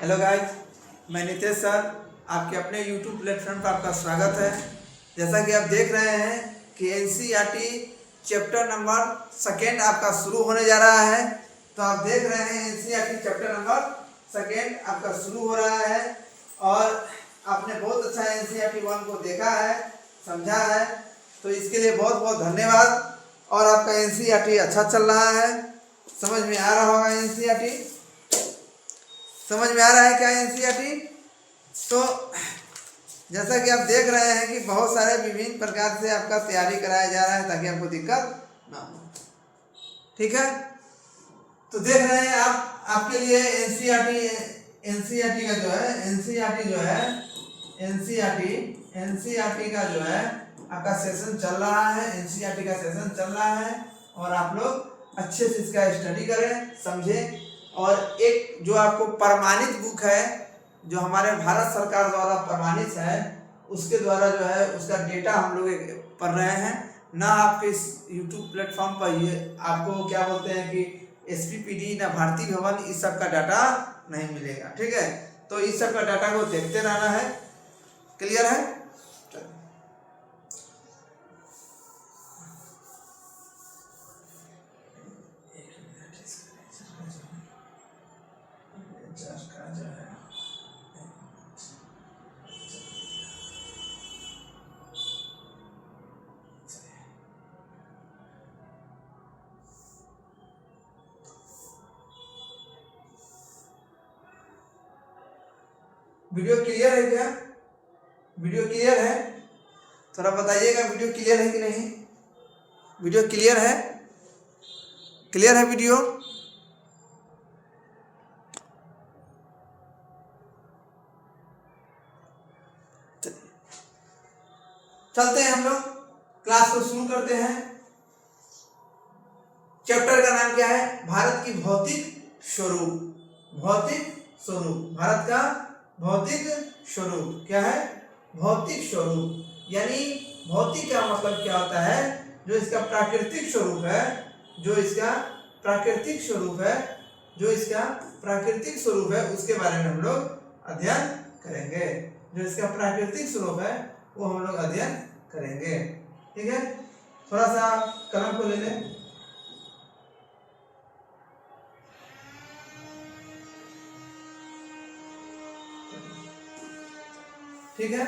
Hello guys, मैं Nitesh sir आपके अपने यूट्यूब प्लेटफॉर्म पर आपका स्वागत है। जैसा कि आप देख रहे हैं कि एनसीईआरटी चैप्टर नंबर सेकेंड आपका शुरू होने जा रहा है। तो आप देख रहे हैं एनसीईआरटी चैप्टर नंबर सेकेंड आपका शुरू हो रहा है और आपने बहुत अच्छा एनसीईआरटी 1 को देखा है, समझा है, तो इसके लिए बहुत बहुत धन्यवाद। और आपका एनसीईआरटी अच्छा चल रहा है, समझ में आ रहा होगा एनसीईआरटी, समझ में आ रहा है क्या एनसीईआरटी। तो जैसा कि आप देख रहे हैं कि बहुत सारे विभिन्न प्रकार से आपका तैयारी कराया जा रहा है ताकि आपको दिक्कत ना हो, ठीक है। तो देख रहे हैं आप, आपके लिए एनसीईआरटी का जो है एनसीईआरटी का जो है आपका सेशन चल रहा है, एनसीईआरटी का सेशन चल रहा है और आप लोग अच्छे से इसका स्टडी करें, समझें। और एक जो आपको प्रमाणित बुक है जो हमारे भारत सरकार द्वारा प्रमाणित है, उसके द्वारा जो है उसका डेटा हम लोग पढ़ रहे हैं ना। आपके इस यूट्यूब प्लेटफॉर्म पर ये आपको क्या बोलते हैं कि एसपीपीडी ना भारतीय भवन इस सब का डाटा नहीं मिलेगा, ठीक है। तो इस सब का डाटा को देखते रहना है, क्लियर है। वीडियो क्लियर है क्या? वीडियो क्लियर है? थोड़ा बताइएगा वीडियो क्लियर है कि नहीं। वीडियो क्लियर है? क्लियर है वीडियो? चलते हैं हम लोग क्लास को शुरू करते हैं। चैप्टर का नाम क्या है? भारत की भौतिक स्वरूप। भौतिक स्वरूप, भारत का भौतिक स्वरूप क्या है? भौतिक स्वरूप। यानी भौतिक का मतलब क्या होता है? जो इसका प्राकृतिक स्वरूप है, जो इसका प्राकृतिक स्वरूप है, जो इसका प्राकृतिक स्वरूप है, उसके बारे में हम लोग अध्ययन करेंगे। जो इसका प्राकृतिक स्वरूप है वो हम लोग अध्ययन करेंगे, ठीक है। थोड़ा सा कलम को ले लें। ठीक है,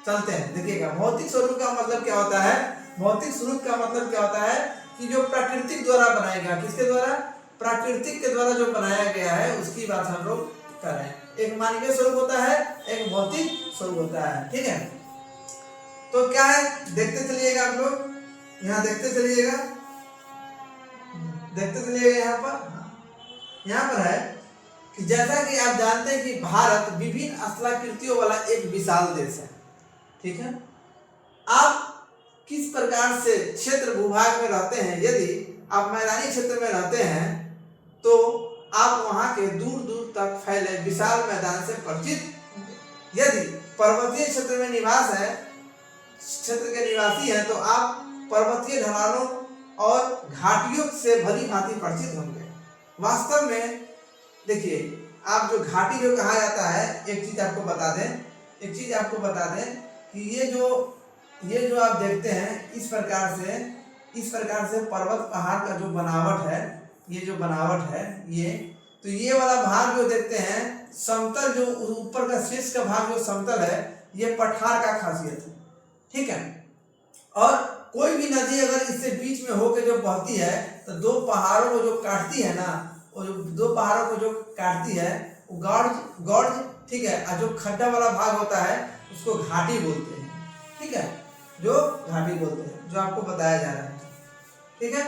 चलते हैं। देखिएगा, भौतिक स्वरूप का मतलब क्या होता है? भौतिक स्वरूप का मतलब क्या होता है कि जो प्राकृतिक द्वारा बनाया गया, किसके द्वारा? प्राकृतिक के द्वारा जो बनाया गया है उसकी बात हम लोग कर रहे हैं। एक मानवीय स्वरूप होता है, एक भौतिक स्वरूप होता है, ठीक है। तो क्या है, देखते चलिएगा आप लोग, यहाँ देखते चलिएगा, यहाँ पर है कि जैसा कि आप जानते हैं कि भारत विभिन्न स्थलाकृतियों वाला एक विशाल देश है, ठीक है। आप किस प्रकार से क्षेत्र भूभाग में रहते हैं, यदि आप मैदानी क्षेत्र में रहते हैं तो आप वहां के दूर दूर तक फैले विशाल मैदान से परिचित। यदि पर्वतीय क्षेत्र में निवास है, क्षेत्र के निवासी हैं, तो आप पर्वतीय ढलानों और घाटियों से भली भांति परिचित होंगे। वास्तव में देखिए, आप जो घाटी जो कहा जाता है, एक चीज आपको बता दें कि ये जो आप देखते हैं इस प्रकार से पर्वत पहाड़ का जो बनावट है, ये जो बनावट है, तो ये वाला भाग जो देखते हैं समतल, जो ऊपर का शीर्ष का भाग जो समतल है, ये पठार का खासियत है, ठीक है। और कोई भी नदी अगर इससे बीच में होकर जो बहती है तो दो पहाड़ों को जो काटती है ना, वो दो पहाड़ों को जो काटती है वो गॉर्ज, ठीक है। और जो खड्डा वाला भाग होता है उसको घाटी बोलते हैं, ठीक है, जो घाटी बोलते हैं, जो आपको बताया जा रहा है, ठीक है।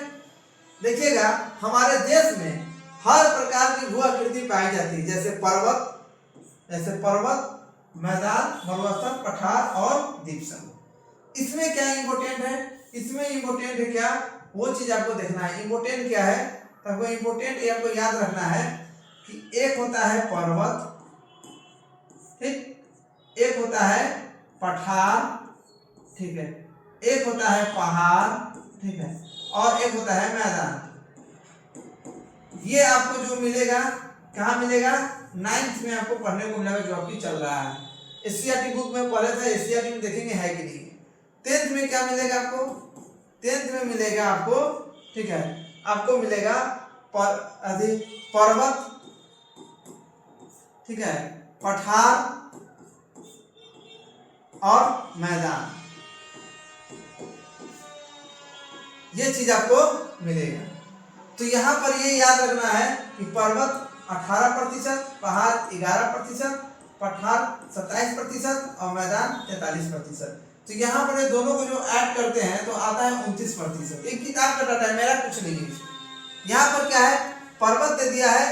देखिएगा, हमारे देश में हर प्रकार की भू आकृति पाई जाती है, जैसे पर्वत, मैदान, मरुस्थल, पठार और द्वीप समूह। इसमें क्या इम्पोर्टेंट है? इसमें इम्पोर्टेंट है क्या, वो चीज आपको देखना है। इम्पोर्टेंट क्या है? आपको इम्पोर्टेंट आपको याद रखना है कि एक होता है पर्वत, ठीक, एक होता है पठार, ठीक है, एक होता है पहाड़, ठीक है, और एक होता है मैदान। ये आपको जो मिलेगा कहाँ मिलेगा? 9th में आपको पढ़ने को मिलेगा जो अभी चल रहा है। एससीईआरटी बुक में पढ़े थे, एससीईआरटी में देखेंगे है कि नहीं। 10th में क्या मिलेगा आपको? 10th में मिलेगा आपको, ठीक है, आपको मिलेगा पर्वत, ठीक है, पठार और मैदान, ये चीज आपको मिलेगा। तो यहाँ पर ये याद रखना है कि पर्वत 18%, पहाड़ 11%, पठार 27% और मैदान 43%। तो यहाँ पर ये दोनों को जो ऐड करते हैं तो आता है 29%। एक किताब का डाटा है, मेरा कुछ नहीं है। यहाँ पर क्या है? पर्वत दे दिया है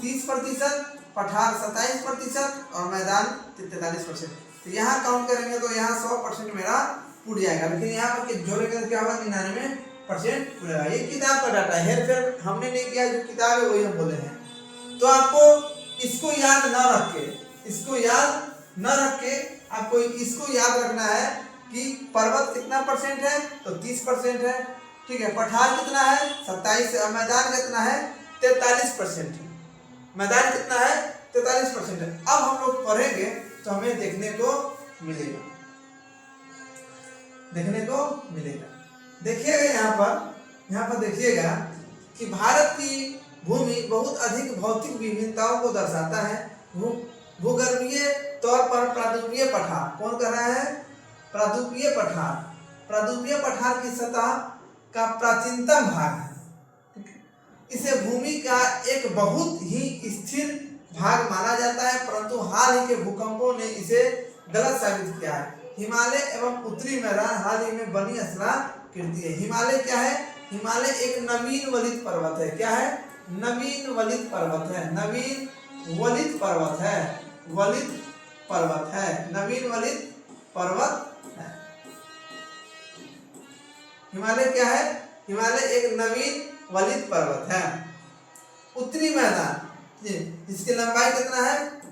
30%, पठार 27% और मैदान 43%। तो यहाँ काउंट करेंगे तो यहाँ 100% मेरा पूछ जाएगा, लेकिन यहाँ पर जोड़ेंगे तो क्या होगा? 99% पूरा। ये किताब का डाटा है, हेर फेर हमने नहीं किया, जो किताब है वही हम बोले हैं। तो आपको इसको याद न रख के, इसको याद न रख के आपको इसको याद रखना है कि पर्वत कितना परसेंट है? तो 30% है, ठीक है। पठार कितना है? 27। मैदान कितना है? 43% है। मैदान कितना है? 43% है। अब हम लोग पढ़ेंगे तो हमें देखने को मिलेगा, देखने को मिलेगा। देखिएगा यहाँ पर देखिएगा कि भारत की भूमि बहुत अधिक भौतिक विभिन्नताओं को दर्शाता है। भूगर्भीय तौर पर प्रादुपीय पठार, कौन कह रहा है? प्रादुपीय पठार, प्रादुपीय पठार की सतह का प्राचीनतम भाग है। इसे भूमि का एक बहुत ही स्थिर भाग माना जाता है, परंतु हाल ही के भूकंपों ने इसे गलत साबित किया है। हिमालय एवं उत्तरी मैदान हाल ही में बनी स्थलाकृति है। हिमालय क्या है? हिमालय एक नवीन वलित पर्वत है। क्या है? नवीन वलित पर्वत है। नवीन वलित पर्वत है, वलित पर्वत है, नवीन वलित पर्वत है। हिमालय क्या है? हिमालय एक नवीन वलित पर्वत है। उत्तरी मैदान, इसकी लंबाई कितना है?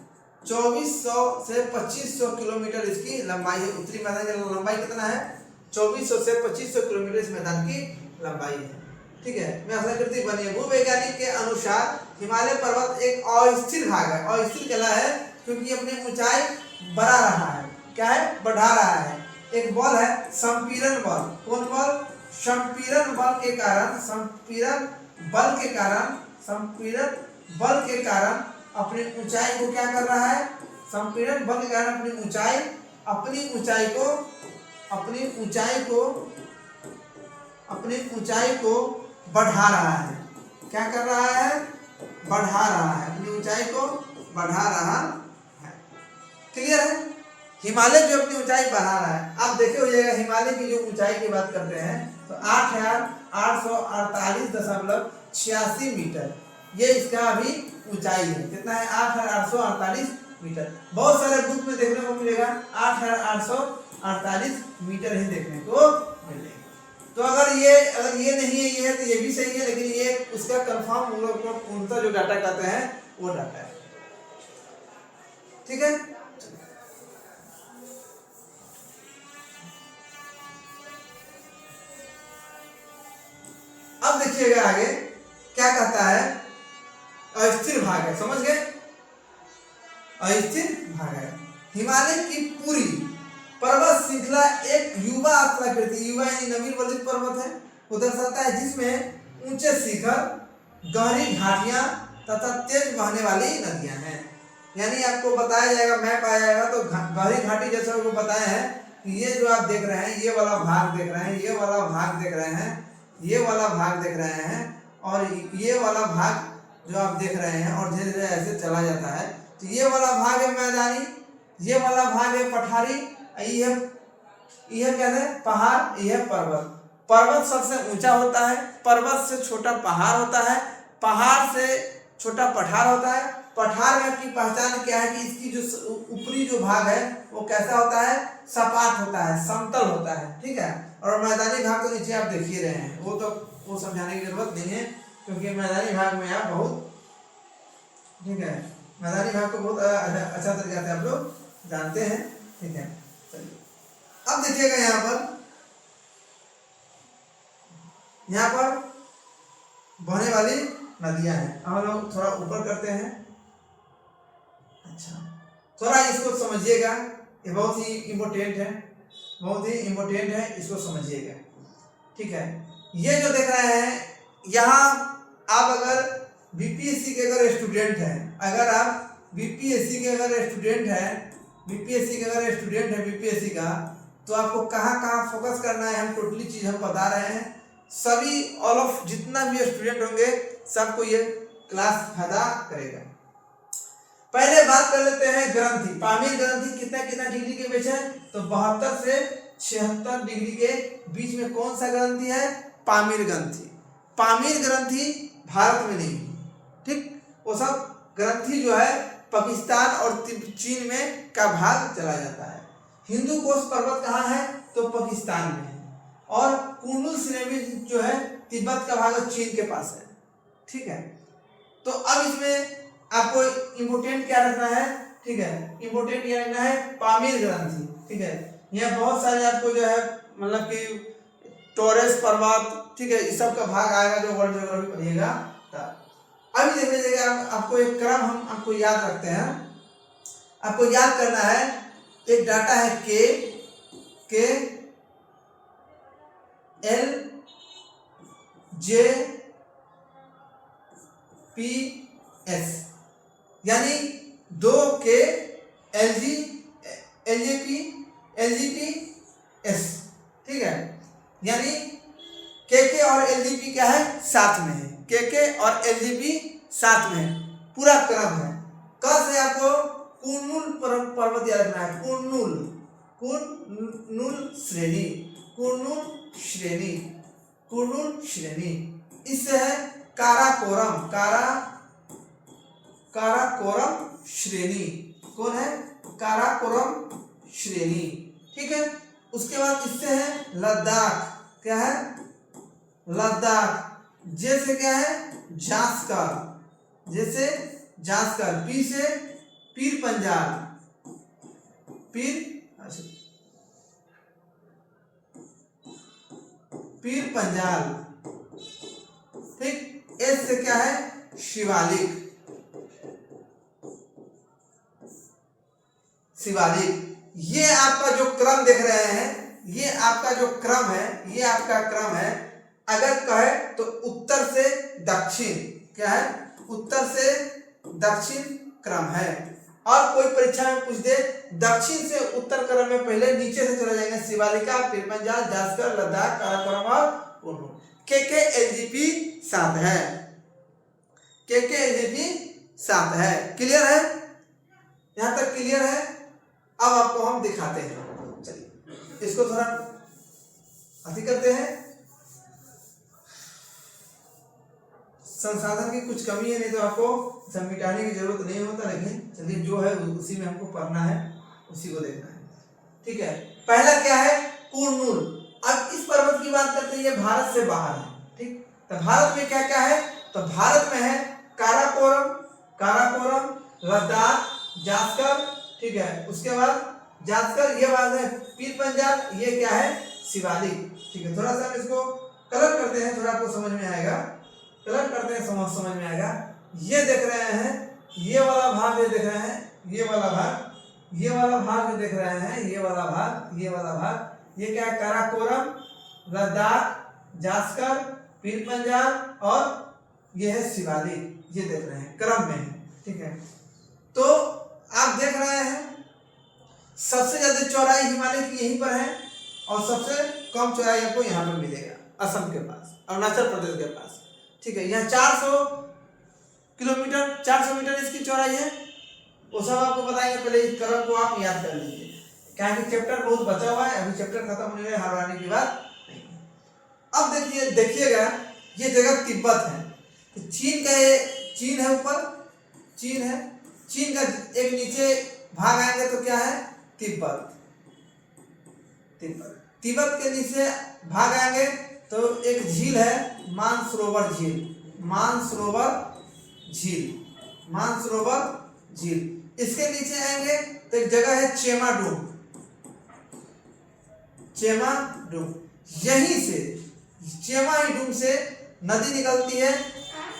2400 से 2500 किलोमीटर इसकी लंबाई है। उत्तरी मैदान की लंबाई कितना है? 2400 से 2500 किलोमीटर इस मैदान की लंबाई है, ठीक है। में स्थलाकृति बनी है। भूवैज्ञानिक के अनुसार हिमालय पर्वत एक अस्थिर भाग है। अस्थिर कहला है क्योंकि अपनी ऊंचाई बढ़ा रहा है। क्या है? बढ़ा रहा है। एक बल है संपीड़न बल। कौन बल? संपीड़न बल के कारण, संपीड़न बल के कारण, संपीड़न बल के कारण अपनी ऊंचाई को क्या कर रहा है? संपीड़न बल के कारण अपनी ऊंचाई को बढ़ा रहा है। क्या कर रहा है? बढ़ा रहा है, अपनी ऊंचाई को बढ़ा रहा है। क्लियर है? हिमालय जो अपनी ऊंचाई बढ़ा रहा है। आप देखे हो जाएगा हिमालय की जो ऊंचाई की बात करते हैं तो 8,848.86 मीटर ये इसका अभी ऊंचाई है। कितना है? 8,848 मीटर। बहुत सारे बुक में देखने को मिलेगा 8,848 मीटर ही देखने को मिलेगा। तो अगर ये नहीं है, ये है तो ये भी सही है, लेकिन ये उसका कंफर्म हम लोग पूर्णतः जो डाटा कहते हैं वो डाटा है, ठीक है। अब देखिएगा आगे क्या कहता है? अस्थिर भाग है, समझ गए? अस्थिर भाग है। हिमालय की पूरी पर्वत श्रृंखला एक युवा स्थलाकृति, युवा यानी नवीन वलित पर्वत है, वो दर्शाता है, जिसमें ऊंचे शिखर, गहरी घाटियां तथा तेज बहने वाली नदियां हैं। यानी आपको बताया जाएगा, मैप आया जाएगा तो गहरी घाटी जैसे आपको बताया है कि ये जो आप देख रहे हैं, ये वाला भाग देख रहे हैं, ये वाला भाग देख रहे हैं, ये वाला भाग देख रहे हैं, और ये वाला भाग जो आप देख रहे हैं, और धीरे धीरे ऐसे चला जाता है। तो ये वाला भाग है मैदानी, ये वाला भाग है पठारी, यह क्या है? पहाड़, यह पर्वत। पर्वत सबसे ऊंचा होता है, पर्वत से छोटा पहाड़ होता है, पहाड़ से छोटा पठार होता है। पठार में आपकी पहचान क्या है कि इसकी जो ऊपरी जो भाग है वो कैसा होता है? सपाट होता है, समतल होता है, ठीक है। और मैदानी भाग तो नीचे आप देख ही रहे हैं, वो समझाने की जरूरत नहीं है, क्योंकि मैदानी भाग में आप बहुत, ठीक है, मैदानी भाग को बहुत अच्छा तरीके से आप लोग जानते हैं, ठीक है। चलिए अब देखिएगा यहाँ पर बहने वाली नदियां हैं। हम लोग थोड़ा ऊपर करते हैं। अच्छा, थोड़ा इसको समझिएगा, ये बहुत ही इम्पोर्टेंट है, बहुत ही इम्पोर्टेंट है, इसको समझिएगा। ठीक है, ये जो देख रहे हैं यहाँ, आप अगर बीपीएससी के अगर स्टूडेंट हैं, अगर आप बीपीएससी के अगर स्टूडेंट हैं, बीपीएससी के अगर स्टूडेंट है बीपीएससी का, तो आपको कहाँ कहाँ फोकस करना है, हम टोटली चीज हम बता रहे हैं। सभी ऑल ऑफ जितना भी स्टूडेंट होंगे सबको ये क्लास फायदा करेगा। पहले बात कर लेते हैं ग्रंथि। पामीर ग्रंथि कितना कितना डिग्री के बीच है, तो 72 से 76 डिग्री के बीच में कौन सा ग्रंथि है, पामीर ग्रंथि। पामीर ग्रंथि भारत में नहीं, ठीक, वो सब ग्रंथि जो है पाकिस्तान और चीन में का भाग चला जाता है। हिंदू कोश पर्वत कहाँ है, तो पाकिस्तान में है, और कुर्नूल श्रेणी जो है तिब्बत का भाग चीन के पास है। ठीक है, तो अब इसमें आपको इम्पोर्टेंट क्या रखना है, ठीक है, इम्पोर्टेंट क्या रखना है, पामीर ग्रंथि। ठीक है, यह बहुत सारे आपको जो है मतलब कि टॉरस पर्वत, ठीक है, इस सब का भाग आएगा जो वर्ल्ड ज्योग्राफी पढ़िएगा। अभी देख लीजिएगा, आपको एक क्रम हम आपको याद रखते हैं, आपको याद करना है। एक डाटा है के एल जे पी एस, यानी 2 के एल जे पी एस। ठीक है, यानी के और एल जी पी क्या है, साथ में है, के और एल जी पी साथ में है, पूरा क्रम है। क से आपको कुर्नूल पर्वत याद रखना है, कुर्नूल श्रेणी। इससे है काराकोरम श्रेणी, कौन है, काराकोरम श्रेणी। ठीक है, उसके बाद इससे है लद्दाख, क्या है, लद्दाख। जैसे क्या है, जास्कर, पी से पीर पंजाल, ठीक। एस से क्या है, शिवालिक। ये आपका जो क्रम देख रहे हैं, ये आपका जो क्रम है, ये आपका क्रम है। अगर कहे तो उत्तर से दक्षिण, क्या है, उत्तर से दक्षिण क्रम है। और कोई परीक्षा में पूछ दे दक्षिण से उत्तर क्रम में पहले नीचे से चला जाएगा, शिवालिका, पीर पंजाल, जास्कर, लद्दाख, काराकोरम और कुर्नूल। के एल जी पी साथ है, के एल जी पी साथ है। क्लियर है, यहां तक क्लियर है। अब आपको हम दिखाते हैं, चलिए इसको थोड़ा अति करते हैं। संसाधन की कुछ कमी है, नहीं तो आपको सब मिटाने की जरूरत नहीं होता, लेकिन चलिए जो है उसी में हमको पढ़ना है, उसी को देखना है। ठीक है, पहला क्या है, कुर्नूल। अब इस पर्वत की बात करते हैं, ये भारत से बाहर है। ठीक, तो भारत में क्या क्या है, तो भारत में है काराकोरम, लद्दाख, जास्कर। ठीक है, उसके बाद जास्कर, ये बात है पीर पंजाल, ये क्या है, शिवालिक। ठीक है, थोड़ा सा हम इसको कलर करते हैं, थोड़ा आपको समझ में आएगा, कलर करते हैं, समझ में आएगा। ये देख रहे हैं, ये वाला भाग, ये देख रहे हैं, ये वाला भाग, ये वाला भाग देख रहे हैं, ये वाला भाग, ये वाला भाग, ये क्या है, काराकोरम, लद्दाख, जास्कर, पीर पंजाल, और ये है शिवालिक। ये देख रहे हैं, क्रम में है। ठीक है, तो आप देख रहे हैं सबसे ज्यादा चौड़ाई हिमालय की यहीं पर है, और सबसे कम चौड़ाई आपको यहाँ पर मिलेगा, असम के पास, अरुणाचल प्रदेश के पास। ठीक है, यहाँ 400 किलोमीटर, 400 मीटर इसकी चौड़ाई है। वो सब आपको बताएंगे, पहले इस क्रम को आप याद कर लीजिए, क्या कि चैप्टर बहुत बचा हुआ है, अभी चैप्टर खत्म होने में हर आने की बात नहीं। अब देखिएगा ये जगह तिब्बत है, तो चीन का, ये चीन है, ऊपर चीन है, चीन का एक नीचे भाग आएंगे तो क्या है, तिब्बत। के नीचे भाग आएंगे तो एक झील है, मानसरोवर झील। इसके नीचे आएंगे तो एक जगह है चेमाडूंग। यहीं से चेमाडूंग से नदी निकलती है,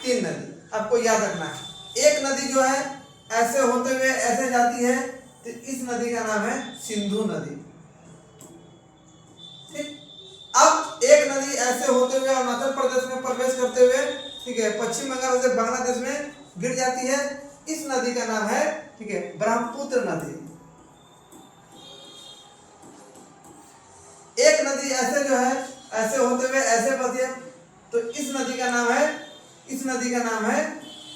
3 नदी आपको याद रखना है। एक नदी जो है ऐसे होते हुए ऐसे जाती है, तो इस नदी का नाम है सिंधु नदी। ठीक, अब एक नदी ऐसे होते हुए अरुणाचल प्रदेश में प्रवेश करते हुए, ठीक है, पश्चिम बंगाल से बांग्लादेश में गिर जाती है। इस नदी का नाम है, ठीक है, ब्रह्मपुत्र नदी। एक नदी ऐसे जो है ऐसे होते हुए ऐसे बहती है, तो इस नदी का नाम है, इस नदी का नाम है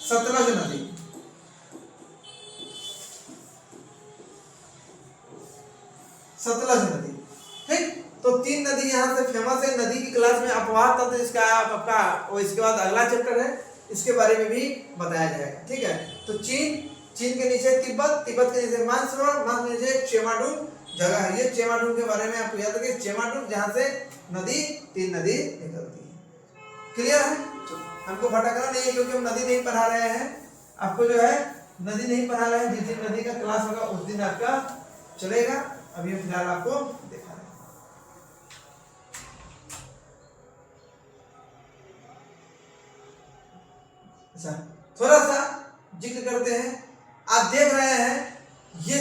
सतलज नदी। सतलज नदी। ठीक, तो तीन नदी यहाँ से फेमस है। नदी की क्लास में अपवाह तंत्र इसका आपका, और इसके बाद अगला चैप्टर है, इसके बारे में भी बताया जाएगा। ठीक है, तो चीन, चीन के नीचे तिब्बत, तिब्बत के नीचे मानसरोवर, मान नीचे चेमाडुंग जगह है। ये चेमाडुंग के बारे में आपको याद रखिए, चेमाडुंग जहाँ से नदी, तीन नदी निकलती है। क्लियर है? हमको भटकना नहीं है, क्योंकि हम नदी नहीं पढ़ा रहे हैं आपको, जो है नदी नहीं पढ़ा रहे हैं। जिस दिन नदी का क्लास होगा उस दिन आपका चलेगा। अभी फिलहाल आपको देखा रहे हैं। अच्छा, थोड़ा सा जिक्र करते हैं। आप देख रहे हैं ये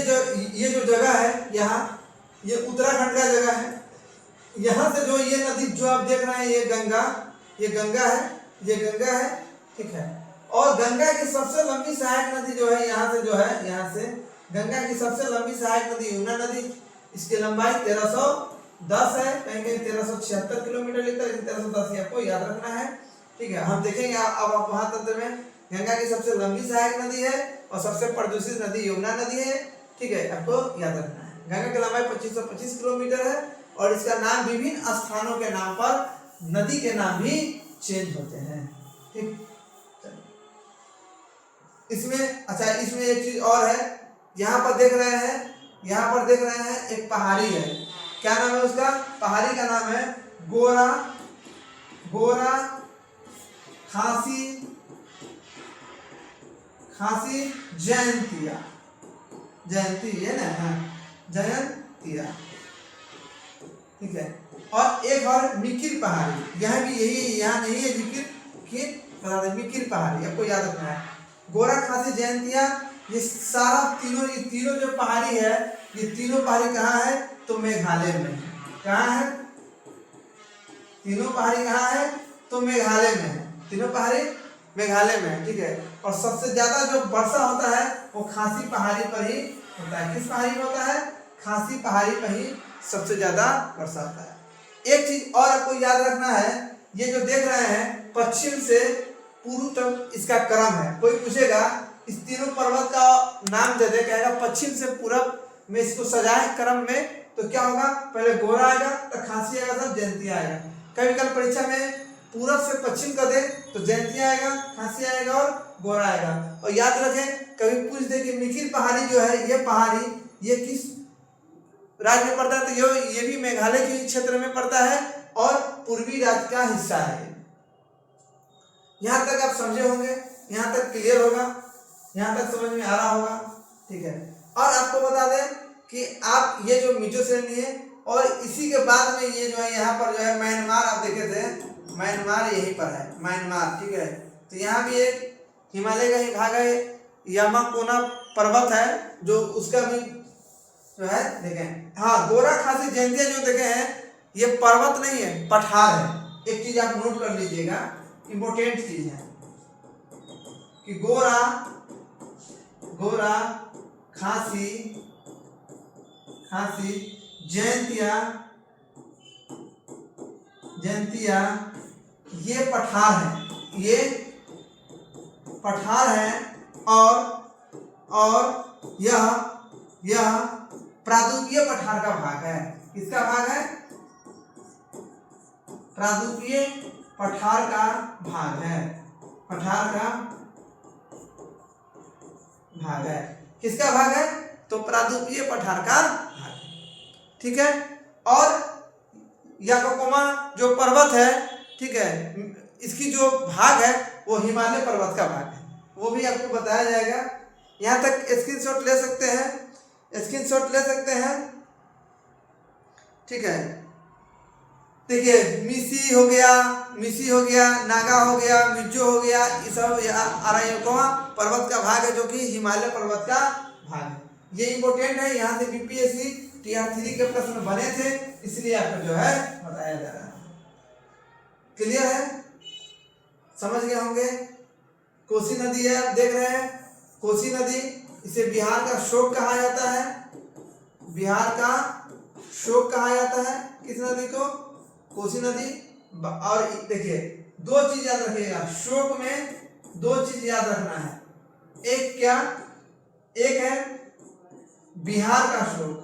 जो जगह है, यहाँ ये उत्तराखंड का जगह है। यहाँ से जो ये नदी जो आप देख रहे हैं, ये गंगा है, ये गंगा है। ठीक है, और गंगा की सबसे लंबी सहायक नदी जो है, यहाँ से जो है, यहाँ से गंगा की सबसे लंबी सहायक नदी यमुना नदी। इसकी लंबाई 1310 है, कहीं कहीं 1376 किलोमीटर लिखता है, 1310 आपको याद रखना है। ठीक है, हम देखेंगे अब आप वहां तंत्र में गंगा की सबसे लंबी सहायक नदी है और सबसे प्रदूषित नदी यमुना नदी है। ठीक है, आपको याद रखना है। गंगा की लंबाई 2525 किलोमीटर है और इसका नाम विभिन्न स्थानों के नाम पर नदी के नाम भी चेंज होते हैं। ठीक, इसमें अच्छा, इसमें एक चीज और है। यहाँ पर देख रहे हैं एक पहाड़ी है। क्या नाम है उसका? पहाड़ी का नाम है गोरा खासी जयंतिया है ना? हाँ, जयंतिया। ठीक है, और एक और मिकिर पहाड़ी, यह भी यही, यहाँ नहीं है जिक्र, मिकिर पहाड़ी आपको याद रखना है। गोरा खासी जयंतिया, ये तीनों जो पहाड़ी है, ये तीनों पहाड़ी कहाँ है? तो मेघालय में। कहाँ है? तीनों पहाड़ी कहाँ है? तो मेघालय में है। तीनों पहाड़ी मेघालय में है। ठीक है, और सबसे ज्यादा जो वर्षा होता है वो खासी पहाड़ी पर ही होता है। किस पहाड़ी पर होता है? खासी पहाड़ी पर ही सबसे ज्यादा वर्षा होता है। एक चीज और आपको याद रखना है, ये जो देख रहे हैं पश्चिम से पूर्व तक इसका क्रम है। कोई पूछेगा इस तीनों पर्वत का नाम दे दे, कहेगा पश्चिम से पूरब में इसको सजाए क्रम में, तो क्या होगा? पहले गोरा आएगा, तो खासी आएगा, तब जयंतिया आएगा। कभी कल परीक्षा में पूरब से पश्चिम कर दे तो जयंतिया आएगा, खासी आएगा और गोरा आएगा। और याद रखें, कभी पूछ दे कि मिकिर पहाड़ी जो है, ये पहाड़ी ये किस राज्य में पड़ता है? तो ये भी मेघालय के क्षेत्र में पड़ता है और पूर्वी राज्य का हिस्सा है। यहाँ तक आप समझे होंगे, यहाँ तक क्लियर होगा, यहाँ तक समझ में आ रहा होगा। ठीक है, और आपको बता दें कि आप ये जो मिजो श्रेणी है, और इसी के बाद में ये जो है यहाँ पर जो है म्यांमार, आप देखे थे म्यांमार यहीं पर है, म्यांमार। ठीक है, तो यहाँ भी एक हिमालय का ही भाग है, यामाकोना पर्वत है, जो उसका भी जो है देखें। हाँ, गोरा खासी जयंतिया जो देखे हैं, ये पर्वत नहीं है, पठार है। एक चीज आप नोट कर लीजिएगा, इंपोर्टेंट चीज है कि गोरा खासी जयंतिया ये पठार है, और यह प्रादुपीय पठार का भाग है। किसका भाग है? प्रादुपीय पठार का भाग है। किसका भाग है? तो प्रादुपीय पठार का भाग। ठीक है, और यामाकोना जो पर्वत है, ठीक है, इसकी जो भाग है वो हिमालय पर्वत का भाग है, वो भी आपको बताया जाएगा। यहाँ तक स्क्रीनशॉट ले सकते हैं। ठीक है, देखिए मिसी हो गया, नागा हो गया, मिजो हो गया, ये सब अरावकमा पर्वत का भाग है जो कि हिमालय पर्वत का भाग है। ये इंपॉर्टेंट है, यहाँ से बीपीएससी टीआर3 के प्रश्न बने थे, इसलिए आपको जो है बताया जा रहा है। क्लियर है, समझ गए होंगे। कोसी नदी है, आप देख रहे हैं कोसी नदी, इसे बिहार का शोक कहा जाता है, बिहार का शोक कहा जाता है किस नदी को, कोसी नदी। और देखिए दो चीज याद रखिएगा, शोक में दो चीज याद रखना है, एक क्या, एक है बिहार का शोक,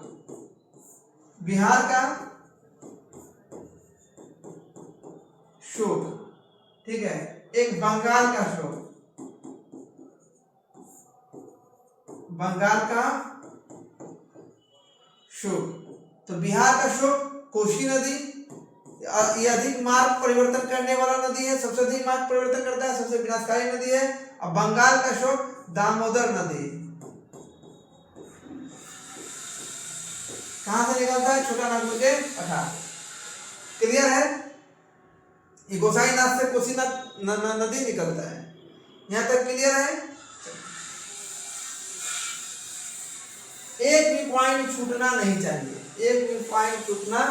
बिहार का शोक, ठीक है, एक बंगाल का शोक, बंगाल का शोक। तो बिहार का शोक कोसी नदी, ये अधिक मार्ग परिवर्तन करने वाला नदी है, सबसे अधिक मार्ग परिवर्तन करता है, सबसे विनाशकारी नदी है। और बंगाल का शोक दामोदर नदी, कहां से निकलता है, छोटा नागपुर के पठार। क्लियर है, ये गोसाईनाथ से कोसी नदी निकलता है, यहां तक क्लियर है। एक भी पॉइंट छूटना नहीं चाहिए, एक भी पॉइंट छूटना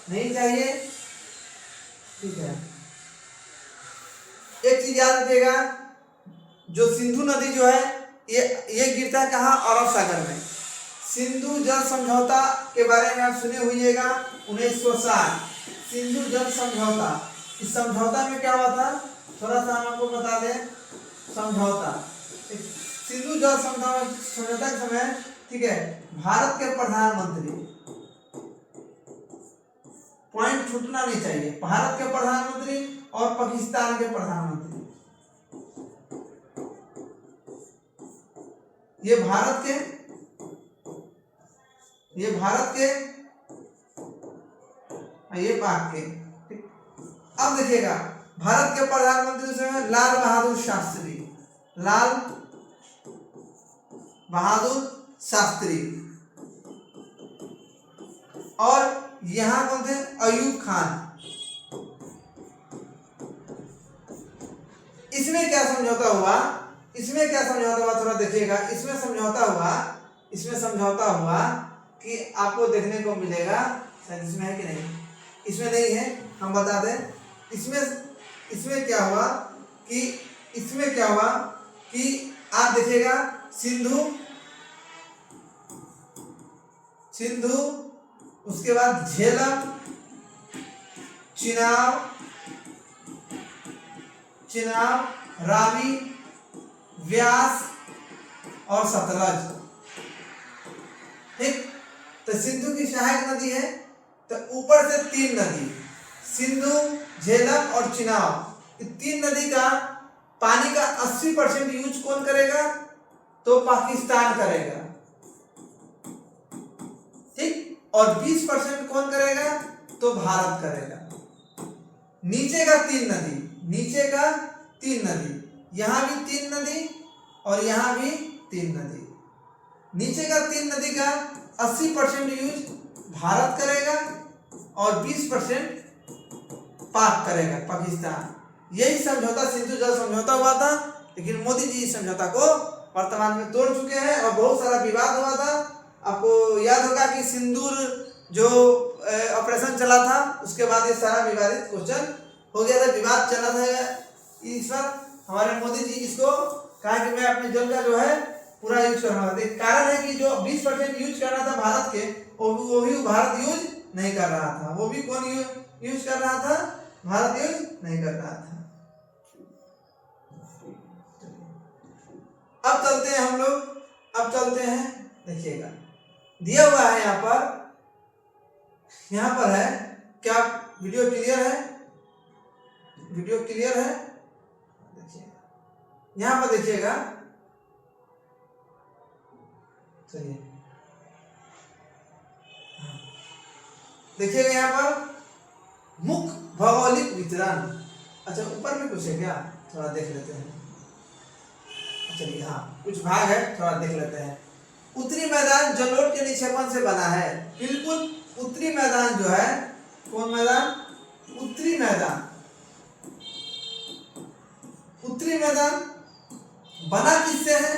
नहीं चाहिए, ठीक है। एक चीज याद रखिएगा, जो सिंधु नदी जो है ये गिरता है कहाँ, अरब सागर में। सिंधु जल समझौता के बारे में आप सुने होइएगा, 1960 सिंधु जल समझौता। इस समझौता में क्या हुआ था, थोड़ा सा हम आपको बता दें। समझौता, सिंधु जल समझौता के समय, ठीक है, भारत के प्रधानमंत्री, पॉइंट छूटना नहीं चाहिए, भारत के प्रधानमंत्री और पाकिस्तान के प्रधानमंत्री, ये भारत के ये पाक के। अब देखिएगा, भारत के प्रधानमंत्री से लाल बहादुर शास्त्री, लाल बहादुर शास्त्री, और यहां कौन थे, अयूब खान। इसमें क्या समझौता हुआ, इसमें क्या समझौता हुआ, थोड़ा देखिएगा। इसमें समझौता हुआ कि आपको देखने को मिलेगा, शायद इसमें है कि नहीं, इसमें नहीं है, हम बता दें। इसमें क्या हुआ कि, इसमें क्या हुआ कि आप देखिएगा, सिंधु, उसके बाद झेलम, चिनाब, रावी, व्यास और सतलज, ठीक। तो सिंधु की सहायक नदी है, तो ऊपर से तीन नदी, सिंधु, झेलम और चिनाब, इस तीन नदी का पानी का 80% यूज कौन करेगा, तो पाकिस्तान करेगा, ठीक। और 20% कौन करेगा, तो भारत करेगा। नीचे का तीन नदी, यहां भी तीन नदी और यहां भी तीन नदी, नीचे का तीन नदी का 80% यूज भारत करेगा और 20% पाक करेगा, पाकिस्तान। यही समझौता सिंधु जल समझौता हुआ था, लेकिन मोदी जी इस समझौता को वर्तमान में तोड़ चुके हैं और बहुत सारा विवाद हुआ था। आपको याद होगा कि सिंदूर जो ऑपरेशन चला था, उसके बाद ये सारा विवादित क्वेश्चन हो गया था, विवाद चला था। इस पर हमारे मोदी जी इसको कहा कि मैं अपने जल का जो है पूरा यूज कर रहा हूँ। कारण है कि जो 20% यूज कर रहा था भारत के, वो भी भारत यूज नहीं कर रहा था, वो भी कौन यूज कर रहा था, भारत यूज नहीं कर रहा था। अब चलते हैं हम लोग, अब चलते हैं, देखिएगा दिया हुआ है यहाँ पर है, क्या वीडियो क्लियर है, वीडियो क्लियर है, देखिए यहाँ पर देखिएगा, चलिए देखिएगा यहाँ पर मुख्य भौगोलिक वितरण। अच्छा ऊपर में कुछ है क्या, थोड़ा देख लेते हैं। चलिए हाँ, कुछ भाग है, थोड़ा देख लेते हैं। उत्तरी मैदान जलोढ़ के निक्षेपण से बना है, बिल्कुल उत्तरी मैदान जो है, कौन मैदान, उत्तरी मैदान, उत्तरी मैदान बना किससे है?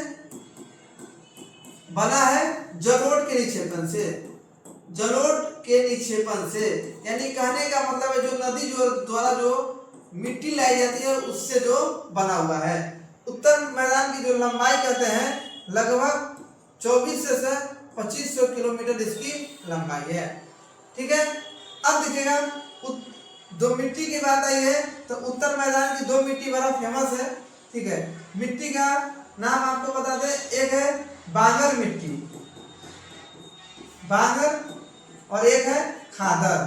बना है जलोढ़ के निक्षेपण से, जलोढ़ के निक्षेपण से, यानी कहने का मतलब है जो नदी जो द्वारा जो मिट्टी लाई जाती है उससे जो बना हुआ है। उत्तर मैदान की जो लंबाई कहते हैं लगभग 24 से 2500 किलोमीटर इसकी लंबाई है। ठीक है, अब देखिएगा दो मिट्टी की बात आई है तो उत्तर मैदान की दो मिट्टी बड़ा फेमस है। ठीक है, मिट्टी का नाम आपको बता दें, एक है बांगर मिट्टी, बांगर, और एक है खादर।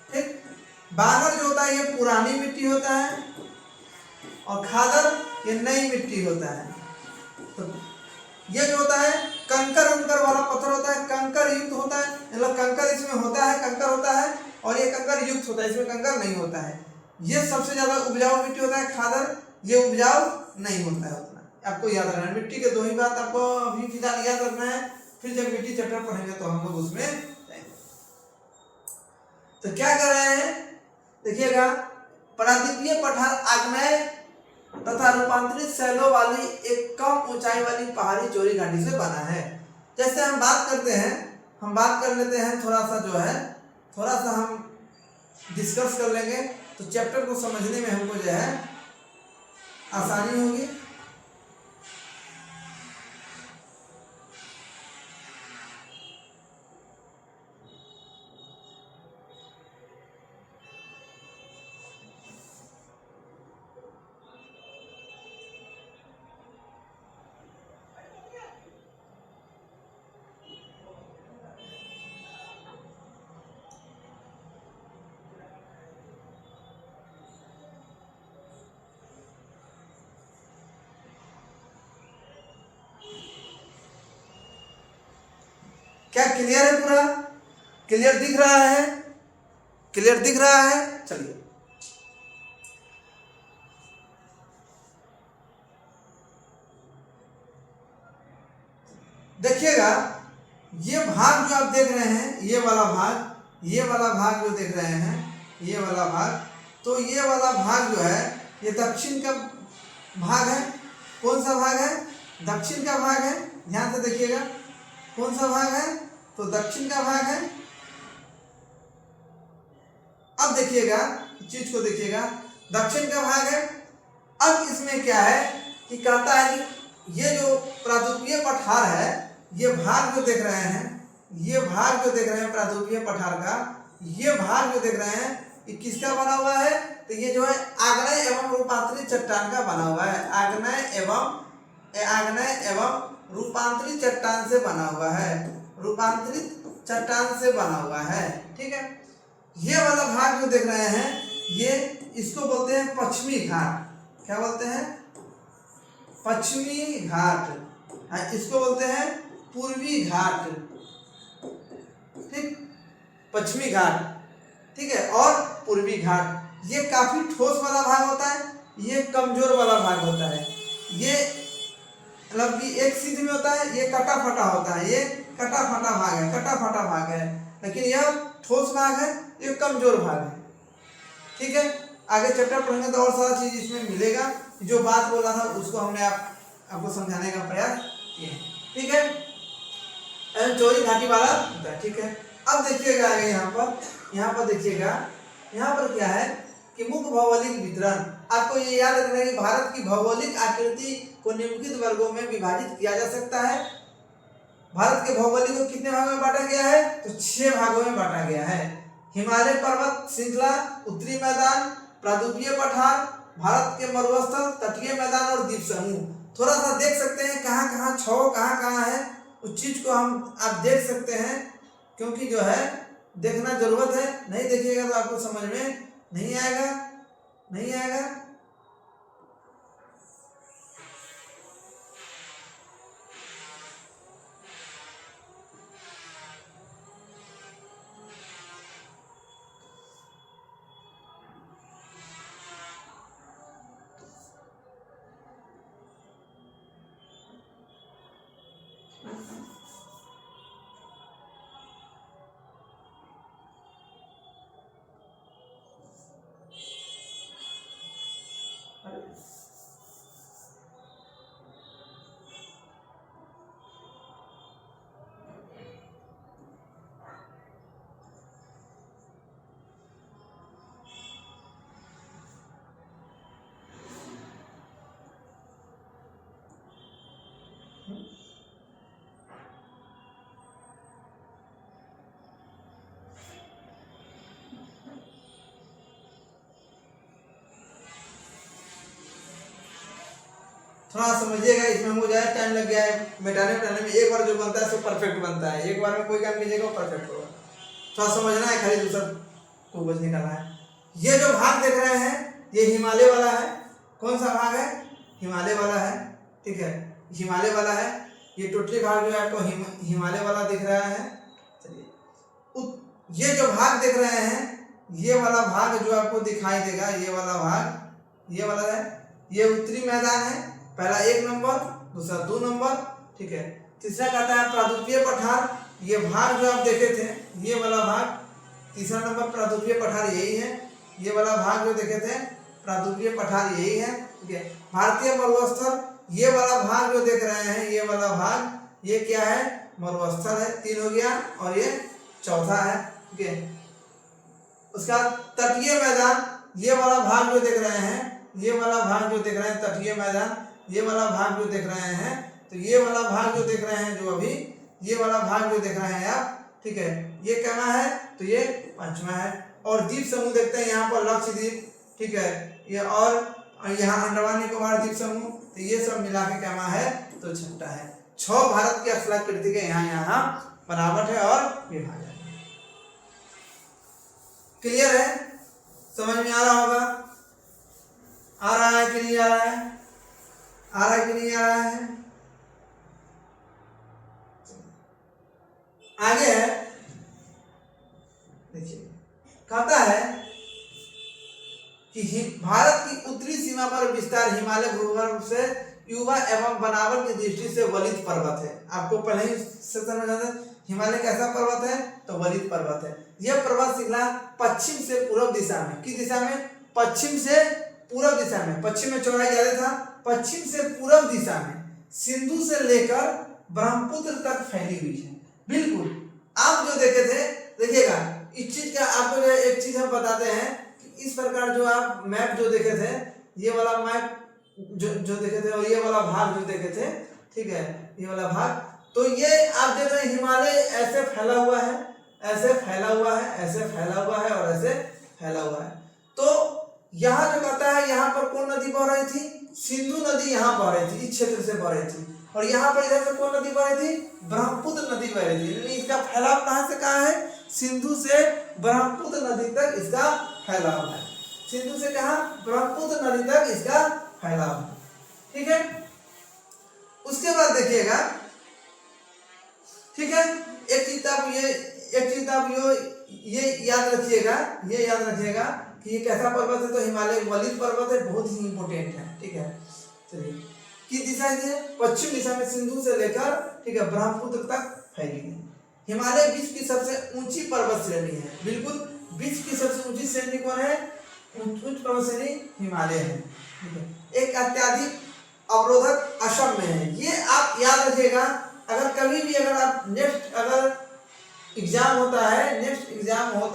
ठीक, बांगर जो होता है ये पुरानी मिट्टी होता है और खादर ये नई मिट्टी होता है। तो ये जो होता है कंकर उनकर वाला पत्थर होता है, कंकर युक्त होता है, मतलब कंकर इसमें होता है, कंकर होता है, और ये कंकर युक्त होता है, इसमें कंकर नहीं होता है। ये सबसे ज्यादा उपजाऊ मिट्टी होता है खादर, ये उपजाऊ नहीं होता है उतना। आपको याद रखना है, मिट्टी के दो ही बात आपको अभी फिलहाल याद रखना है, फिर जब मिट्टी चैप्टर पढ़ेंगे तो हम लोग उसमें जाएंगे। तो क्या कर रहे हैं देखिएगा, प्रायद्वीपीय पठार आग्नेय तथा रूपांतरित शैलों वाली एक कम ऊंचाई वाली पहाड़ी चौड़ी घाटी से बना है। जैसे हम बात करते हैं, हम बात कर लेते हैं थोड़ा सा जो है, थोड़ा सा हम डिस्कस कर लेंगे तो चैप्टर को समझने में हमको जो है आसानी होगी। क्या क्लियर है? पूरा क्लियर दिख रहा है? क्लियर दिख रहा है? चलिए, देखिएगा ये भाग जो आप देख रहे हैं, ये वाला भाग, ये वाला भाग जो देख रहे हैं, ये वाला भाग, तो ये वाला भाग जो है ये दक्षिण का भाग है। कौन सा भाग है? दक्षिण का भाग है। ध्यान से देखिएगा, कौन सा भाग है? तो दक्षिण का भाग है। अब देखिएगा, चीज को देखिएगा, दक्षिण का भाग है। अब इसमें क्या है कि कहता है कि ये जो प्रायद्वीपीय पठार है, ये भाग जो देख रहे हैं, ये भाग जो देख रहे हैं प्रायद्वीपीय पठार का, ये भाग जो देख रहे हैं ये किसका बना हुआ है? तो ये जो है आग्नेय एवं रूपांतरित चट्टान का बना हुआ है। आग्नेय एवं रूपांतरित चट्टान से बना हुआ है, रूपांतरित चट्टान से बना हुआ है। ठीक है, ये वाला भाग जो देख रहे हैं, ये इसको बोलते हैं पश्चिमी घाट। क्या बोलते हैं? पश्चिमी घाट। हाँ, इसको बोलते हैं पूर्वी घाट। ठीक, पश्चिमी घाट, ठीक है, और पूर्वी घाट। ये काफी ठोस वाला भाग होता है, ये कमजोर वाला भाग होता है। ये मतलब कि एक सीध में होता है, ये कटा फटा होता है, ये कटा फटा भाग है, कटा फटा भाग है। लेकिन यह ठोस भाग है, ये कमजोर भाग है। ठीक है, आगे चैप्टर पढ़ेंगे तो और सारा चीज इसमें मिलेगा। जो बात बोल रहा था उसको हमने आपको समझाने का प्रयास किया। ठीक है, चौड़ी घाटी वाला। ठीक है, अब देखिएगा आगे यहाँ पर देखिएगा, यहाँ पर क्या है कि मुख्य भौगोलिक वितरण। आपको ये याद रखना है कि भारत की भौगोलिक आकृति को निम्नलिखित वर्गों में विभाजित किया जा सकता है। भारत के भौगोलिक को कितने भागों में बांटा गया है? तो 6 भागों में बांटा गया है। हिमालय पर्वत श्रृंखला, उत्तरी मैदान, प्रायद्वीपीय पठार, भारत के मरुस्थल, तटीय मैदान और द्वीप समूह। थोड़ा सा देख सकते हैं कहाँ कहाँ छौ कहाँ कहाँ है, उस चीज को आप देख सकते हैं, क्योंकि जो है देखना जरूरत है। नहीं देखिएगा तो आपको समझ में नहीं आएगा, नहीं आएगा। थोड़ा समझिएगा, इसमें हो जाए, टाइम लग गया है मिटाने में। एक बार जो बनता है सो परफेक्ट बनता है, एक बार में कोई काम कीजिएगा वो परफेक्ट होगा। थोड़ा समझना है, खाली दूसरा को बच निकालना है। ये जो भाग देख रहे हैं ये हिमालय वाला है। कौन सा भाग है? हिमालय वाला है, ठीक है, हिमालय वाला है। ये टोटली भाग जो है आपको हिमालय वाला दिख रहा है। चलिए, ये जो भाग देख रहे हैं ये वाला भाग जो आपको दिखाई देगा, ये वाला भाग, ये वाला है, ये उत्तरी मैदान है। पहला 1 नंबर, दूसरा 2 नंबर, ठीक है। तीसरा कहता है प्रादुपीय पठार। ये भाग जो आप देखे थे ये वाला भाग, तीसरा नंबर प्रादुपीय पठार यही है। ये वाला भाग जो देखे थे प्रादुपीय पठार यही है, ठीक है। भारतीय मरुस्थल, ये वाला भाग जो देख रहे हैं ये वाला भाग ये क्या है? मरुस्थल है। 3 हो गया और ये चौथा है, ठीक है। उसका तटीय मैदान, ये वाला भाग जो देख रहे हैं, ये वाला भाग जो देख रहे हैं तटीय मैदान, ये वाला भाग जो देख रहे हैं, तो ये वाला भाग जो देख रहे हैं जो अभी ये वाला भाग जो देख रहे हैं आप, ठीक है, ये कहना है तो ये 5वां है। और द्वीप समूह देखते हैं यहाँ पर लक्षद्वीप, ठीक है, ये और यहाँ अंडमान निकोबार द्वीप समूह, तो ये सब मिला के कहना है तो 6ठा है। 6 भारत की स्थलाकृति के यहाँ बनावट है और विभाजन। क्लियर है? समझ में आ रहा होगा? आ रहा है कि नहीं आ रहा है? आ रहा है कि नहीं आ रहा है? आगे है, देखिए, कहता है कि भारत की उत्तरी सीमा पर विस्तार हिमालय भूभाग से युवा एवं बनावट की दृष्टि से वलित पर्वत है। आपको पहले ही समझ आता है हिमालय कैसा पर्वत है, तो वलित पर्वत है। यह पर्वत श्रृंखला पश्चिम से पूर्व दिशा में, किस दिशा में? पश्चिम से पूर्व दिशा में। पश्चिम में चौड़ाई ज्यादा था, पश्चिम से पूर्व दिशा में सिंधु से लेकर ब्रह्मपुत्र तक फैली हुई है। बिल्कुल आप जो देखे थे, देखिएगा इस चीज का आपको एक चीज हम बताते हैं कि इस प्रकार जो आप मैप जो देखे थे, ये वाला मैप जो देखे थे और ये वाला भाग जो देखे थे, ठीक है, ये वाला भाग, तो ये आप देख रहे हैं हिमालय ऐसे फैला हुआ है, ऐसे फैला हुआ है, ऐसे फैला हुआ है और ऐसे फैला हुआ है। तो यहाँ जो कहता है यहाँ पर कौन नदी बह रही थी? सिंधु नदी यहाँ बह रही थी, इस क्षेत्र से बह रही थी। और यहाँ पर इधर से कौन नदी बह रही थी? ब्रह्मपुत्र नदी बह रही थी। इसका फैलाव कहाँ से कहाँ है? सिंधु से ब्रह्मपुत्र नदी तक इसका फैलाव है। सिंधु से कहाँ? ब्रह्मपुत्र नदी तक इसका फैलाव है, ठीक है। उसके बाद देखिएगा, ठीक है, एक चीज आप ये याद रखिएगा, ये याद रखिएगा कि ये कैसा पर्वत है, तो हिमालय वलित पर्वत है, बहुत ही इंपोर्टेंट है, ठीक है। चलिए, किस दिशा से? पश्चिम दिशा में सिंधु से लेकर, ठीक है, ब्रह्मपुत्र तक फैली है। हिमालय विश्व की सबसे ऊंची पर्वत श्रेणी है। बिल्कुल, विश्व की सबसे ऊंची श्रेणी कौन है? उच्च पर्वत श्रेणी हिमालय है, ठीक है। एक अत्यधिक अवरोधक असम में है। ये आप याद रखिएगा, अगर कभी भी अगर आप नेक्स्ट अगर एग्जाम होता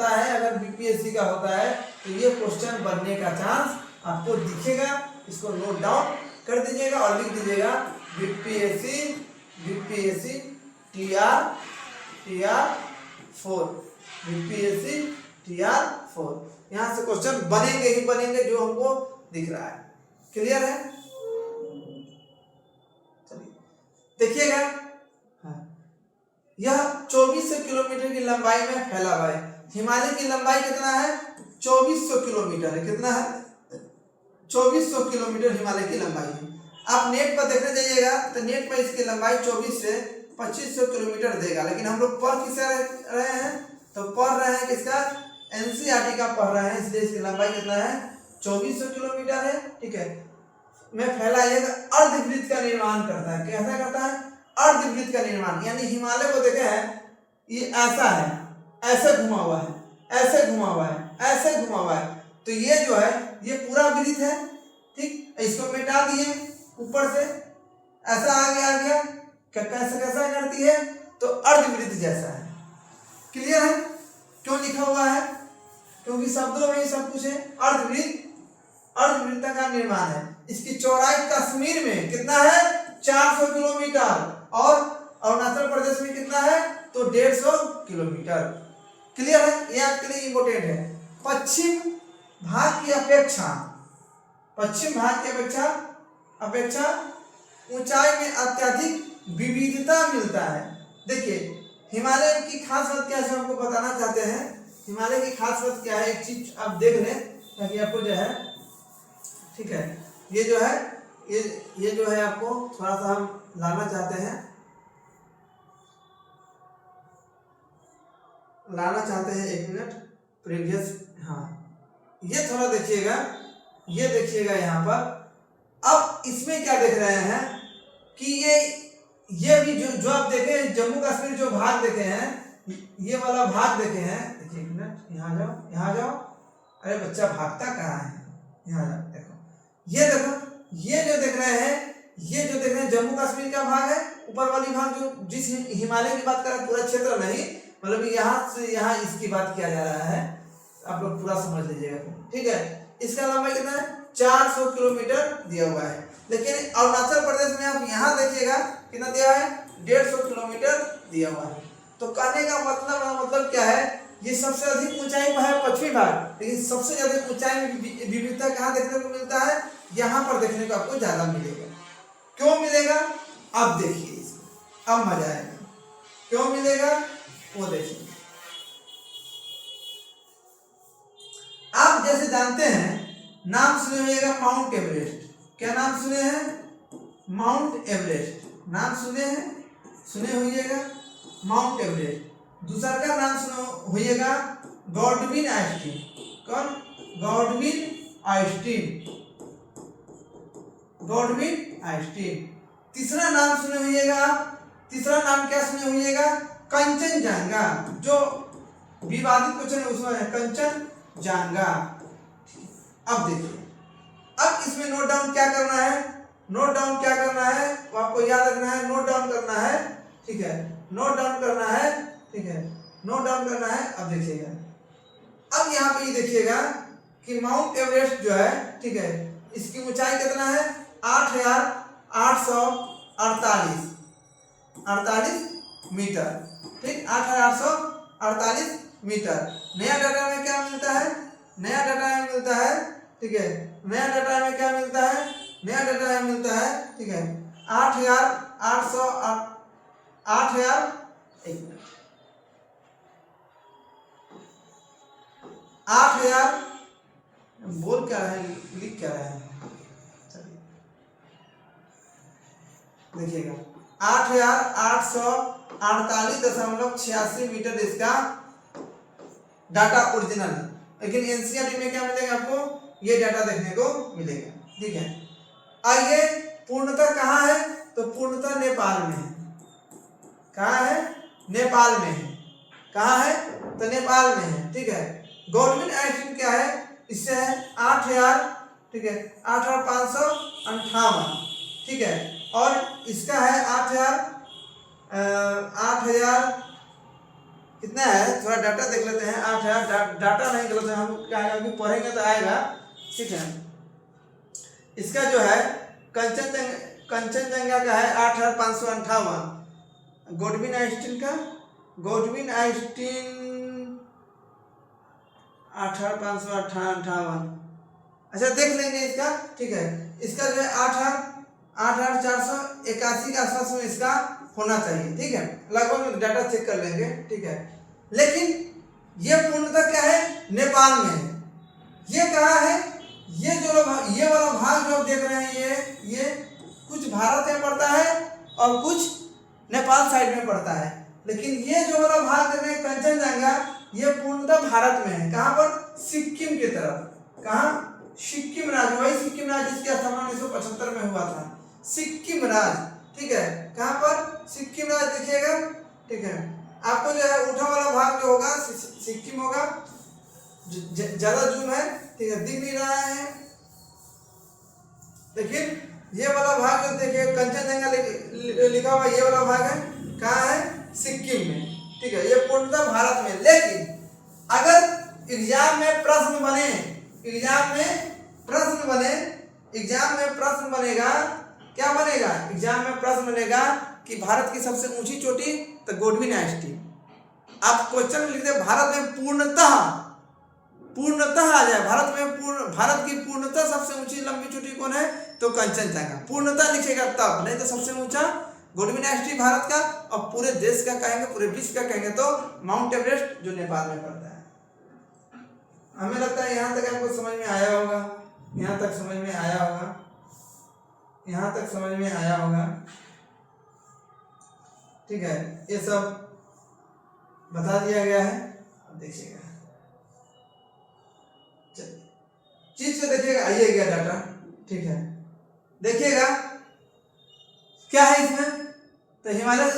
है, अगर बीपीएससी का होता है, तो ये क्वेश्चन बनने का चांस आपको दिखेगा। इसको नोट डाउन कर दीजिएगा और लिख दीजिएगा बीपीएससी TR4, बीपीएससी TR4। यहाँ से क्वेश्चन बनेंगे ही बनेंगे जो हमको दिख रहा है। क्लियर है? चलिए देखिएगा, यह 2400 किलोमीटर की लंबाई में फैला हुआ है। हिमालय की लंबाई कितना है? 2400 किलोमीटर है। कितना है? 2400 किलोमीटर हिमालय की लंबाई है। आप नेट पर देखने जाइएगा तो नेट पर इसकी लंबाई 24 से 2500 किलोमीटर देगा, लेकिन हम लोग पढ़ किससे रहे हैं? तो पढ़ रहे हैं किसका? एनसीईआरटी का पढ़ रहे हैं, इसलिए इसकी लंबाई कितना है? 2400 किलोमीटर है, ठीक है। में फैला यह अर्धवृत्त का निर्माण करता है। कैसा करता है? अर्धवृत्त का निर्माण, यानी हिमालय को देखे हैं, ये ऐसा है, ऐसे घुमा हुआ है, ऐसे घुमा हुआ है, ऐसे घुमा हुआ है, तो ये जो है ये पूरा वृत्त है, ठीक। इसको मिटा दिए ऊपर से, ऐसा आ गया कैसा करती है? तो अर्धवृत्त जैसा है। क्लियर है? क्यों लिखा हुआ है? क्योंकि शब्दों में सब कुछ है। अर्धवृत्त का निर्माण है। इसकी चौड़ाई कश्मीर में कितना है? 400 किलोमीटर और अरुणाचल प्रदेश में कितना है तो 150 किलोमीटर। क्लियर है, ये आपके लिए इंपोर्टेंट है। पश्चिम भाग की अपेक्षा ऊंचाई में अत्यधिक विविधता मिलता है। देखिए हिमालय की खास बात क्या है हमको बताना चाहते हैं। हिमालय की खास बात क्या है, एक चीज आप देख लें ताकि आपको जो है, ठीक है, ये जो है ये जो है आपको थोड़ा सा हम लाना चाहते हैं एक मिनट प्रीवियस, हाँ ये थोड़ा देखिएगा, ये देखिएगा यहाँ पर। अब इसमें क्या देख रहे हैं कि ये भी जो आप देखे जम्मू कश्मीर जो भाग देखे हैं, ये वाला भाग देखे हैं, देखिए एक मिनट यहाँ जाओ, अरे बच्चा भागता कहाँ है, यहाँ जाओ, देखो ये जो देख रहे हैं जम्मू कश्मीर का भाग है, ऊपर वाली भाग जो जिस हिमालय की बात कर रहे हैं, पूरा क्षेत्र नहीं, मतलब यहाँ से यहाँ इसकी बात किया जा रहा है, आप लोग पूरा समझ लीजिएगा, ठीक है। इसका लंबाई कितना है 400 किलोमीटर दिया हुआ है, लेकिन अरुणाचल प्रदेश में आप यहाँ देखिएगा कितना दिया है 150 किलोमीटर दिया हुआ है। तो कहने का मतलब क्या है, ये सबसे अधिक ऊंचाई पर है पश्चिमी भाग, लेकिन सबसे ज्यादा ऊंचाई में विविधता कहाँ देखने को मिलता है, यहाँ पर देखने को आपको ज्यादा मिलेगा। क्यों मिलेगा अब देखिए, इसमें अब मजा आएगा, क्यों मिलेगा वो देखिए। आप जैसे जानते हैं, नाम सुने होइएगा माउंट एवरेस्ट, क्या नाम सुने हैं, माउंट एवरेस्ट नाम सुने होइएगा माउंट एवरेस्ट। दूसरा का नाम सुनो होइएगा गॉडविन आइंस्टीन, कौन, गॉडविन आइंस्टीन। तीसरा नाम सुने होइएगा, तीसरा नाम क्या सुने होइएगा, कंचनजंगा, जो विवादित क्वेश्चन है उसमें है कंचनजंगा। अब देखिए, अब इसमें नोट डाउन क्या करना है, वो आपको याद रखना है, नोट डाउन करना है, ठीक है, नोट डाउन करना है, ठीक है, नोट डाउन करना है। अब देखिएगा, अब यहाँ पे ये देखिएगा कि माउंट एवरेस्ट जो है, ठीक है, इसकी ऊंचाई कितना है 8,848 मीटर, ठीक, 8,848 मीटर। नया डाटा में क्या मिलता है, ठीक है, नया डाटा में क्या मिलता है, ठीक है 8,000 बोल क्या रहे हैं, लिख क्या रहे हैं, देखिएगा 8,848.86 मीटर इसका डाटा ओरिजिनल है, लेकिन एनसीईआरटी में क्या मिलेगा आपको, ये डाटा देखने को मिलेगा, ठीक है। आइए पूर्णतः कहाँ है, तो पूर्णतः नेपाल में है, कहाँ है, नेपाल में है, कहाँ है तो नेपाल में है, ठीक है। गॉडविन आइंस्टीन क्या है, इससे है 8,000, ठीक है 8,558, ठीक है, और इसका है 8,000 कितना है, थोड़ा डाटा देख लेते हैं। 8,000 डाटा नहीं गलत है, हम क्या अभी पढ़ेंगे तो आएगा, ठीक है। इसका जो है कंचनजंगा का है 8,558, गॉडविन आइंस्टीन 8,558, अच्छा देख लेंगे इसका, ठीक है। इसका जो है 8,481 के आसपास में इसका होना चाहिए, ठीक है, लगभग डाटा चेक कर लेंगे, ठीक है। लेकिन ये पूर्णतः क्या है, नेपाल में है। ये कहाँ है, ये वाला भाग जो आप देख रहे हैं, ये कुछ भारत में पड़ता है और कुछ नेपाल साइड में पड़ता है, लेकिन ये जो वाला भाग देख रहे हैं कंचनजंगा, ये पूर्णतः भारत में है। कहाँ पर, सिक्किम की तरफ, कहाँ, सिक्किम राज्य, वही सिक्किम राज्य जिसकी स्थापना 1975 में हुआ था, सिक्किम राज्य, ठीक है। कहाँ पर, सिक्किम राज्य देखिएगा, ठीक है। आपको जो है ऊँचा वाला भाग जो होगा सिक्किम होगा, ज्यादा जूम है, ठीक है, दिख नहीं रहा है, लेकिन ये वाला भाग जो देखिए कंचनजंगा लिखा हुआ, ये वाला भाग है कहाँ है, सिक्किम में, ठीक है। ये पूर्णतः भारत में। लेकिन अगर एग्जाम में प्रश्न बनेगा क्या बनेगा, एग्जाम में प्रश्न बनेगा कि भारत की सबसे ऊंची चोटी, तो गोडविन आइसटी। आप क्वेश्चन में लिखते भारत में पूर्णतः आ जाए, भारत की पूर्णतः सबसे ऊंची लंबी चोटी कौन है, तो कंचनजंगा। पूर्णतः लिखेगा तब, नहीं तो सबसे ऊंचा गोडविन आइसटी भारत का, और पूरे देश का कहेंगे, पूरे विश्व का कहेंगे तो माउंट एवरेस्ट जो नेपाल में पड़ता है। हमें लगता है यहाँ तक आपको समझ में आया होगा, यहाँ तक समझ में आया होगा, यहाँ तक समझ में आया होगा। ठीक है, ये सब बता दिया गया है। अब देखिएगा, चीज को देखिएगा, आइए गया डाटा। ठीक है, देखिएगा क्या है इसमें, तो हिमालय,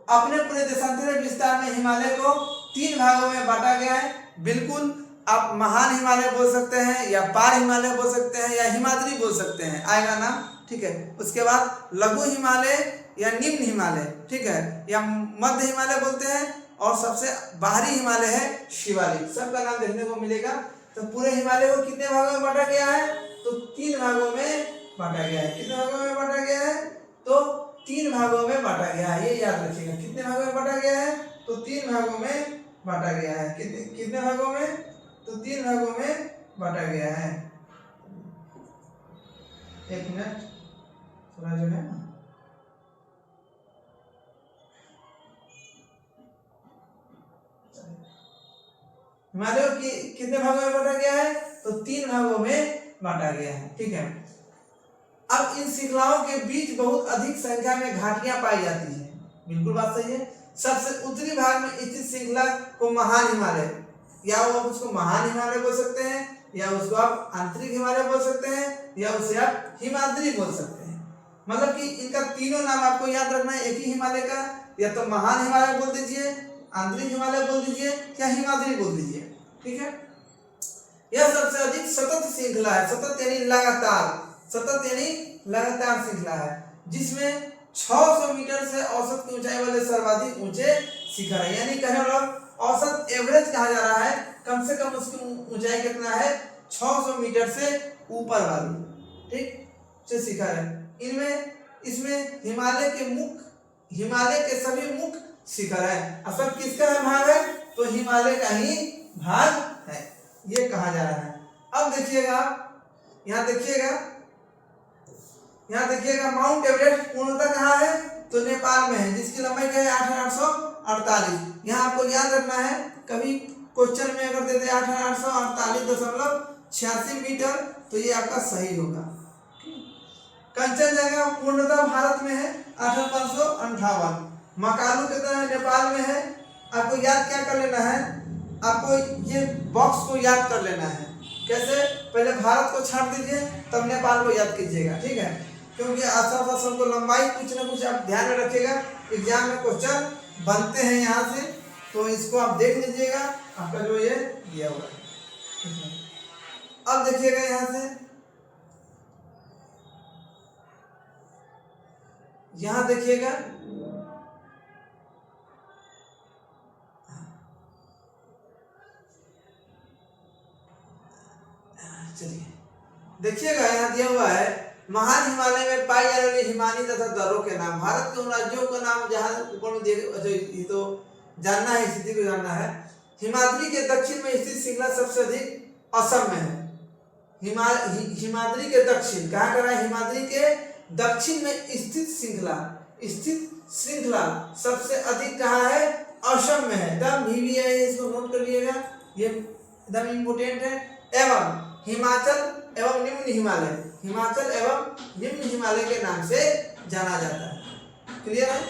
अपने पूरे देशांतरिक विस्तार में हिमालय को 3 भागों में बांटा गया है। बिल्कुल, आप महान हिमालय बोल सकते हैं, या पार हिमालय बोल सकते हैं, या हिमाद्री बोल सकते हैं, आएगा नाम। ठीक है, उसके बाद लघु हिमालय या निम्न हिमालय, ठीक है, या मध्य हिमालय बोलते हैं, और सबसे बाहरी हिमालय है शिवालिक, सबका नाम देखने को मिलेगा। तो पूरे हिमालय को कितने भागों में बांटा गया है, तो 3 भागों में बांटा गया है। कितने भागों में बांटा गया है, तो 3 भागों में बांटा गया है, ये याद रखिएगा। कितने भागों में बांटा गया है, तो 3 भागों में बांटा गया है। कितने भागों में, तो 3 भागों में बांटा गया है। 1 मिनट, थोड़ा जो है ना, हिमालय को कितने भागों में बांटा गया है, तो 3 भागों में बांटा गया है। ठीक है, अब इन श्रृंखलाओं के बीच बहुत अधिक संख्या में घाटियां पाई जाती हैं। बिल्कुल बात सही है। सबसे उत्तरी भाग में स्थित श्रृंखला को महान हिमालय, या वो उसको महान हिमालय बोल सकते हैं, या उसको आप आंतरिक हिमालय बोल सकते हैं, या उसे आप हिमाद्री बोल सकते हैं। मतलब कि इनका तीनों नाम आपको याद रखना है एक ही हिमालय का, या तो महान हिमालय बोल दीजिए, आंतरिक हिमालय बोल दीजिए, या हिमाद्री बोल दीजिए। ठीक है, यह सबसे अधिक सतत श्रृंखला है। सतत यानी लगातार, सतत यानी लगातार श्रृंखला है, जिसमें 600 मीटर से औसत की ऊंचाई वाले सर्वाधिक ऊंचे शिखर है। यानी कहने वाला औसत एवरेज कहा जा रहा है, कम से कम उसकी ऊंचाई कितना है, 600 मीटर से ऊपर वाली, ठीक, जो शिखर है। इसमें हिमालय के सभी मुख्य शिखर है। असल किसका है भाग है, तो हिमालय का ही भाग है, ये कहा जा रहा है। अब देखिएगा, यहाँ देखिएगा माउंट एवरेस्ट पूर्णतः कहाँ है, तो नेपाल में है, जिसकी लंबाई क्या है, 8848। यहाँ आपको याद रखना है, कभी क्वेश्चन में अगर देते 8848.86 मीटर, तो ये आपका सही होगा। कंचनजंगा पूर्णतः भारत में है, 8558। मकालू कितना है, नेपाल में है। आपको याद क्या कर लेना है, आपको ये बॉक्स को याद कर लेना है। कैसे, पहले भारत को छाट दीजिए, तब नेपाल को याद कीजिएगा। ठीक है, क्योंकि आसपास को लंबाई कुछ ना कुछ आप ध्यान में रखिएगा, एग्जाम में क्वेश्चन बनते हैं यहाँ से, तो इसको आप देख लीजिएगा, आपका जो ये दिया हुआ है। अब देखिएगा यहाँ देखिएगा, चलिए देखिएगा, यहाँ दिया हुआ है महान हिमालय में पाई जाने वाली हिमानी तथा दर्रों के नाम। भारत के उन राज्यों का नाम जहाँ ऊपर में ये तो जानना है, स्थिति को जानना है। हिमाद्री के दक्षिण में स्थित श्रृंखला सबसे अधिक असम में है। हिमाद्री के दक्षिण कहाँ कर रहा है, हिमाद्री के दक्षिण में स्थित श्रृंखला सबसे अधिक कहाँ है, असम में है। एकदम भी है, इसको नोट कर लिएगा, ये एकदम इम्पोर्टेंट है। एवं हिमाचल एवं निम्न हिमालय के नाम से जाना जाता है। क्लियर है।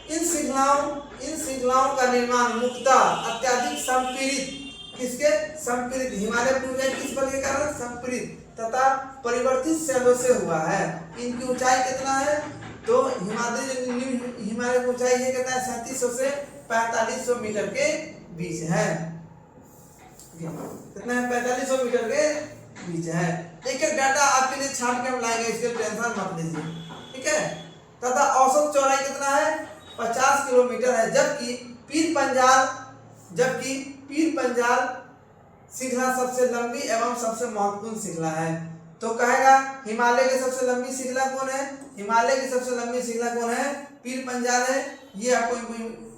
इन श्रृंखलाओं का निर्माण मुख्यतः अत्यधिक संपीड़ित हिमालय की ऊंचाई किस बल के कारण, संपीड़ित तथा परिवर्तित शैलों से हुआ है। इनकी ऊंचाई कितना है, तो हिमालय की ऊंचाई है कितना है, 3700 से 4500 मीटर के बीच है। कितना है, 4500 मीटर के बीच है। एक डाटा आपके लिए छाट के हम लाएंगे, इसके टेंशन मत लीजिए। ठीक है, तथा औसत चौड़ाई कितना है, 50 किलोमीटर है। जबकि पीर पंजाल श्रृंखला सबसे लंबी एवं सबसे महत्वपूर्ण श्रृंखला है। तो कहेगा हिमालय की सबसे लंबी श्रृंखला कौन है? हिमालय की सबसे लंबी श्रृंखला कौन है? पीर पंजाल है। ये आपको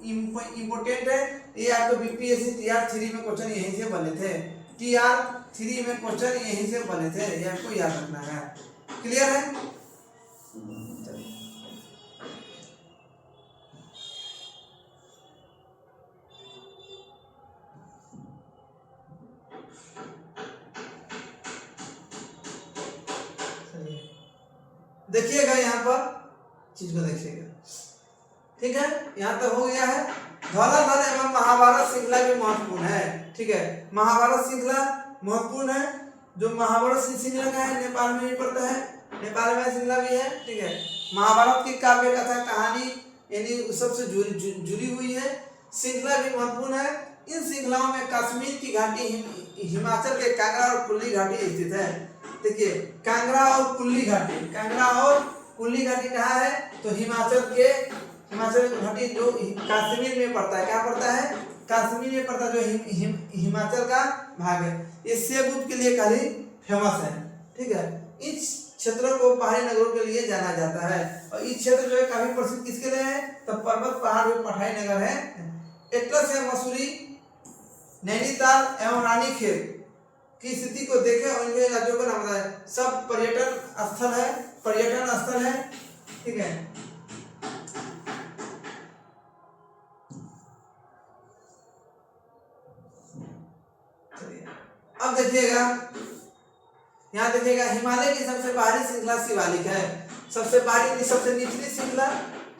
इम्पोर्टेंट है, ये आपको बीपीएससी TR3 में क्वेश्चन यहीं से बने थे। TR3 में क्वेश्चन यहीं से बने थे, ये आपको याद रखना है। क्लियर है? देखिएगा यहाँ पर चीज को देखिएगा, ठीक है। यहाँ तक हो गया है। धौलाधर एवं महाभारत श्रृंखला भी महत्वपूर्ण है, ठीक है। महाभारत श्रृंखला महत्वपूर्ण है। जो महाभारत श्रृंखला का है नेपाल में ही पड़ता है, नेपाल में श्रृंखला भी है, ठीक है। महाभारत की काव्य कथा कहानी यानी सबसे जुड़ी हुई है। श्रृंखला भी महत्वपूर्ण है। इन श्रृंखलाओं में कश्मीर की घाटी, हिमाचल के कांगड़ा और कुल्ली घाटी स्थित है। देखिए कांगड़ा और कुल्ली घाटी, कांगड़ा और कुल्ली घाटी कहाँ है? तो हिमाचल घाटी जो कश्मीर में पड़ता है। क्या पड़ता है? कश्मीर में पड़ता है, जो हिमाचल का भाग है। ये सेब के लिए काफी फेमस है, ठीक है। इस क्षेत्रों को पहाड़ी नगरों के लिए जाना जाता है। और इस क्षेत्र जो है काफी प्रसिद्ध किसके लिए है? तो पर्वत पहाड़ में पठाई नगर है। एटलस है मसूरी, नैनीताल एवं रानीखेत की स्थिति को देखें और इनके राज्यों का नाम बताएं। सब पर्यटन स्थल है, ठीक है। अब देखिएगा, यहाँ देखिएगा हिमालय की सबसे बाहरी श्रृंखला शिवालिक है। सबसे बाहरी, सबसे निचली श्रृंखला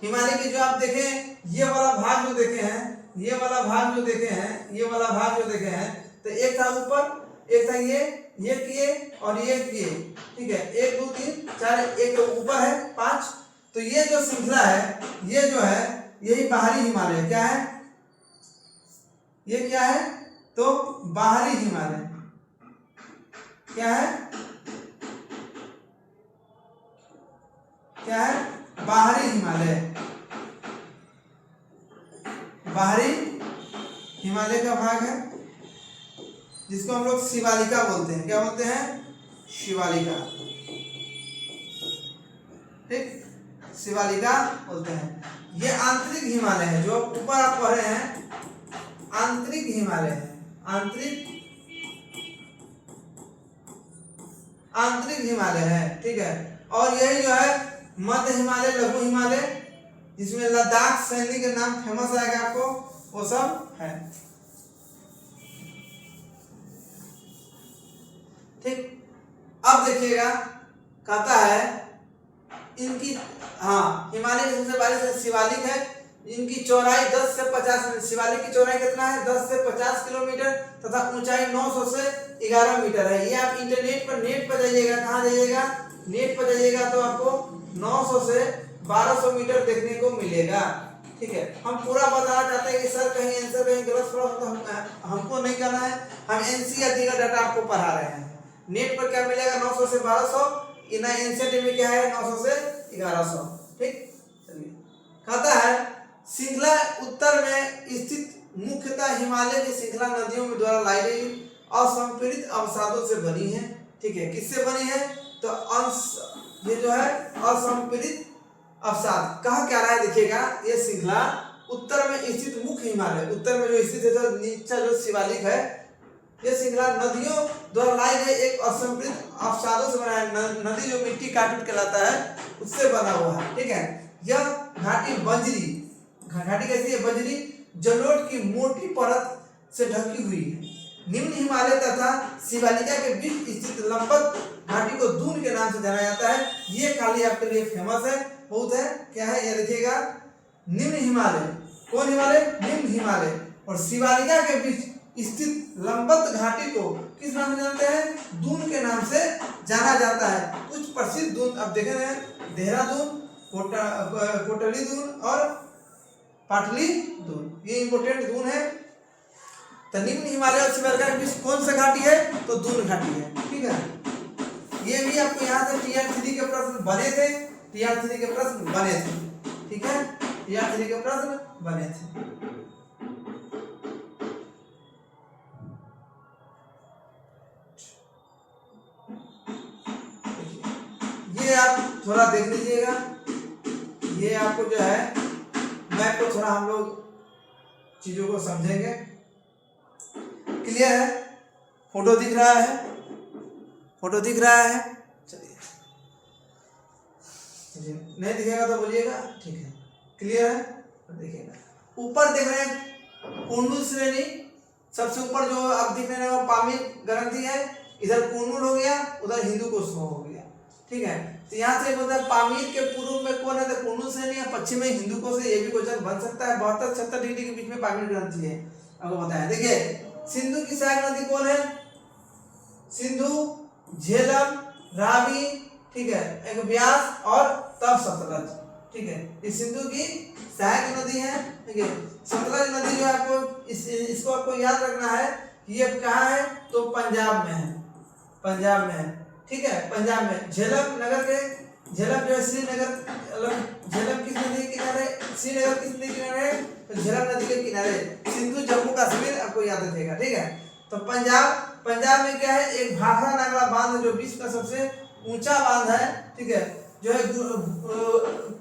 हिमालय की जो आप देखें, ये वाला भाग जो देखे हैं, ये वाला भाग जो देखे हैं, तो एक था ऊपर, एक था ये किए और ये किए, ठीक है। 1 2 3 4, एक तो ऊपर है 5। तो ये जो श्रृंखला है, ये जो है यही बाहरी हिमालय क्या है? ये क्या है? तो बाहरी हिमालय क्या है? क्या है? बाहरी हिमालय का भाग है, जिसको हम लोग शिवालिका बोलते हैं। क्या बोलते हैं? शिवालिका, ठीक, शिवालिका बोलते हैं। ये आंतरिक हिमालय है, जो ऊपर आप पढ़ रहे हैं, आंतरिक हिमालय है। आंतरिक हिमालय है, ठीक है। और यही जो है मध्य हिमालय, लघु हिमालय, जिसमें लद्दाख सैनी के नाम फेमस आएगा आपको, वो सब है, ठीक। अब देखिएगा, कहता है इनकी, हाँ, हिमालय की सबसे बड़ी शिवालिक है। इनकी चौड़ाई 10 से 50, शिवालिक की चौड़ाई कितना है? 10 से 50 किलोमीटर तथा ऊंचाई 900 से 11 मीटर है। ये आप इंटरनेट पर नेट पर जाइएगा, कहाँ जाइएगा? नेट पर जाइएगा तो आपको 900 से 1200 मीटर देखने को मिलेगा, ठीक है। हम पूरा बताना चाहते हैं कि सर कहीं आंसर कहीं गलत पड़ा तो हमको नहीं करना है, हम एनसीईआरटी का डाटा आपको पढ़ा रहे हैं। नेट पर क्या मिलेगा? 900 से 1200, इना एनसीईआरटी में क्या है? 900 से 1100, ठीक। चलिए, कहता है श्रृंखला उत्तर में स्थित मुख्यतः हिमालय की श्रृंखला नदियों में द्वारा लाई गई असंपीड़ित अवसादों से बनी है, ठीक है। किससे बनी है? तो अंश, ये जो है असंपीड़ित अवसाद कहा क्या रहा है? देखिएगा, ये श्रृंखला उत्तर में स्थित मुख्य हिमालय, उत्तर में जो स्थित है, जो नीचा जो शिवालिक है, ये श्रृंखला नदियों द्वारा लाई गई एक असंपीड़ित अवसादों से बना है। नदी जो मिट्टी काट के लाता है, उससे बना हुआ है, ठीक है। यह घाटी बंजरी, घाटी कैसी है? बंजरी जलोढ़ की मोटी परत से ढकी हुई है। निम्न हिमालय तथा शिवालिका के बीच स्थित लंबत घाटी को दून के नाम से जाना जाता है। ये खाली आपके लिए फेमस है, बहुत है। क्या है ये? देखिएगा, निम्न हिमालय, कौन हिमालय? निम्न हिमालय और शिवालिका के बीच स्थित लंबत घाटी को किस नाम से जानते हैं? दून के नाम से जाना जाता है। कुछ प्रसिद्ध दून आप देख रहे हैं, देहरादून, कोटली दून और पाटली दून, ये इंपोर्टेंट दून है। तो निम्न हिमालय और शिवालिका के बीच कौन सा घाटी है? तो दून घाटी है, ठीक है। ये भी आपको यहाँ से TR3 के प्रश्न बने थे, TR3 के प्रश्न बने थे, ठीक है। TR3 के प्रश्न बने थे। थोड़ा देख लीजिएगा, ये आपको जो है मैप को थोड़ा हम लोग चीजों को समझेंगे। क्लियर है? फोटो दिख रहा है? फोटो दिख रहा है? चलिए, नहीं दिखेगा तो बोलिएगा, ठीक है। क्लियर है? देखिएगा ऊपर देख रहे हैं कुंडू श्रेणी, सबसे ऊपर जो आप दिख रहे हैं वो पामीर ग्रंथि है, इधर कुर्नूल हो गया, उधर हिंदू कुश हो गया, ठीक है। तो यहाँ से बोलते हैं पामीर के पूर्व में कौन है, तो कुर्नूल श्रेणी है, पश्चिम में हिंदू कुश है। ये भी क्वेश्चन बन सकता है। 72-76 डिग्री के बीच में पामीर ग्रंथि है, आपको बताया। देखिए सिंधु की सहायक नदी कौन है? सिंधु, झेलम, रावी, ठीक है, एक ब्यास और तब सतलज, ठीक है। ये सिंधु की सहायक नदी है, ठीक है। सतलज नदी जो आपको इसको आपको याद रखना है कि ये कहाँ है, तो पंजाब में है, पंजाब में है, ठीक है, पंजाब में। झेलम नगर के, झेलम जो है श्रीनगर, झेलम किस नदी के किनारे, श्रीनगर किस नदी के किनारे, तो झेलम नदी के किनारे। सिंधु जम्मू कश्मीर आपको याद रखेगा, ठीक है। तो पंजाब में क्या है, एक भाखड़ा नागरा बांध जो विश्व का सबसे ऊंचा बांध है, ठीक है, जो है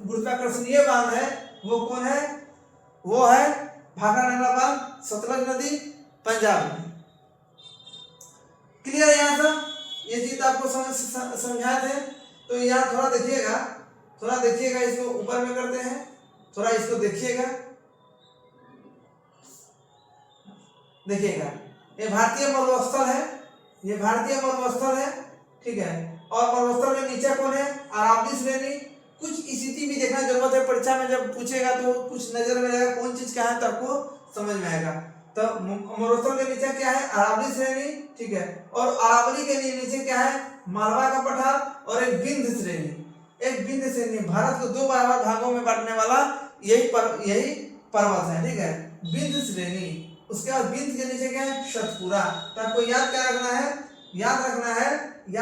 गुरुत्वाकर्षणीय बांध है, वो कौन है, वो है भाखड़ा नागरा बांध, सतलज नदी, पंजाब में। क्लियर है? यहाँ से ये चीज आपको समझाए थे। तो यहाँ थोड़ा देखिएगा, इसको ऊपर में करते हैं, थोड़ा इसको देखिएगा, देखिएगा ये भारतीय मरुस्थल है, ये भारतीय मरुस्थल है, ठीक है। और मरुस्थल के नीचे कौन है, अरावली श्रेणी। कुछ स्थिति भी देखना जरूरत है, परीक्षा में जब पूछेगा तो कुछ नजर में रहेगा कौन चीज कहाँ है, तो आपको समझ में आएगा। तो मरुस्थल के नीचे क्या है, अरावली श्रेणी, ठीक है। और अरावली के नीचे क्या है, मालवा का पठार और एक विंध्य श्रेणी। एक विंध्य श्रेणी भारत को 2 भागों में बांटने वाला यही पर्वत है, ठीक है, विंध्य श्रेणी। उसके बाद विंध्य के नीचे क्या है, सतपुरा। तो आपको याद क्या रखना है, याद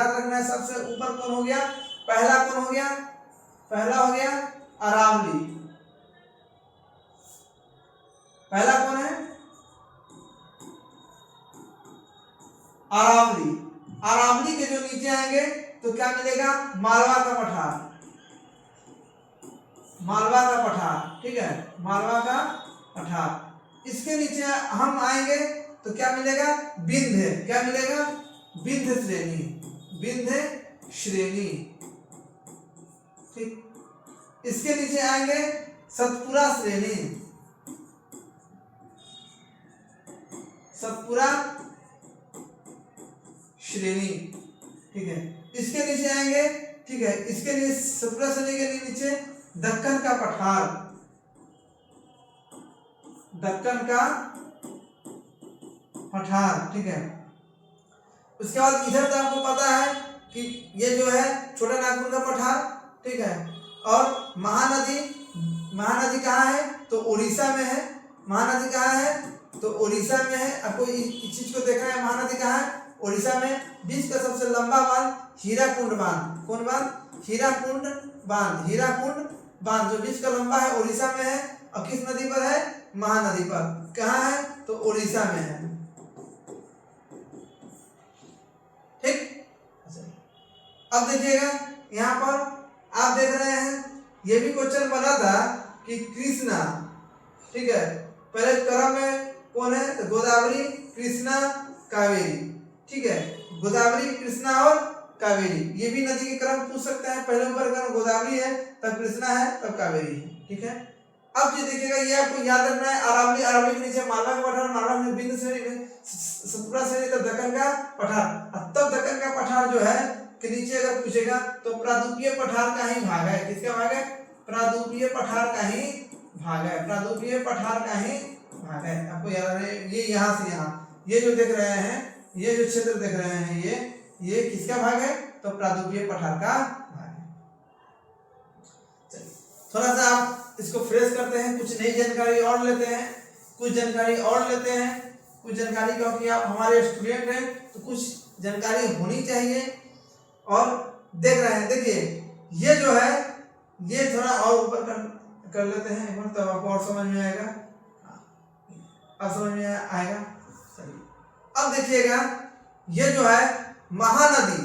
रखना है सबसे ऊपर कौन हो गया, पहला कौन हो गया, पहला हो गया अरावली। पहला कौन है, अरावली। अरावली के जो नीचे आएंगे तो क्या मिलेगा, मालवा का पठार, मालवा का पठार, ठीक है, मालवा का पठार। इसके नीचे हम आएंगे तो क्या मिलेगा, विंध्य। क्या मिलेगा, विंध्य श्रेणी, विंध्य श्रेणी, ठीक। इसके नीचे आएंगे सतपुरा श्रेणी, सतपुरा श्रेणी, ठीक है। इसके नीचे आएंगे, ठीक है, इसके लिए सतपुरा श्रेणी के नीचे दक्कन का पठार, दक्कन का पठार, ठीक है। उसके बाद इधर तो आपको पता है कि ये जो है छोटा नागपुर का पठार, ठीक है। और महानदी कहाँ है, तो उड़ीसा में है। महानदी कहाँ है, तो उड़ीसा में है। आपको इस चीज को देखना है, महानदी कहाँ है, उड़ीसा में। विश्व का सबसे लंबा बांध हीराकुंड बांध, कौन बांध, हीराकुंड बांध, हीराकुंड बांध जो विश्व का लंबा है, उड़ीसा में है। और किस नदी पर है, महानदी पर। कहाँ है, तो उड़ीसा में है, ठीक। अब देखिएगा यहाँ पर आप देख रहे हैं, ये भी क्वेश्चन बना था कि कृष्णा, ठीक है, पहले क्रम में कौन है, तो गोदावरी, कृष्णा, कावेरी, ठीक है, गोदावरी, कृष्णा और कावेरी। ये भी नदी के क्रम पूछ सकते हैं, पहले ऊपर क्रम गोदावरी है, तब कृष्णा है, तब कावेरी है, ठीक है। अब जो देखिएगा ये आपको याद रखना है, अरावली, अरावली के नीचे मालवा का पठार, मालवा में विंध्य श्रेणी में सतपुरा श्रेणी, तब दक्कन का पठार। तब दक्कन का पठार जो है के नीचे अगर पूछेगा तो प्रादुपीय पठार का ही भाग है। किसका भाग है, प्रादुपीय पठार का ही भाग है, प्रादुपीय पठार का ही भाग है। आपको याद रहे, ये यहाँ से यहाँ, ये जो देख रहे हैं, ये जो क्षेत्र देख रहे हैं, ये किसका भाग है, तो प्रादुपीय पठार का भाग है। चलिए थोड़ा सा आप इसको फ्रेश करते हैं, कुछ नई जानकारी और लेते हैं, कुछ जानकारी क्योंकि आप हमारे स्टूडेंट हैं तो कुछ जानकारी होनी चाहिए। और देख रहे हैं, देखिए ये जो है, ये थोड़ा और ऊपर कर लेते हैं एक बार, तब आपको और समझ में आएगा, अब समझ में आएगा। चलिए अब देखिएगा, ये जो है महानदी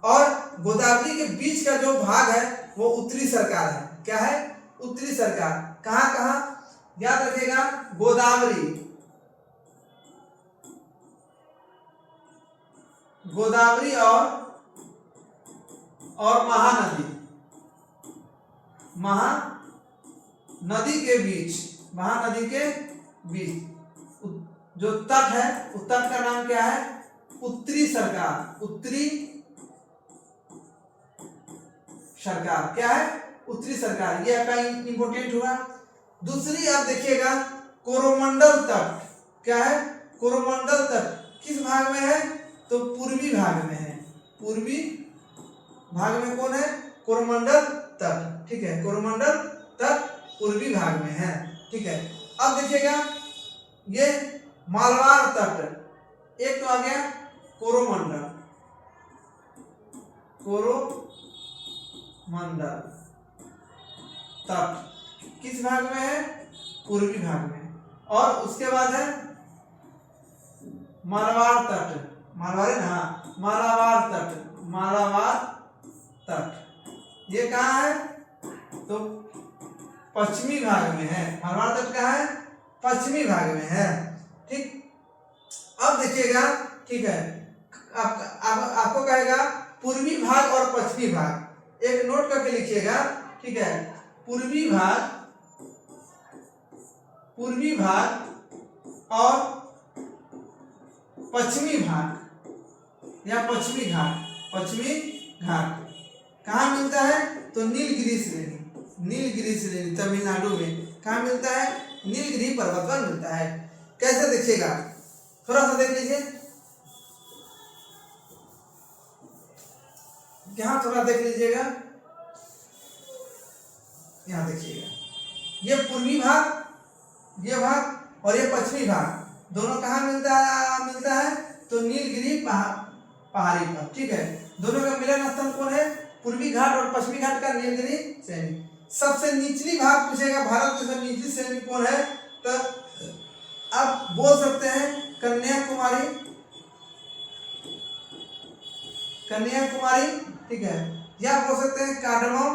और गोदावरी के बीच का जो भाग है वो उत्तरी सरकार है। क्या है? उत्तरी सरकार। कहाँ कहाँ याद रखिएगा? गोदावरी, गोदावरी और महानदी, महानदी के बीच, महानदी के बीच जो तट है, उस तट का नाम क्या है? उत्तरी सरकार। उत्तरी सरकार क्या है? उत्तरी सरकार। ये आपका इंपोर्टेंट हुआ। दूसरी आप देखिएगा कोरोमंडल तट। क्या है? कोरोमंडल तट किस भाग में है? तो पूर्वी भाग में है। पूर्वी भाग में कौन है? कोरोमंडल तट। ठीक है, कोरोमंडल तट पूर्वी भाग में है। ठीक है, अब देखिएगा ये मालवार तट। एक तो आ गया कोरोमंडल, कोरोमंडल तट किस भाग में है? पूर्वी भाग में। और उसके बाद है मालाबार तट। मालवार है ना? मालाबार तट, मालाबार तट ये कहाँ है? तो पश्चिमी भाग में है। मालवार तट कहाँ है? पश्चिमी भाग में है। ठीक, अब देखिएगा, ठीक है, आपको कहेगा पूर्वी भाग और पश्चिमी भाग, एक नोट करके लिखिएगा। ठीक है, पूर्वी भाग और पश्चिमी भाग या पश्चिमी घाट। पश्चिमी घाट कहाँ मिलता है? तो नीलगिरी श्रेणी, नीलगिरी श्रेणी तमिलनाडु में कहाँ मिलता है? नीलगिरी पर्वत पर मिलता है। कैसे देखिएगा, थोड़ा सा देख लीजिए, यहाँ थोड़ा देख लीजिएगा, यहाँ देखिएगा, ये पूर्वी भाग, ये भाग और ये पश्चिमी भाग दोनों कहाँ मिलता है? तो नीलगिरी पहाड़ी पर। ठीक है, दोनों का मिलन स्थल कौन है? पूर्वी घाट और पश्चिमी घाट का नीलगिरी श्रेणी। सबसे निचली भाग पूछेगा, भारत की सबसे निचली श्रेणी कौन है? तो आप बोल सकते हैं कन्याकुमारी, कन्याकुमारी। ठीक है, या बोल सकते हैं कार्डमम,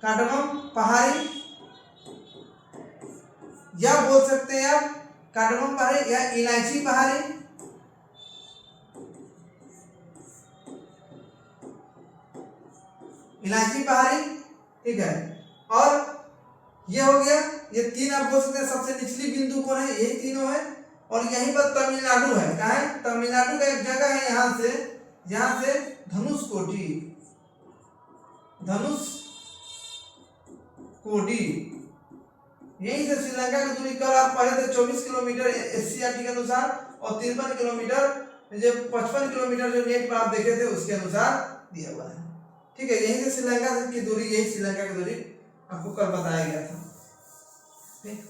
कार्डमम पहाड़ी, या बोल सकते हैं आप कार्डमम पहाड़ी या इलायची पहाड़ी। इलायची पहाड़ी। ठीक है, और ये हो गया, ये तीन आप बोल सकते हैं सबसे निचली बिंदु कौन है? यही तीनों है। और यहीं पर तमिलनाडु है। कहाँ है? तमिलनाडु का एक जगह है, यहाँ से धनुषकोडी, यहीं से श्रीलंका की दूरी कल आप पढ़े थे 24 किलोमीटर एससीईआरटी के अनुसार, और 53 किलोमीटर, जो 55 किलोमीटर जो नेट पर आप देखे थे उसके अनुसार दिया हुआ है। ठीक है, यहीं से श्रीलंका की दूरी, यही श्रीलंका की दूरी आपको कल बताया गया था। ठीक,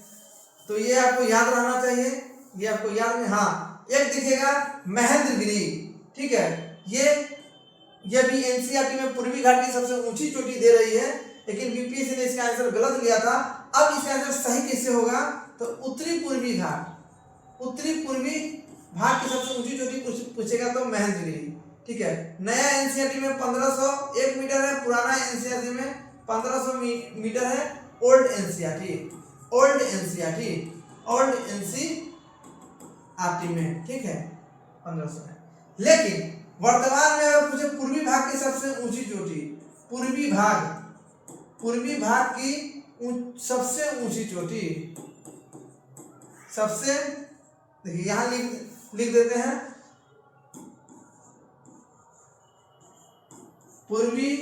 तो ये आपको याद रहना चाहिए, ये आपको याद में। हाँ, एक दिखेगा महेंद्रगिरी। ठीक है, ये भी एनसीईआरटी में पूर्वी घाट की सबसे ऊंची चोटी दे रही है, लेकिन बीपीएससी ने इसका आंसर गलत लिया था। अब इसका आंसर सही कैसे होगा? तो उत्तरी पूर्वी घाट, उत्तरी पूर्वी भाग की सबसे ऊंची चोटी पूछेगा तो महेंद्रगिरी। ठीक है, नया एनसीईआरटी में 1501 मीटर है, पुराना एनसीईआरटी में 1500 मीटर है। ओल्ड एनसीईआरटी में, ठीक है, 1500 है। लेकिन वर्तमान में अगर पूछे पूर्वी भाग की सबसे ऊंची चोटी, पूर्वी भाग की सबसे ऊंची चोटी, सबसे, देखिए यहां लिख देते हैं, पूर्वी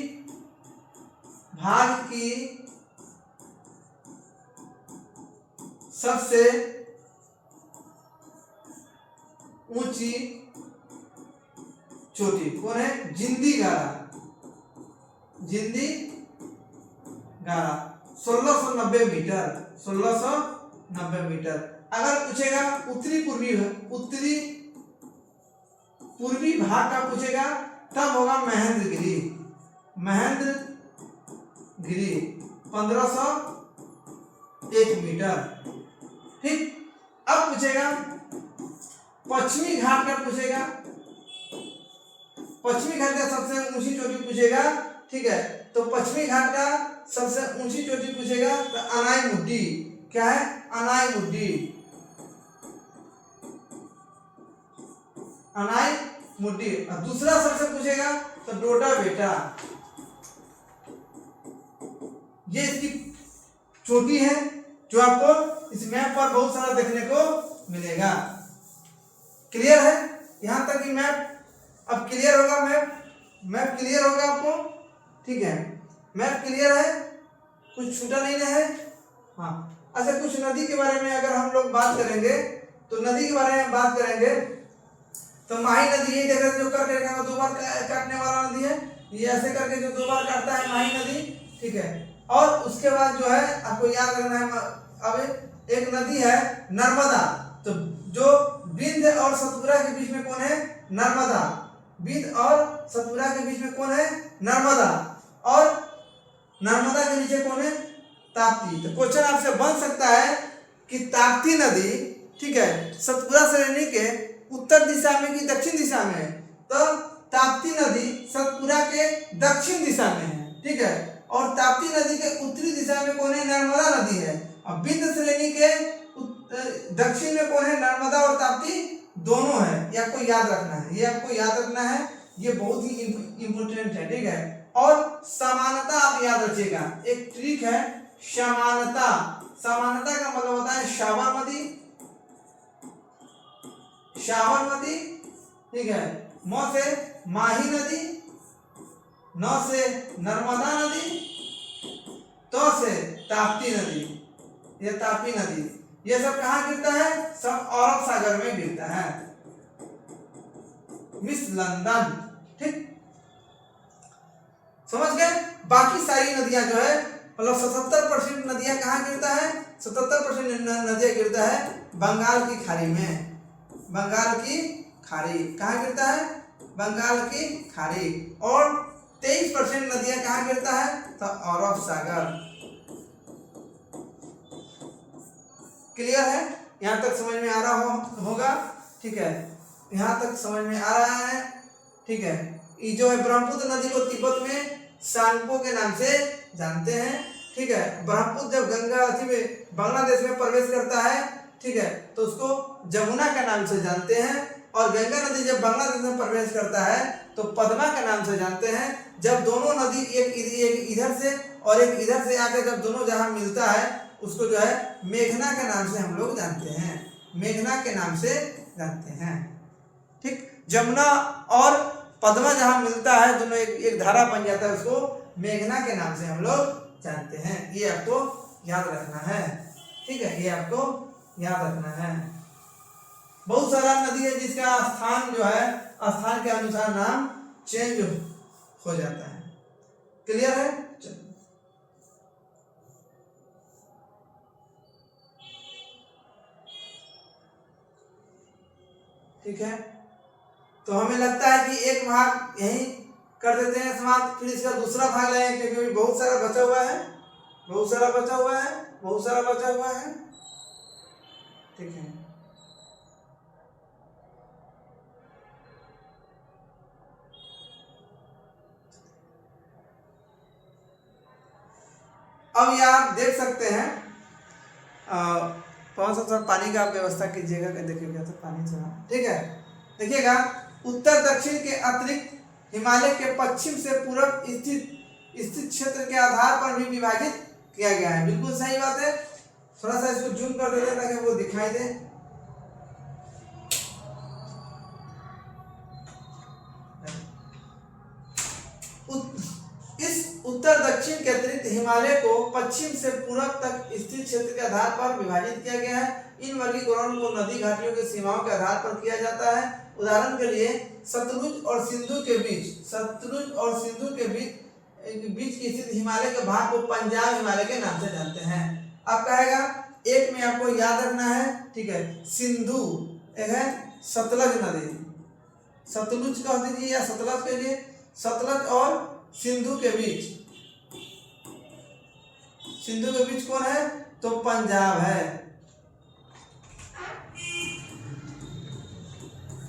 भाग की सबसे ऊंची चोटी कौन है? जिंदी गारा, 1690 मीटर, 1690 मीटर। अगर पूछेगा उत्तरी पूर्वी भाग का पूछेगा तब होगा महेंद्रगिरी 1501 मीटर। ठीक, अब पूछेगा पश्चिमी घाट का, पूछेगा पश्चिमी घाट का सबसे ऊंची चोटी पूछेगा, ठीक है, तो पश्चिमी घाट का सबसे ऊंची चोटी पूछेगा तो अनाई-मुड्डी, क्या है, अनाई-मुड्डी, अनाई-मुड्डी। और दूसरा सबसे पूछेगा तो डोडा बेटा, ये इसकी चोटी है जो आपको इस मैप पर बहुत सारा देखने को मिलेगा। क्लियर है यहां तक कि मैप अब क्लियर होगा, मैप क्लियर होगा आपको, ठीक है, मैप क्लियर है, कुछ छूटा नहीं है। हाँ, अच्छा, कुछ नदी के बारे में अगर हम लोग बात करेंगे तो नदी के बारे में बात करेंगे तो माही नदी, ये देख रहे हैं जो करके दो बार काटने वाला नदी है, ये ऐसे करके जो दो बार काटता है माही नदी, ठीक है। और उसके बाद जो है आपको याद रखना है, अब एक नदी है नर्मदा, तो जो बिंद और सतपुरा के बीच में कौन है, नर्मदा, बिंद और सतपुरा के बीच में कौन है, नर्मदा, और नर्मदा के नीचे कौन है, ताप्ती। तो क्वेश्चन आपसे बन सकता है कि ताप्ती नदी, ठीक है, सतपुरा श्रेणी के उत्तर दिशा में कि दक्षिण दिशा में है, तो ताप्ती नदी सतपुरा के दक्षिण दिशा में है, ठीक है, और ताप्ती नदी के उत्तरी दिशा में कौन है, नर्मदा नदी है। अब बिंद श्रेणी के दक्षिण में कौन है, नर्मदा और ताप्ती दोनों है, ये आपको याद रखना है, ये आपको याद रखना है, ये बहुत ही इंपॉर्टेंट है, ठीक है। और समानता आप याद रखिएगा, एक ट्रिक है समानता, समानता का मतलब होता है साबरमती, साबरमती, ठीक है, म से माही नदी, न से नर्मदा नदी, तो से ताप्ती नदी, ये ताप्ती नदी, ये सब कहाँ गिरता है, सब अरब सागर में गिरता है, मिस लंदन, ठीक, समझ गए। बाकी सारी नदियां जो है मतलब 77% नदियां कहाँ गिरता है, 77% नदियां गिरता है बंगाल की खाड़ी में, बंगाल की खाड़ी कहाँ गिरता है, बंगाल की खाड़ी, और 23% नदियां कहाँ गिरता है, तो अरब सागर। क्लियर है, यहाँ तक समझ में आ रहा होगा, ठीक है, यहाँ तक समझ में आ रहा है, ठीक है। ये जो है ब्रह्मपुत्र नदी को तिब्बत में सांगपो के नाम से जानते हैं, ठीक है। ब्रह्मपुत्र जब गंगा में बांग्लादेश में प्रवेश करता है, ठीक है, तो उसको जमुना के नाम से जानते हैं, और गंगा नदी जब बांग्लादेश में प्रवेश करता है तो पद्मा के नाम से जानते हैं। जब दोनों नदी एक इधर से और एक इधर से आकर जब दोनों जहां मिलता है उसको जो है मेघना के नाम से हम लोग जानते हैं, मेघना के नाम से जानते हैं, ठीक। जमुना और पद्मा जहां मिलता है दोनों एक धारा बन जाता है, उसको मेघना के नाम से हम लोग जानते हैं, ये आपको याद रखना है, ठीक है, ये आपको याद रखना है। बहुत सारा नदी है जिसका स्थान जो है स्थान के अनुसार नाम चेंज हो जाता है। क्लियर है, चलो ठीक है। तो हमें लगता है कि एक भाग यही कर देते हैं समाप्त, फिर इसका दूसरा भाग लेंगे क्योंकि बहुत सारा बचा हुआ है, बहुत सारा बचा हुआ है, बहुत सारा बचा हुआ है, ठीक है। अब ये आप देख सकते हैं, कौन सा पानी का व्यवस्था कीजिएगा, देखिएगा तो पानी थोड़ा, ठीक है। देखिएगा उत्तर दक्षिण के अतिरिक्त हिमालय के पश्चिम से पूर्व स्थित क्षेत्र के आधार पर भी विभाजित किया गया है। बिल्कुल सही बात है, थोड़ा सा इसको जूम कर देते हैं ताकि वो दिखाई दे। इस उत्तर दक्षिण के अतिरिक्त हिमालय को पश्चिम से पूर्व तक स्थित क्षेत्र के आधार पर विभाजित किया गया है। इन वर्गीकरण को नदी घाटियों की सीमाओं के आधार पर किया जाता है। उदाहरण के लिए सतलुज और सिंधु के बीच, सतलुज और सिंधु के बीच की स्थित हिमालय के भाग को पंजाब हिमालय के नाम से जानते हैं। अब कहेगा एक में आपको याद रखना है, ठीक है, सिंधु एक है सतलज नदी, सतलुज कह दीजिए या सतलज कहिए, सतलज और सिंधु के बीच, सिंधु के बीच कौन है, तो पंजाब है।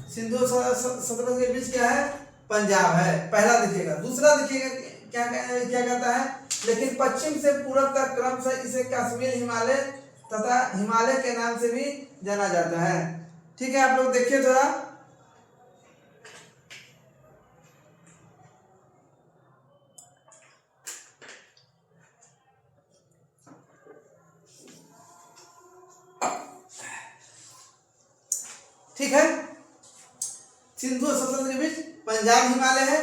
सिंधु सतलज के बीच क्या है, पंजाब है, पहला देखिएगा। दूसरा देखिएगा क्या क्या कहता है, लेकिन पश्चिम से पूरब तक क्रमशः इसे कश्मीर, हिमालय तथा हिमालय के नाम से भी जाना जाता है। ठीक है, आप लोग देखिए थोड़ा, ठीक है। सिंधु और सतलज के बीच पंजाब हिमालय है,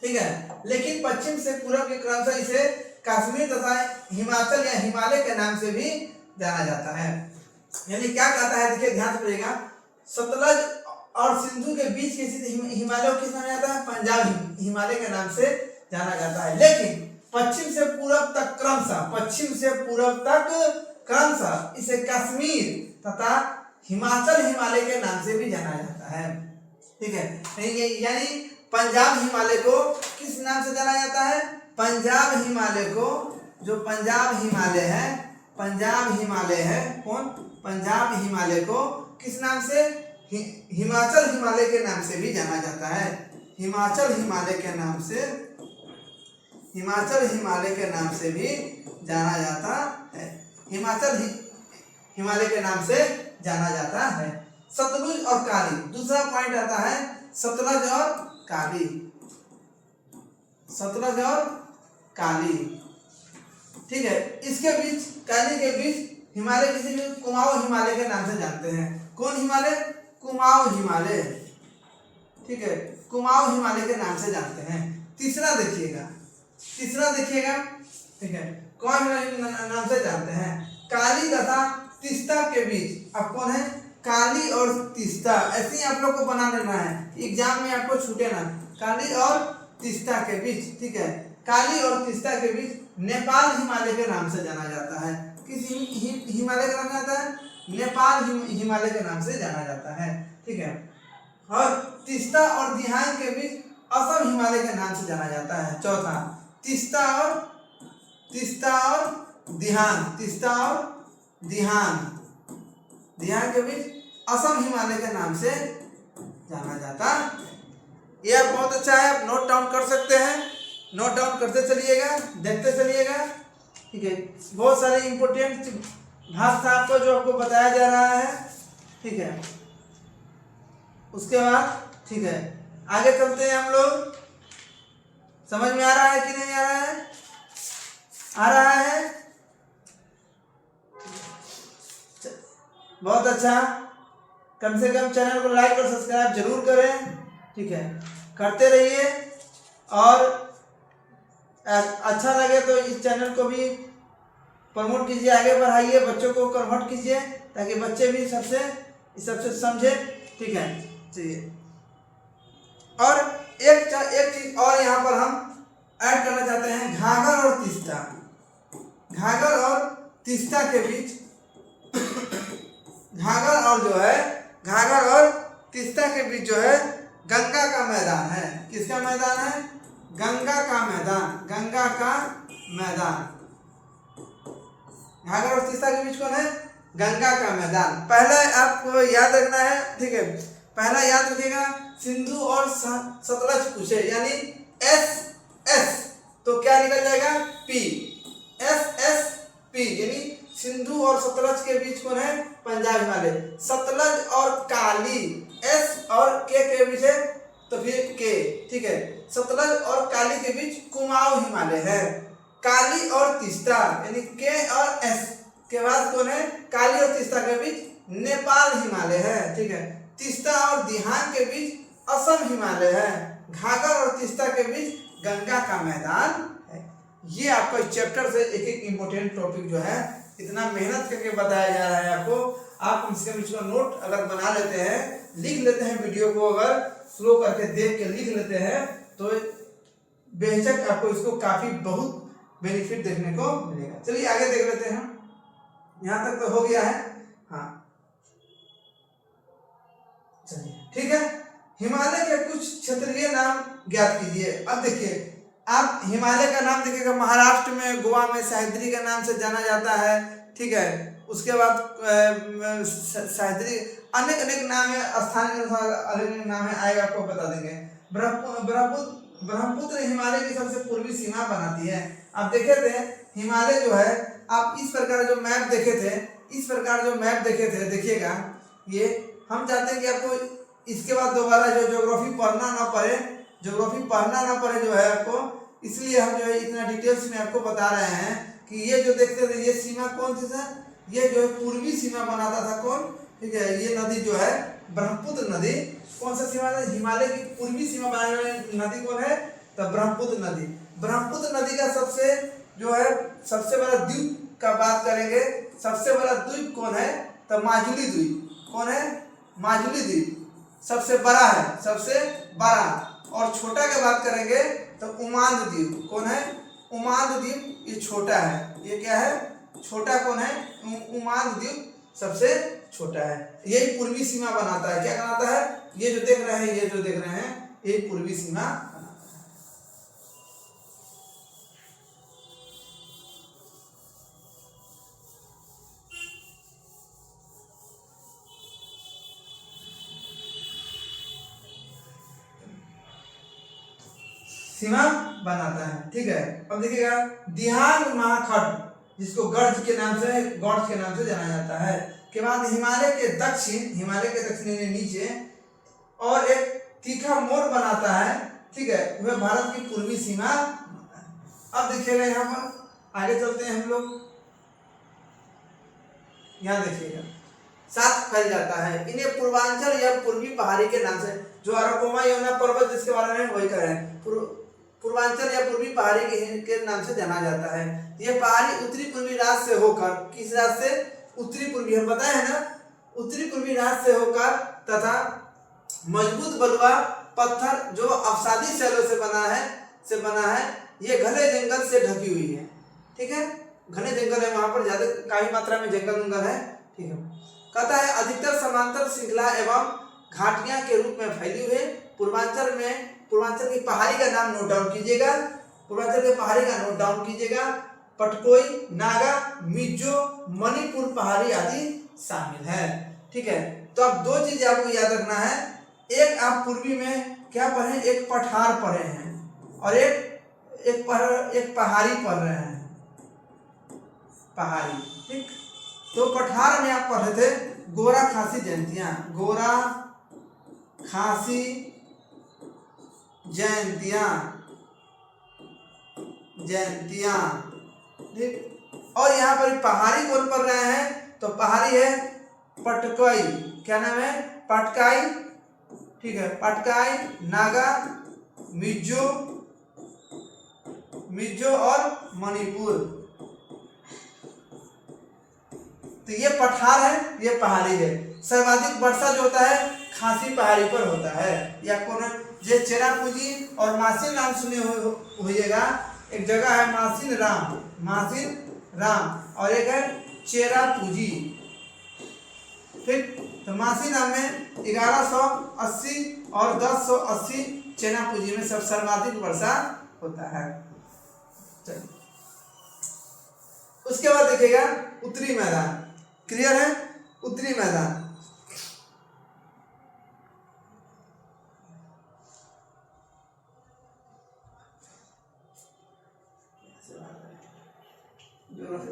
ठीक है, लेकिन पश्चिम से पूरब के क्रम से इसे कश्मीर तथा हिमाचल या हिमालय के नाम से भी जाना जाता है। यानी क्या कहता है, देखिए ध्यान से पड़ेगा, सतलज और सिंधु के बीच के स्थित हिमालय को किस नाम जाता है, पंजाब हिमालय के नाम से जाना जाता है। लेकिन पश्चिम से पूरब तक क्रमशः, पश्चिम से पूरब तक क्रमशः इसे कश्मीर तथा हिमाचल हिमालय के नाम से भी जाना जाता है। ठीक है, यानी पंजाब हिमालय को किस नाम से जाना जाता है, पंजाब हिमालय को, जो पंजाब हिमालय है, पंजाब हिमालय है कौन, पंजाब हिमालय को किस नाम से, हिमाचल हिमालय के नाम से भी जाना जाता है। हिमाचल हिमालय के नाम से, हिमाचल हिमालय के नाम से भी जाना जाता है, हिमाचल हिमालय के नाम से जाना जाता है। सतलुज और काली, दूसरा पॉइंट आता है सतलज और काली, सतलज और काली, ठीक है। इसके बीच, काली के बीच हिमालय किसी भी कुमाऊं हिमालय के नाम से जानते हैं। कौन हिमालय, कुमाऊं हिमालय, ठीक है, कुमाऊं हिमालय के नाम से जानते हैं। तीसरा देखिएगा, तीसरा देखिएगा, ठीक है, कौन नाम से जानते हैं, काली तथा तीस्ता के बीच। अब कौन है, काली और तीस्ता, ऐसे ही आप लोग को बना लेना है, एग्जाम में आपको छूटे ना, काली और तीस्ता के बीच, ठीक है, काली और तीस्ता के बीच नेपाल हिमालय के नाम से जाना जाता है। किस हिमालय का नाम जाता है, नेपाल हिमालय के नाम से जाना जाता है, ठीक है। और तीस्ता और दिहांग के बीच असम हिमालय के नाम से जाना जाता है। चौथा, तीस्ता और दिहांग, तीस्ता और दिहांग के बीच असम हिमालय के नाम से जाना जाता है। यह बहुत अच्छा है, आप नोट डाउन कर सकते हैं, नोट डाउन करते चलिएगा, देखते चलिएगा, ठीक है। बहुत सारे इंपोर्टेंट भाषा आपको जो आपको बताया जा रहा है, ठीक है। उसके बाद, ठीक है, आगे चलते हैं हम लोग। समझ में आ रहा है कि नहीं आ रहा है, आ रहा है, बहुत अच्छा। कम से कम चैनल को लाइक और सब्सक्राइब जरूर करें, ठीक है, करते रहिए। और अच्छा लगे तो इस चैनल को भी प्रमोट कीजिए, आगे बढ़ाइए, बच्चों को कन्वर्ट कीजिए, ताकि बच्चे भी सबसे समझे, ठीक है। चलिए, और एक चीज और यहाँ पर हम ऐड करना चाहते हैं, घाघर और तीस्ता, घाघर और तीस्ता के बीच, घाघर और जो है, घाघर और तीस्ता के बीच जो है गंगा का मैदान है। किसका मैदान है, गंगा का मैदान, गंगा का मैदान। घाघर और तीस्ता के बीच कौन है, गंगा का मैदान। पहला आपको याद रखना है, ठीक है, पहला याद रखिएगा, सिंधु और सतलज पूछे, यानी एस तो क्या निकल जाएगा, पी, एस पी, यानी सिंधु और सतलज के बीच कौन है, पंजाब हिमालय। सतलज और काली, एस और के बीच है तो फिर के, ठीक है। सतलज और काली के बीच कुमाऊं हिमालय है। काली और तीस्ता, यानी के और एस के बाद कौन है, काली और तीस्ता के बीच नेपाल हिमालय है, ठीक है। तीस्ता और दिहांग के बीच असम हिमालय है। घाघर और तीस्ता के बीच गंगा का मैदान है। ये आपको इस चैप्टर से एक एक इम्पोर्टेंट टॉपिक जो है इतना मेहनत करके बताया जा रहा है आपको। आप कम से कम इसको नोट अगर बना लेते हैं, लिख लेते हैं, वीडियो को अगर स्लो करके देख के लिख लेते हैं, तो बेशक आपको इसको काफी बहुत बेनिफिट देखने को मिलेगा। चलिए आगे देख लेते हैं, यहाँ तक तो हो गया है, हाँ चलिए, ठीक है। हिमालय के कुछ क्षेत्रीय नाम ज्ञात कीजिए। अब देखिए, आप हिमालय का नाम देखिएगा, महाराष्ट्र में, गोवा में सह्याद्री के नाम से जाना जाता है, ठीक है। उसके बाद सह्याद्री, अनेक नाम है, स्थान के अनुसार अलग नाम है, आएगा आपको बता देंगे। ब्रह्मपुत्र हिमालय की सबसे पूर्वी सीमा बनाती है। आप देखे थे हिमालय जो है, आप इस प्रकार जो मैप देखे थे, इस प्रकार जो मैप देखे थे, देखिएगा ये हम चाहते हैं कि आपको इसके बाद दोबारा जो ज्योग्राफी पढ़ना ना पड़े जो है आपको, इसलिए हम जो है इतना डिटेल्स में आपको बता रहे हैं कि ये जो देखते थे ये सीमा कौन थी सर, ये जो है पूर्वी सीमा बनाता था कौन, ठीक है, ये नदी जो है ब्रह्मपुत्र नदी कौन सा सीमा है, हिमालय की पूर्वी सीमा बनाने वाली नदी कौन है, तो ब्रह्मपुत्र नदी। ब्रह्मपुत्र नदी का सबसे बड़ा द्वीप का बात करेंगे, सबसे बड़ा द्वीप कौन है, तो माजुली द्वीप। कौन है, माजुली द्वीप सबसे बड़ा है, सबसे बड़ा। और छोटा की बात करेंगे तो उमाद द्वीप। कौन है, उमाद द्वीप, ये छोटा है। ये क्या है, छोटा कौन है, उमाद द्वीप सबसे छोटा है। यही पूर्वी सीमा बनाता है। क्या बनाता है, ये जो देख रहे हैं, ये पूर्वी सीमा बनाता है। सीमा बनाता है, ठीक है। अब देखिएगा दिहांग महाखंड, जिसको गॉर्ज के नाम से जाना जाता है, के बाद हिमालय के दक्षिण नीचे और एक तीखा मोड़ बनाता है, ठीक है, वह भारत की पूर्वी सीमा। अब देखिएगा यहाँ पर आगे चलते हैं हम लोग, यहाँ देखिएगा सात फैल जाता है। इन्हें पूर्वांचल या पूर्वी पहाड़ी के नाम से, जो अराकोमा यमुना पर्वत जिसके बारे में वही करें, पूर्वांचल या पूर्वी पहाड़ी के नाम से जाना जाता है। यह पहाड़ी उत्तरी पूर्वी राज्य से होकर, किस राज्य से, उत्तरी पूर्वी, हम बताए हैं ना, उत्तरी पूर्वी राज्य से होकर तथा मजबूत बलुआ पत्थर जो अवसादी शैलों से बना है, ये घने जंगल से ढकी हुई है, ठीक है, घने जंगल है, वहां पर ज्यादा काफी मात्रा में जंगल है, ठीक है। कहता है अधिकतर समांतर श्रृंखला एवं घाटियां के रूप में फैली हुई है। पूर्वांचल की पहाड़ी का नाम नोट डाउन कीजिएगा, पटकोई, नागा, मिजो, मणिपुर पहाड़ी आदि शामिल है, ठीक है। तो अब दो चीजें आपको याद रखना है, एक आप पूर्वी में क्या पढ़े, एक पठार पढ़े हैं और एक पहाड़ी पढ़ रहे हैं, पहाड़ी, ठीक। तो पठार में आप पढ़े थे गोरा खासी जयंतियां, ठीक। और यहाँ पर पहाड़ी कौन पढ़ रहे हैं, तो पहाड़ी है पटकाई, क्या नाम है, पटकाई, ठीक है, पटकाई, नागा, मिजो और मणिपुर। तो ये पठार है, ये पहाड़ी है। सर्वाधिक वर्षा जो होता है खासी पहाड़ी पर होता है, या कौन, ये चेरापूंजी और मासिन राम सुने होइएगा, एक जगह है मासिन राम और एक है चेरापूंजी, ठीक। तो मासिन राम में 1180 और 1080, चेरापूंजी में सब सर्वाधिक वर्षा होता है। उसके बाद देखिएगा उत्तरी मैदान, क्लियर है, उत्तरी मैदान,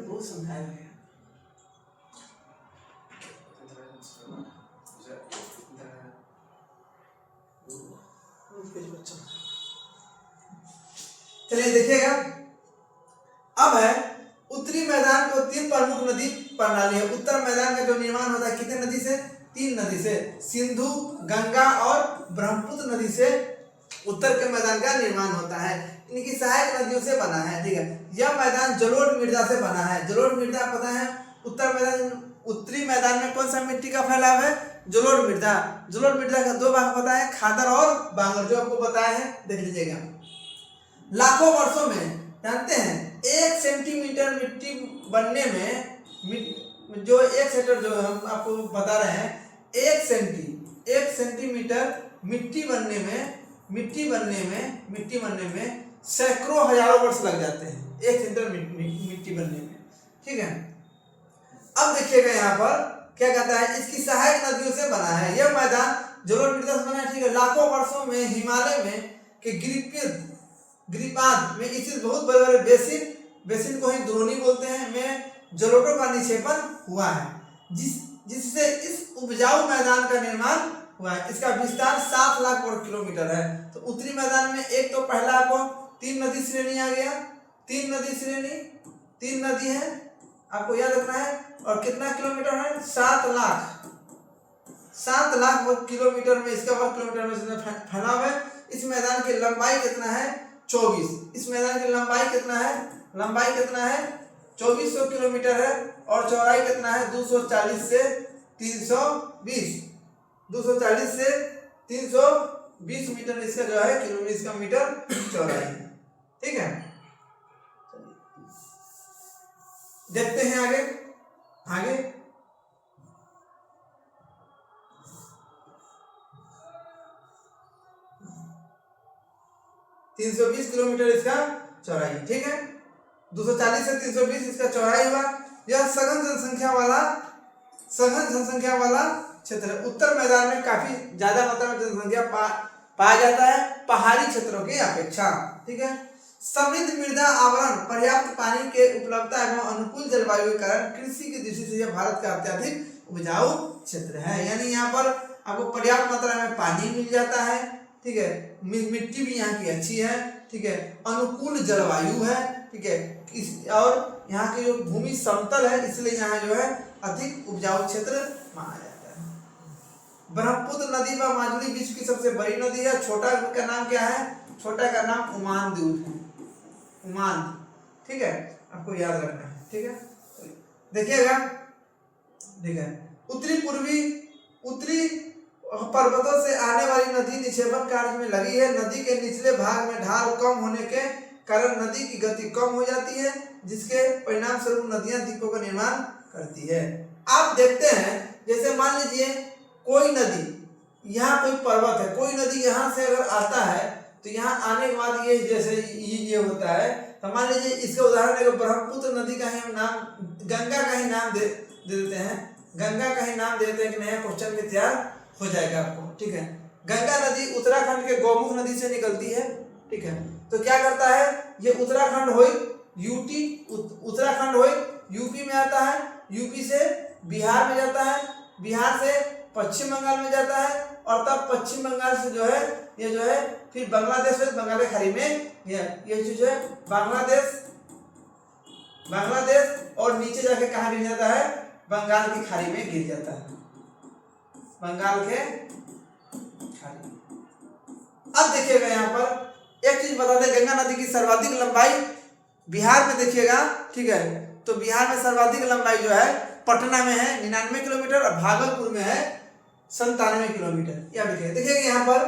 बहुत समझाया गया। चलिए देखिएगा, अब है उत्तरी मैदान को तीन प्रमुख नदी प्रणाली है। उत्तर मैदान का जो निर्माण होता है कितने नदी से, तीन नदी से, सिंधु, गंगा और ब्रह्मपुत्र नदी से उत्तर के मैदान का निर्माण होता है। इनकी सहायक नदियों से बना है, ठीक है। यह मैदान जलोढ़ मृदा से बना है। जलोढ़ मृदा पता है, उत्तरी मैदान में कौन सा मिट्टी का फैलाव है, जलोढ़ मृदा। जलोढ़ मृदा का दो भाग पता है, खादर और बांगर, जो आपको बताया है, देख लीजिएगा। लाखों वर्षों में, जानते हैं 1 सेंटीमीटर मिट्टी बनने में, जो 1 सेंटीमीटर जो हम आपको बता रहे हैं, 1 सेंटीमीटर मिट्टी बनने में सैकड़ों हजारों वर्ष लग जाते हैं, 1 सेंटीमीटर मिट्टी बनने में, ठीक है। अब देखिएगा यहाँ पर क्या कहता है, इसकी सहायक नदियों से बना है। यह मैदान जलोढ़ बना है, ठीक है। लाखों वर्षों में हिमालय में के गिरिपाद में स्थित बहुत बड़े बड़े बेसिन को ही द्रोणी बोलते हैं, में जलोढ़ों का निक्षेपण हुआ है, जिससे इस उपजाऊ मैदान का निर्माण हुआ है। इसका विस्तार 7 लाख वर्ग किलोमीटर है। तो उत्तरी मैदान में एक तो पहला आपको 3 नदी श्रेणी आ गया, 3 नदी है, आपको याद रखना है। और कितना किलोमीटर है? 7 लाख वर्ग किलोमीटर में इसका वर्ग किलोमीटर में फैला हुआ है। इस मैदान की लंबाई कितना है? 24। इस मैदान की लंबाई कितना है? 2400 किलोमीटर है। और चौड़ाई कितना है? 240 से 320 मीटर इसका जो है किलोमीटर, इसका मीटर चौड़ाई है, ठीक है। देखते हैं आगे 320 किलोमीटर इसका चौड़ाई, ठीक है। 240 से 320 इसका चौड़ाई हुआ। यह सघन जनसंख्या वाला क्षेत्र है। उत्तर मैदान में काफी ज्यादा मात्रा में जनसंख्या पाया जाता है पहाड़ी क्षेत्रों की अपेक्षा, ठीक है। समृद्ध मृदा आवरण, पर्याप्त पानी के उपलब्धता एवं अनुकूल जलवायु के कारण कृषि की दृष्टि से यह भारत का अत्यधिक उपजाऊ क्षेत्र है। यानी यहाँ पर आपको पर्याप्त मात्रा में पानी मिल जाता है, ठीक है। मिट्टी भी यहाँ की अच्छी है, ठीक है। अनुकूल जलवायु है, ठीक है। और यहाँ की जो भूमि समतल है, इसलिए यहाँ जो है अधिक उपजाऊ क्षेत्र माना जाता है। ब्रह्मपुत्र नदी व माजुली विश्व की सबसे बड़ी नदी है। छोटा का नाम क्या है? छोटा का नाम उमान द्वीप है, ठीक है, आपको याद रखना है, ठीक है। देखिएगा, ठीक है। उत्तरी पर्वतों से आने वाली नदी निक्षेपण कार्य में लगी है। नदी के निचले भाग में ढाल कम होने के कारण नदी की गति कम हो जाती है, जिसके परिणाम स्वरूप नदियां द्वीपों का निर्माण करती है। आप देखते हैं, जैसे मान लीजिए कोई नदी, यहाँ कोई पर्वत है, कोई नदी यहाँ से अगर आता है तो यहाँ आने के बाद ये जैसे ये होता है, तो मान लीजिए इसका उदाहरण है, ब्रह्मपुत्र नदी का ही नाम, गंगा का ही नाम दे देते हैं, गंगा का ही नाम देते हैं कि नया क्वेश्चन भी तैयार हो जाएगा आपको, ठीक है। गंगा नदी उत्तराखंड के गौमुख नदी से निकलती है, ठीक है। तो क्या करता है, ये उत्तराखंड हो यूपी में आता है, यूपी से बिहार में जाता है, बिहार से पश्चिम बंगाल में जाता है, और तब पश्चिम बंगाल से जो है ये जो है फिर बांग्लादेश में, बंगाल की खाड़ी में ये जो है बांग्लादेश और नीचे जाके कहाँ गिर जाता है? बंगाल की खाड़ी में गिर जाता है, बंगाल के खाड़ी। अब देखिएगा यहाँ पर एक चीज बता दें, गंगा नदी की सर्वाधिक लंबाई बिहार में देखिएगा, ठीक है। तो बिहार में सर्वाधिक लंबाई जो है पटना में है 99 किलोमीटर, और भागलपुर में है 97 किलोमीटर। यह देखिएगा यहाँ पर।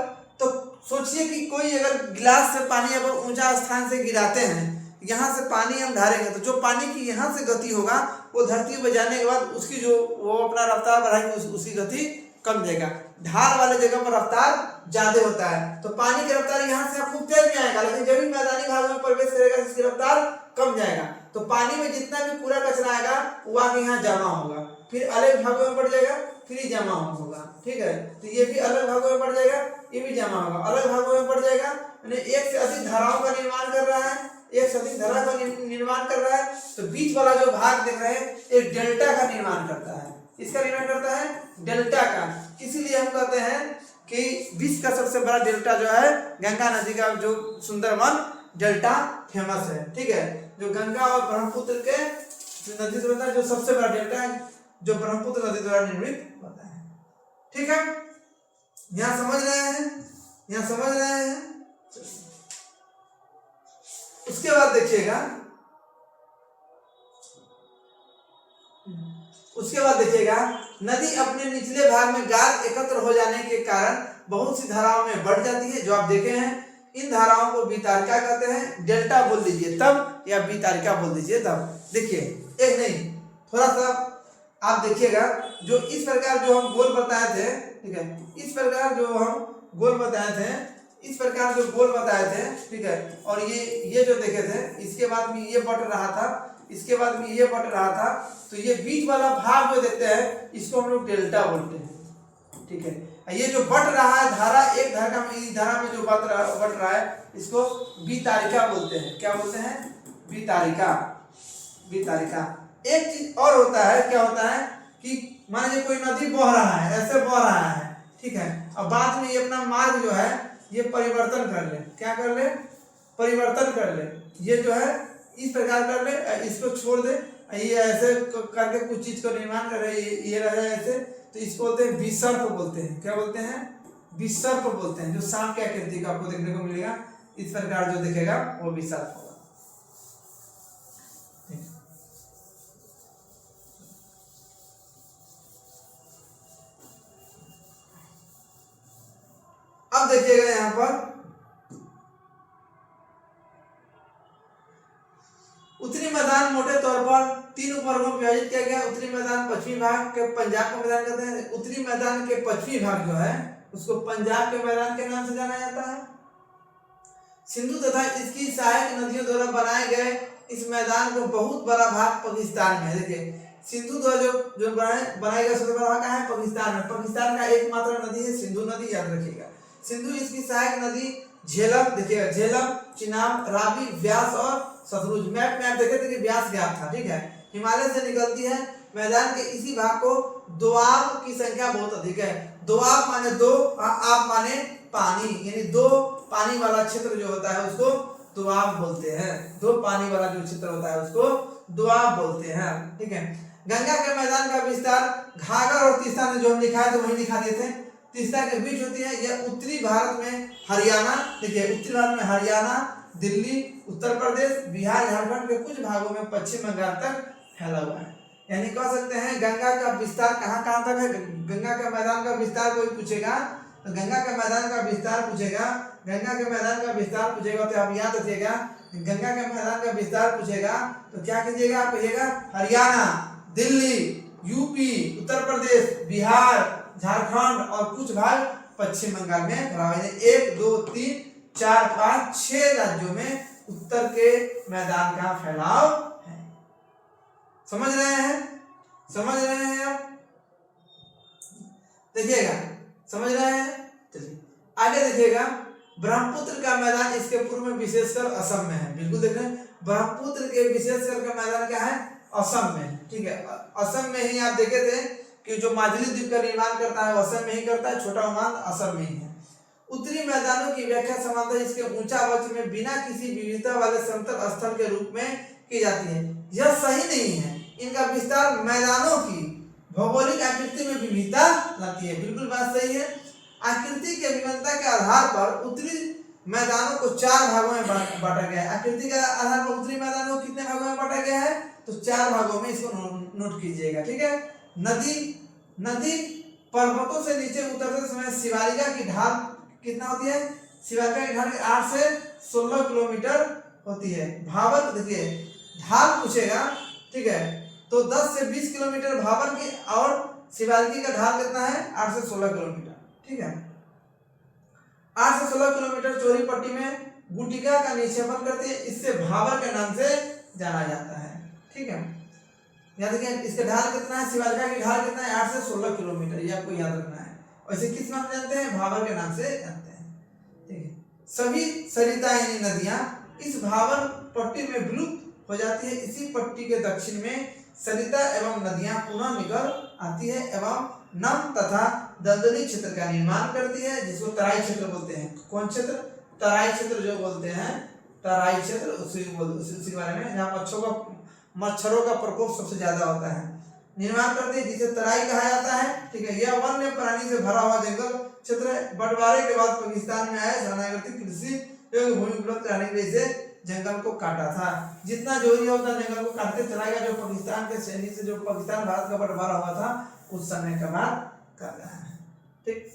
तो सोचिए कि कोई अगर गिलास से पानी अगर ऊंचा स्थान से गिराते हैं, यहाँ से पानी हम ढालेंगे, तो जो पानी की यहाँ से गति होगा वो धरती पर जाने के बाद उसकी जो वो अपना रफ्तार बढ़ाएंगे, उसकी गति कम जाएगा। ढाल वाले जगह पर रफ्तार ज्यादा होता है, तो पानी की रफ्तार यहाँ से खूब तेज में आएगा, लेकिन जब भी मैदानी भाग में प्रवेश करेगा इसकी रफ्तार कम जाएगा। तो पानी में जितना भी कूड़ा कचरा आएगा वो आगे यहाँ जमा होगा, फिर अलग भागों में बढ़ जाएगा, फिर ही जमा होगा, ठीक है। तो ये भी अलग भागों में बढ़ जाएगा, ये भी जमा होगा, अलग भागों में बढ़ जाएगा। यानी एक से अधिक धाराओं का निर्माण कर रहा है, एक से अधिक धारा का निर्माण कर रहा है। तो बीच वाला जो भाग देख रहे हैं एक डेल्टा का निर्माण करता है। इसका निर्माण करता है डेल्टा का। इसीलिए हम कहते हैं कि विश्व का सबसे बड़ा डेल्टा जो है गंगा नदी का जो सुंदरवन डेल्टा फेमस है, ठीक है। जो गंगा और ब्रह्मपुत्र के नदी से बनता है, जो सबसे बड़ा डेल्टा है, जो ब्रह्मपुत्र नदी द्वारा निर्मित होता है, ठीक है। यहाँ समझ रहे हैं। उसके बाद देखिएगा, नदी अपने निचले भाग में गाद एकत्र हो जाने के कारण बहुत सी धाराओं में बढ़ जाती है, जो आप देखे हैं। इन धाराओं को बीतारिका कहते हैं। डेल्टा बोल दीजिए तब, या बीतारिका बोल दीजिए तब। देखिए, एक नहीं, थोड़ा सा आप देखिएगा, जो इस प्रकार जो हम गोल बताए थे, ठीक है, इस प्रकार जो हम गोल बताए थे, ठीक है। और ये जो देखे थे, इसके बाद भी ये बट रहा था, इसके बाद भी ये बट रहा था। तो ये बीच वाला भाग जो देखते हैं इसको हम लोग डेल्टा बोलते हैं, ठीक है। ये जो बट रहा है धारा, एक धारा में, इस धारा में जो बट रहा है इसको वितारिका बोलते हैं। क्या बोलते हैं? वितारिका। वितारिका। एक चीज और होता है, क्या होता है कि मान लीजिए कोई नदी बह रहा है, ऐसे बह रहा है, ठीक है, और बाद में ये अपना मार्ग जो है ये परिवर्तन कर ले। क्या कर ले? परिवर्तन कर ले। ये जो है इस प्रकार कर ले, इसको छोड़ दे, ये ऐसे करके कुछ चीज को निर्माण कर रहे, ये रहे ऐसे, तो इसको बोलते हैं विसर्प बोलते हैं। क्या बोलते हैं? विसर्प बोलते हैं। जो सांप की आकृति का आपको देखने को मिलेगा, इस प्रकार जो दिखेगा वो विसर्प होगा। अब देखिएगा यहाँ पर उत्तरी मैदान मोटे तौर पर 3 उपवर्गों में विभाजित किया गया। उत्तरी मैदान पश्चिमी भाग के पंजाब का मैदान कहते हैं। उत्तरी मैदान के पश्चिमी भाग जो है उसको पंजाब के मैदान के नाम से जाना जाता है। सिंधु तथा इसकी सहायक नदियों द्वारा बनाए गए इस मैदान को बहुत बड़ा भाग पाकिस्तान में है। देखिए सिंधु द्वारा जो बनाया गया सबसे बड़ा भाग कहाँ है? पाकिस्तान में। पाकिस्तान का एकमात्र नदी है सिंधु नदी, याद रखिएगा। सिंधु इसकी सहायक नदी झेलम, देखिएगा झेलम, चिनाब, रावी, व्यास और सतलुज। मैप में आप देखे थे कि व्यास गैप था, ठीक है, हिमालय से निकलती है। मैदान के इसी भाग को दोआब की संख्या बहुत अधिक है। दोआब माने दो, आप माने पानी, यानी दो पानी वाला क्षेत्र जो होता है उसको दोआब बोलते हैं। दो पानी वाला जो क्षेत्र होता है उसको दोआब बोलते हैं, ठीक है। गंगा के मैदान का विस्तार घाघर और तीस्ता ने जो हम लिखा है तो वही दिखा देते हैं, तीस्ता के बीच होती है। यह उत्तरी भारत में हरियाणा, देखिए उत्तरी भारत में हरियाणा, दिल्ली, उत्तर प्रदेश, बिहार, झारखंड के कुछ भागों में पश्चिम बंगाल तक फैला हुआ है। यानी कह सकते हैं गंगा का विस्तार कहाँ कहाँ तक है। गंगा के मैदान का विस्तार कोई पूछेगा तो गंगा के मैदान का विस्तार पूछेगा, गंगा के मैदान का विस्तार पूछेगा तो आप याद रखिएगा, गंगा के मैदान का विस्तार पूछेगा तो क्या कीजिएगा, आप कहिएगा हरियाणा, दिल्ली, यूपी, उत्तर प्रदेश, बिहार, झारखंड और कुछ भाग पश्चिम बंगाल में फैला हुआ है। 1 2 3 4 5 6 राज्यों में उत्तर के मैदान का फैलाव है। समझ रहे हैं? समझ रहे हैं आप? देखिएगा, समझ रहे हैं? चलिए आगे देखिएगा। ब्रह्मपुत्र का मैदान इसके पूर्व में विशेषकर असम में है। बिल्कुल देख रहे हैं, ब्रह्मपुत्र के विशेषकर का मैदान क्या है? असम में, ठीक है। असम में ही आप देखे थे कि जो माजुली द्वीप का निर्माण करता है असम में ही करता है, छोटा उमान असम में ही है। उत्तरी मैदानों की व्याख्या सामान्यतः इसके ऊंचा वक्र में बिना किसी विविधता वाले समतल स्थल के रूप में की जाती है। यह सही नहीं है। इनका विस्तार मैदानों की भौगोलिक आकृति में विविधता लाती है। बिल्कुल बात सही है। आकृति के विभिन्नता के आधार पर उत्तरी मैदानों को 4 भागों में बांटा गया है। आकृति के आधार पर उत्तरी मैदानों को कितने भागों में बांटा गया है? तो 4 भागों में, इसको नोट कीजिएगा, ठीक है। नदी पर्वतों से नीचे उतरते समय शिवालिका की ढाल कितना होती है? शिवालिका की ढाल 8 से 16 किलोमीटर होती है। भाबर, देखिए ढाल पूछेगा, ठीक है, तो 10 से 20 किलोमीटर भाबर की, और शिवालिकी का ढाल कितना है? 8 से 16 किलोमीटर, ठीक है। 8 से 16 किलोमीटर चौड़ी पट्टी में गुटिका का निक्षेपण करती है। इससे भाबर के नाम से जाना जाता है, ठीक है। याद रखिए इसका ढाल कितना है? शिवालिका की ढाल कितना है? 8 से 16 किलोमीटर, ये आपको याद रखना है। वैसे किस नाम से जानते हैं? भाबर के नाम से जानते हैं, ठीक है। सभी सरिता यानी नदियां इस भाबर पट्टी में विलुप्त हो जाती है। इसी पट्टी के दक्षिण में सरिता एवं नदियां पुनः निकल आती है एवं नम तथा दलदली क्षेत्र का निर्माण करती है, जिसको तराई क्षेत्र बोलते हैं। कौन क्षेत्र? तराई क्षेत्र जो बोलते हैं, तराई क्षेत्र, उसी के बारे में, जहाँ मच्छरों का प्रकोप सबसे ज्यादा होता है, निर्माण करती है, जिसे तराई कहा जाता है, ठीक है। यह वन्य प्राणी से भरा हुआ जंगल क्षेत्र है। बंटवारे के बाद पाकिस्तान में आए शरणार्थी कृषि एवं भूमि उपलब्ध कराने के लिए जंगल को काटा था। जितना जरूरी होता जंगल को काटते चला गया। जो पाकिस्तान के सैनिक से जो पाकिस्तान भारत का बंटवारा हुआ था उस समय का बात कर रहा है, ठीक।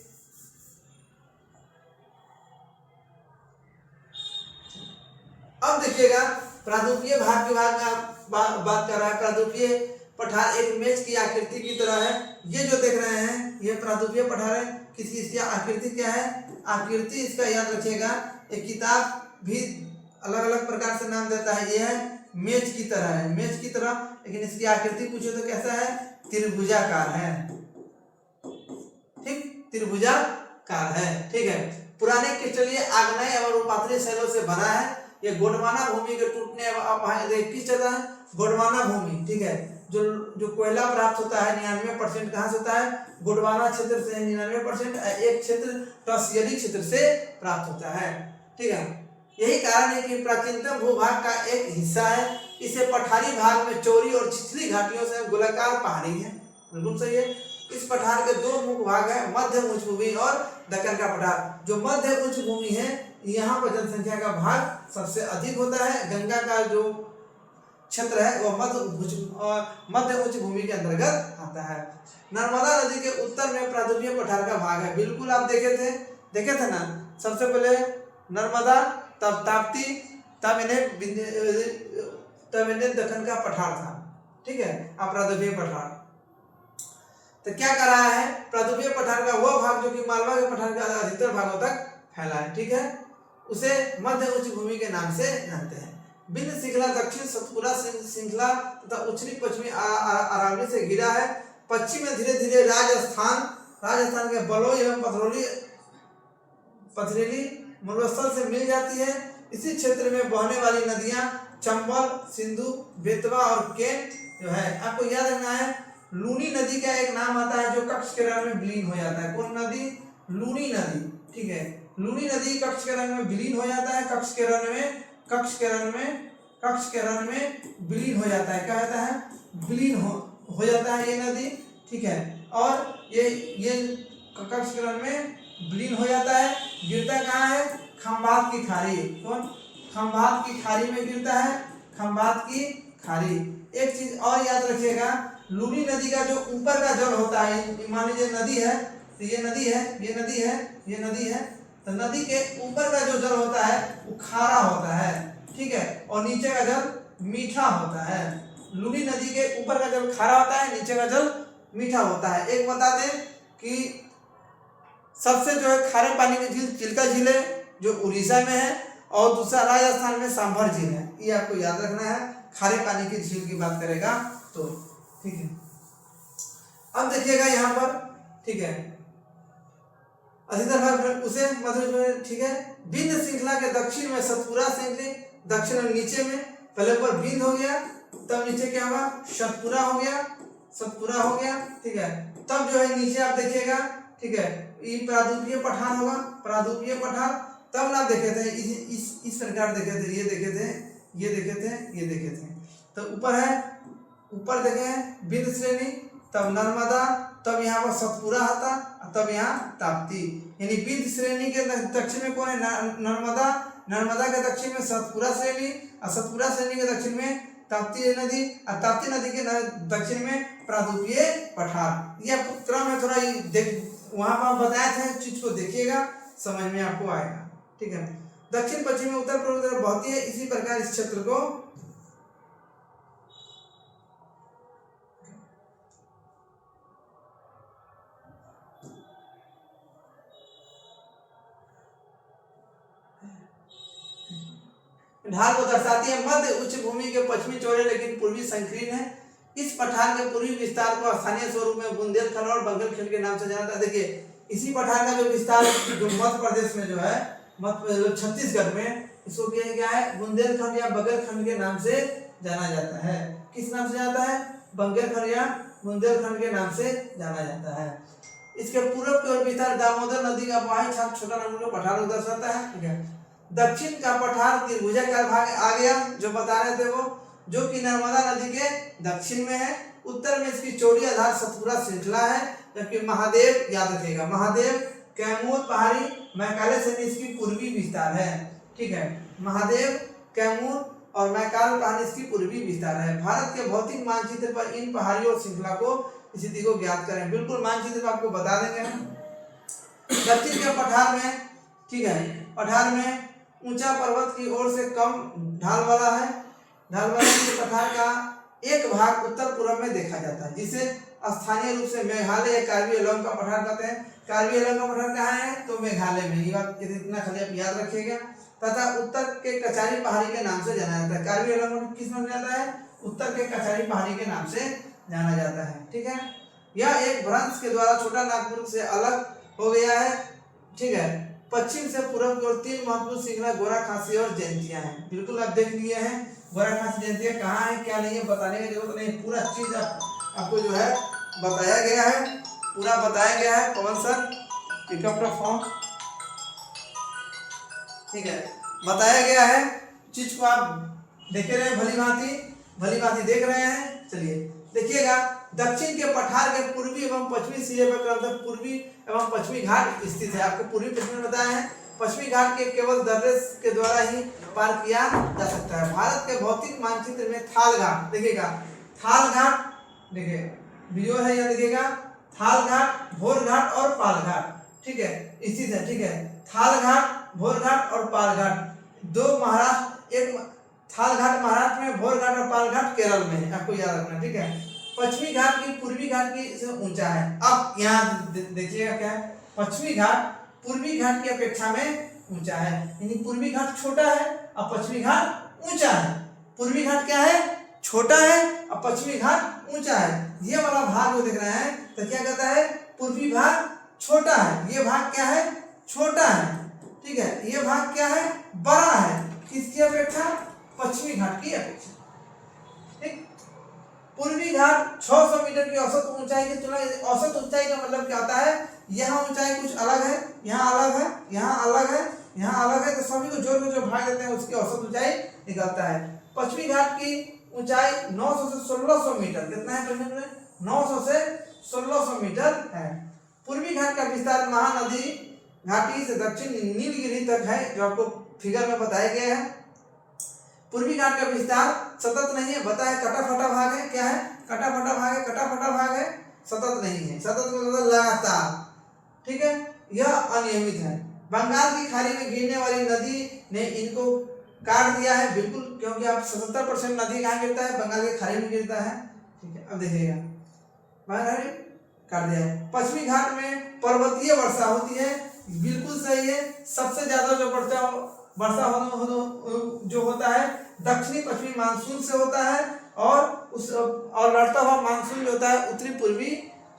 अब देखिएगा प्रारूपीय भाग के भाग में बात कर रहा है। प्रारूपीय पठार एक मेज की आकृति की तरह है। ये जो देख रहे हैं ये प्रारूपीय पठार है। इसकी आकृति क्या है? आकृति इसका याद रखिएगा। एक किताब भी अलग अलग प्रकार से नाम देता है। यह है मेज की तरह है, मेज की तरह, लेकिन इसकी आकृति पूछो तो कैसा है? त्रिभुजाकार है, ठीक। त्रिभुजाकार है। ठीक है, पुराने क्रिस्टलीय आग्नेय एवं रूपांतरित शैलों से बना है। ये गोंडवाना भूमि के टूटने किस जगह है, गोंडवाना भूमि। ठीक है, जो जो कोयला प्राप्त होता है 99% कहाँ से होता है, गोंडवाना क्षेत्र से 99%, एक क्षेत्र टॉसियरी क्षेत्र से प्राप्त होता है। ठीक है, यही कारण है कि प्राचीनतम भूभाग का एक हिस्सा है। इसे पठारी भाग में चौड़ी और छिछली घाटियों से गोलाकार पहाड़ी है। बिल्कुल सही है। इस पठार के दो मुख्य भाग है, मध्य उच्च भूमि और दक्कन का पठार। जो मध्य उच्च भूमि है, यहाँ पर जनसंख्या का भाग सबसे अधिक होता है। गंगा का जो क्षेत्र है वह मध्य उच्च भूमि के अंतर्गत आता है। नर्मदा नदी के उत्तर में प्रादुर्भीय पठार का भाग है। बिल्कुल आप देखे थे ना, सबसे पहले नर्मदा, तब ताप्ती, तब इन्हें दक्कन का पठार था। ठीक है, प्रादुर्भीय पठार। तो क्या कर रहा है, प्रादुर्भीय पठार का वह भाग जो कि मालवा के पठार का अधिकतर भागों तक फैला है। ठीक है, उसे मध्य उच्च भूमि के नाम से जानते हैं। विंध्य श्रृंखला दक्षिण सतपुरा श्रृंखला तथा उत्तरी पश्चिमी अरावली से घिरा है। पश्चिम में धीरे धीरे राजस्थान के बलौई एवं पथरीली मरुस्थल से मिल जाती है। इसी क्षेत्र में बहने वाली नदियां चंबल, सिंधु, बेतवा और केन जो है, आपको याद रखना है। लूनी नदी का एक नाम आता है जो कक्ष के रंग में विलीन हो जाता है। कौन नदी, लूनी नदी। ठीक है, लूनी नदी कक्ष के रंग में विलीन हो जाता है। कक्ष के रंग में विलीन हो जाता है। क्या होता है, विलीन हो जाता है ये नदी। ठीक है, और ये कक्ष के रंग में विलीन हो जाता है। गिरता कहाँ है, खंभात की खाड़ी। कौन, खंभात की खाड़ी में गिरता है, खंभात की खाड़ी। एक चीज और याद रखिएगा, लूनी नदी का जो ऊपर का जल होता है, मान लीजिए नदी है, तो ये नदी है, तो नदी के ऊपर का जो जल होता है वो खारा होता है। ठीक है, और नीचे का जल मीठा होता है। लूनी नदी के ऊपर का जल खारा होता है, नीचे का जल मीठा होता है। एक बता दें कि सबसे जो है खारे पानी की झील चिल्का झील है जो उड़ीसा में है, और दूसरा राजस्थान में सांभर झील है। ये आपको याद रखना है, खारे पानी की झील की बात करेगा तो। ठीक है, अब देखिएगा यहाँ पर। ठीक है, अधिकतर भाग उसे मध्य। ठीक है, विंध्य श्रृंखला के दक्षिण में सतपुरा श्रृंखला, दक्षिण में नीचे में, पहले ऊपर विंध्य हो गया, तब नीचे क्या हुआ, सतपुरा हो गया। ठीक है, तब जो है नीचे आप देखिएगा। ठीक है, ये प्रादुर्भीय पठार होगा, प्रादुर्भीय पठार। तब ना देखे थे इस प्रकार देखे थे, ये देखे थे। तो ऊपर है, ऊपर देखे हैं विंध्य श्रेणी, तब नर्मदा, तब यहाँ पर सतपुरा आता, तब यहाँ ताप्ती। यानी विंध्य श्रेणी के दक्षिण में कौन है, नर्मदा के दक्षिण में सतपुरा श्रेणी, और सतपुरा श्रेणी के दक्षिण में ताप्ती नदी, और ताप्ती नदी के दक्षिण में प्रादुर्भीय पठार। यह क्रम है, थोड़ा वहां पर बताया था, चीज को देखिएगा, समझ में आपको आएगा। ठीक है, दक्षिण पश्चिम में उत्तर पूर्व तरफ बहती है। इसी प्रकार इस क्षेत्र को ढाल को दर्शाती है। मध्य उच्च भूमि के पश्चिमी चौड़े लेकिन पूर्वी संकीर्ण है। इस पठार के पूर्वी विस्तार को स्थानीय स्वरूप में बुंदेलखंड और बंगलखंड के नाम से जाना जाता है। देखिए, इसी पठार का जो विस्तार जो मध्य प्रदेश में जो है, छत्तीसगढ़ में, इसको क्या है, बुंदेलखंड या बंगलखंड के नाम से जाना जाता है। किस नाम से जाता है, बंगलखंड या बुंदेलखंड के नाम से जाना जाता है। इसके पूर्व की ओर विस्तार दामोदर नदी का बाह्य छाप छोटा नंबर पठार को दर्शाता है। ठीक है, दक्षिण का पठार त्रिभुजाकार भाग आ गया जो बता रहे थे वो, जो कि नर्मदा नदी के दक्षिण में है। उत्तर में इसकी चौड़ी आधार सतपुरा श्रृंखला है, जबकि महादेव, याद रखिएगा, महादेव, कैमूर पहाड़ी, मैकाले से इसकी पूर्वी विस्तार है। ठीक है, महादेव, कैमूर और मैकाल पहाड़ी इसकी पूर्वी विस्तार है। भारत के भौतिक मानचित्र पर इन पहाड़ियों और श्रृंखला को स्थिति को ज्ञात करें। बिल्कुल मानचित्र आपको बता देंगे हम। दक्षिण के पठार में, ठीक है, पठार में ऊंचा पर्वत की ओर से कम ढाल वाला है। ढाल वाला पठार का एक भाग उत्तर पूर्व में देखा जाता है, जिसे स्थानीय रूप से मेघालय या कार्बी एंगलोंग का पठार कहते हैं। कार्बी एंगलोंग का पठार कहाँ है, तो मेघालय में। ये बात इतना खाली आप याद रखिएगा। तथा उत्तर के कचारी पहाड़ी के नाम से जाना जाता है। कार्बी एंगलोंग किस नाम से जाता है, उत्तर के कचारी पहाड़ी के नाम से जाना जाता है। ठीक है, यह एक भ्रंश के द्वारा छोटा नागपुर से अलग हो गया है। ठीक है, पश्चिम से पूर्व की ओर 3 महत्वपूर्ण श्रृंखला गोरा खासी और जयंतियां हैं। बिल्कुल आप देख लिए हैं गोरा खासी जयंतियां कहाँ है क्या नहीं है बताने की जरूरत नहीं, पूरा चीज आपको जो है बताया गया है, पूरा बताया गया है। पवन सर पिकअप द फॉर्म, ठीक है, बताया गया है चीज को, आप देखे रहे भली भांति देख रहे हैं। चलिए देखिएगा, दक्षिण के पठार के पूर्वी एवं पश्चिमी सिरे पर क्रमशः पूर्वी एवं पश्चिमी घाट स्थित है। आपको पूर्वी पश्चिमी बताया है, पश्चिमी घाट के केवल दर्रे के द्वारा ही पार किया जा सकता है। भारत के भौतिक मानचित्र में थाल घाट देखिएगा, थाल घाट देखिए वीडियो है यहाँ देखिएगा, थाल घाट, भोर घाट और पाल घाट, ठीक है, स्थित है। ठीक है, थाल घाट, भोर घाट और पाल घाट, दो महाराष्ट्र, एक थाल घाट महाराष्ट्र में, भोर घाट और पाल घाट केरल में है, आपको याद रखना। ठीक है, पश्चिमी घाट की पूर्वी घाट की से ऊंचा है। अब यहाँ देखिएगा क्या है, पश्चिमी घाट पूर्वी घाट की अपेक्षा में ऊंचा है, यानी पूर्वी घाट छोटा है और पश्चिमी घाट ऊंचा है। पूर्वी घाट क्या है, छोटा है और पश्चिमी घाट ऊंचा है। ये वाला भाग जो देख रहे हैं तो क्या कहता है, पूर्वी भाग छोटा है, ये भाग क्या है, छोटा है। ठीक है, ये भाग क्या है, बड़ा है, किसकी अपेक्षा, पश्चिमी घाट की अपेक्षा। ठीक, पूर्वी घाट 600 मीटर की औसत ऊंचाई की तुलना, औसत ऊंचाई का मतलब क्या होता है, यहाँ ऊंचाई कुछ अलग है, यहाँ अलग है, यहाँ अलग है, यहाँ अलग है, तो सभी को जोड़ के जो भाग देते हैं उसकी औसत ऊंचाई निकलता है। पश्चिमी घाट की ऊंचाई 900 से 1600 मीटर, कितना है, 900 से 1600 मीटर है। पूर्वी घाट का विस्तार महानदी घाटी से दक्षिण नीलगिरी तक है, जो आपको फिगर में बताया गया है। पूर्वी घाट का विस्तार सतत नहीं है, बताया कटा फटा भाग है, क्या है, कटा फटा भाग है, कटा फटा भाग है, सतत नहीं है, सतत मतलब लगातार। ठीक है, यह अनियमित है। बंगाल की खाड़ी में गिरने वाली नदी ने इनको काट दिया है, बिल्कुल, क्योंकि आप 77% नदी कहाँ गिरता है, बंगाल की खाड़ी में गिरता है। ठीक है, अब देखिएगा बंगाल काट दिया है। पश्चिमी घाट में पर्वतीय वर्षा होती है, बिल्कुल सही है। सबसे ज्यादा जो वर्षा जो होता है दक्षिणी पश्चिमी मानसून से होता है, और लड़ता हुआ मानसून जो होता है उत्तरी पूर्वी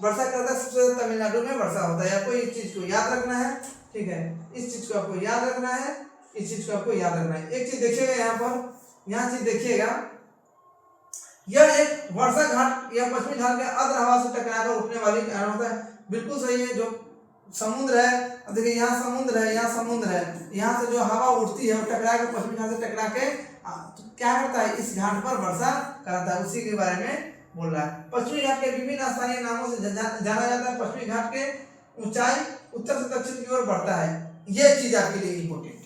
वर्षा करता है। सबसे ज्यादा तमिलनाडु में वर्षा होता है। आपको इस चीज को याद रखना है। ठीक है, इस चीज को आपको याद रखना है, इस चीज को आपको याद रखना है। एक चीज देखिएगा यहाँ पर, यहाँ चीज देखिएगा, यह एक वर्षा घाट या पश्चिमी घाट के अर्ध हवा से टकराकर उठने वाली होता है, बिल्कुल सही है। जो समुद्र है, अब देखिए यहाँ समुद्र है, यहाँ समुद्र है, यहाँ से जो हवा उठती है वो टकरा के पश्चिमी घाट से टकरा के तो क्या करता है, इस घाट पर वर्षा करता है, उसी के बारे में बोल रहा है। पश्चिमी घाट के विभिन्न स्थानीय नामों से जाना जाता है। पश्चिमी घाट के ऊंचाई उत्तर से दक्षिण की ओर बढ़ता है। यह चीज आपके लिए इंपॉर्टेंट है,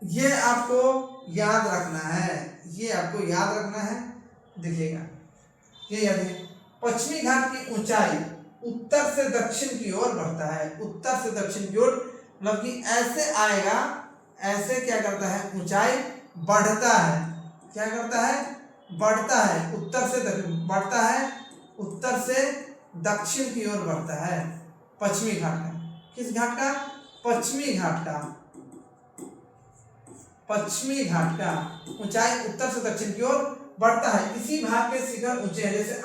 ये आपको याद रखना है, ये आपको याद रखना है। देखिएगा ये याद है, पश्चिमी घाट की ऊंचाई उत्तर से दक्षिण की ओर बढ़ता है। उत्तर से दक्षिण की ओर मतलब कि ऐसे आएगा, ऐसे क्या करता है, ऊंचाई बढ़ता है, क्या करता है, बढ़ता है, उत्तर से दक्षिण बढ़ता है, उत्तर से दक्षिण की ओर बढ़ता है। पश्चिमी घाट का, किस घाट का, पश्चिमी घाट का, पश्चिमी घाट का ऊंचाई उत्तर से दक्षिण की ओर बढ़ता है। इसी भाग के शिखर ऊंचे हैं, जैसे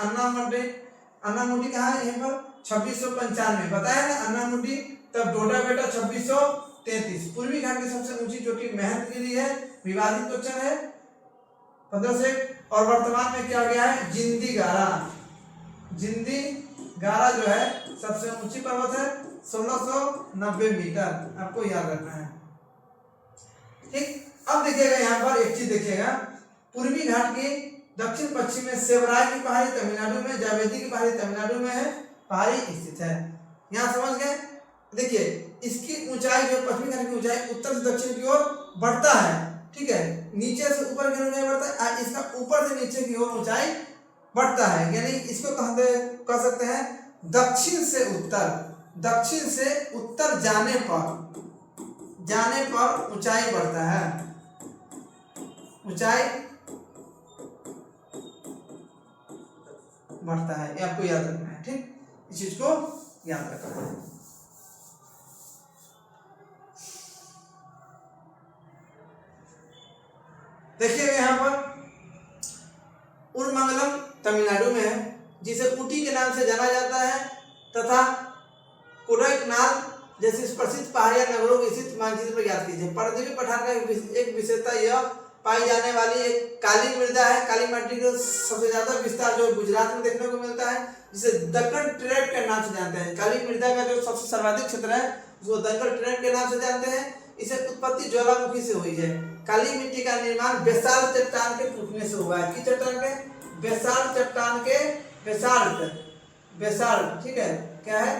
अन्नामुडी कहाँ है, यहाँ पर 2695 बताया ना अन्नामुडी, तब डोडा बेटा 2633। पूर्वी घाट की सबसे ऊंची चोटी मेहंदगिरी है, विवादित क्वेश्चन है 15 से। और वर्तमान में क्या गया है, जिंदी गारा जो है सबसे ऊंची पर्वत है, 1690 मीटर, आपको याद रखना है। ठीक, अब देखिएगा यहाँ पर एक चीज देखिएगा, पूर्वी घाट की दक्षिण पश्चिम में सेवराय की पहाड़ी तमिलनाडु में, जावेदी की पहाड़ी तमिलनाडु में है, पहाड़ी स्थित है। यहाँ समझ गए। देखिए इसकी ऊंचाई जो पश्चिमी घाट की ऊंचाई उत्तर से दक्षिण की ओर बढ़ता है। ठीक है, नीचे से ऊपर की ऊंचाई बढ़ता है, इसका ऊपर से नीचे की ओर ऊंचाई बढ़ता है, यानी इसको कह सकते हैं दक्षिण से उत्तर जाने पर ऊंचाई बढ़ता है, ऊंचाई बढ़ता है, ये आपको याद रखना है। ठीक, इस चीज को याद रखना है। देखिएगा यहाँ पर उर्मंगलम तमिलनाडु में है, जिसे ऊटी के नाम से जाना जाता है, तथा जैसे इस प्रसिद्ध पहाड़िया नगरों के स्थित मानचित्र पर याद कीजिए। परदीपी पठार का एक विशेषता यह पाई जाने वाली एक काली मृदा है। काली माटी का सबसे ज्यादा विस्तार जो गुजरात में देखने को मिलता है, जिसे दक्कन ट्रेप के नाम से जानते हैं। काली मृदा का जो सबसे सर्वाधिक क्षेत्र है उसको दक्कन ट्रेप के नाम से जानते हैं। इसे उत्पत्ति ज्वालामुखी से हुई है। काली मिट्टी का निर्माण बेसाल्ट चट्टान के टूटने से हुआ है। किस चट्टान के? बेसाल्ट चट्टान के, बेसाल्ट, ठीक है, क्या है?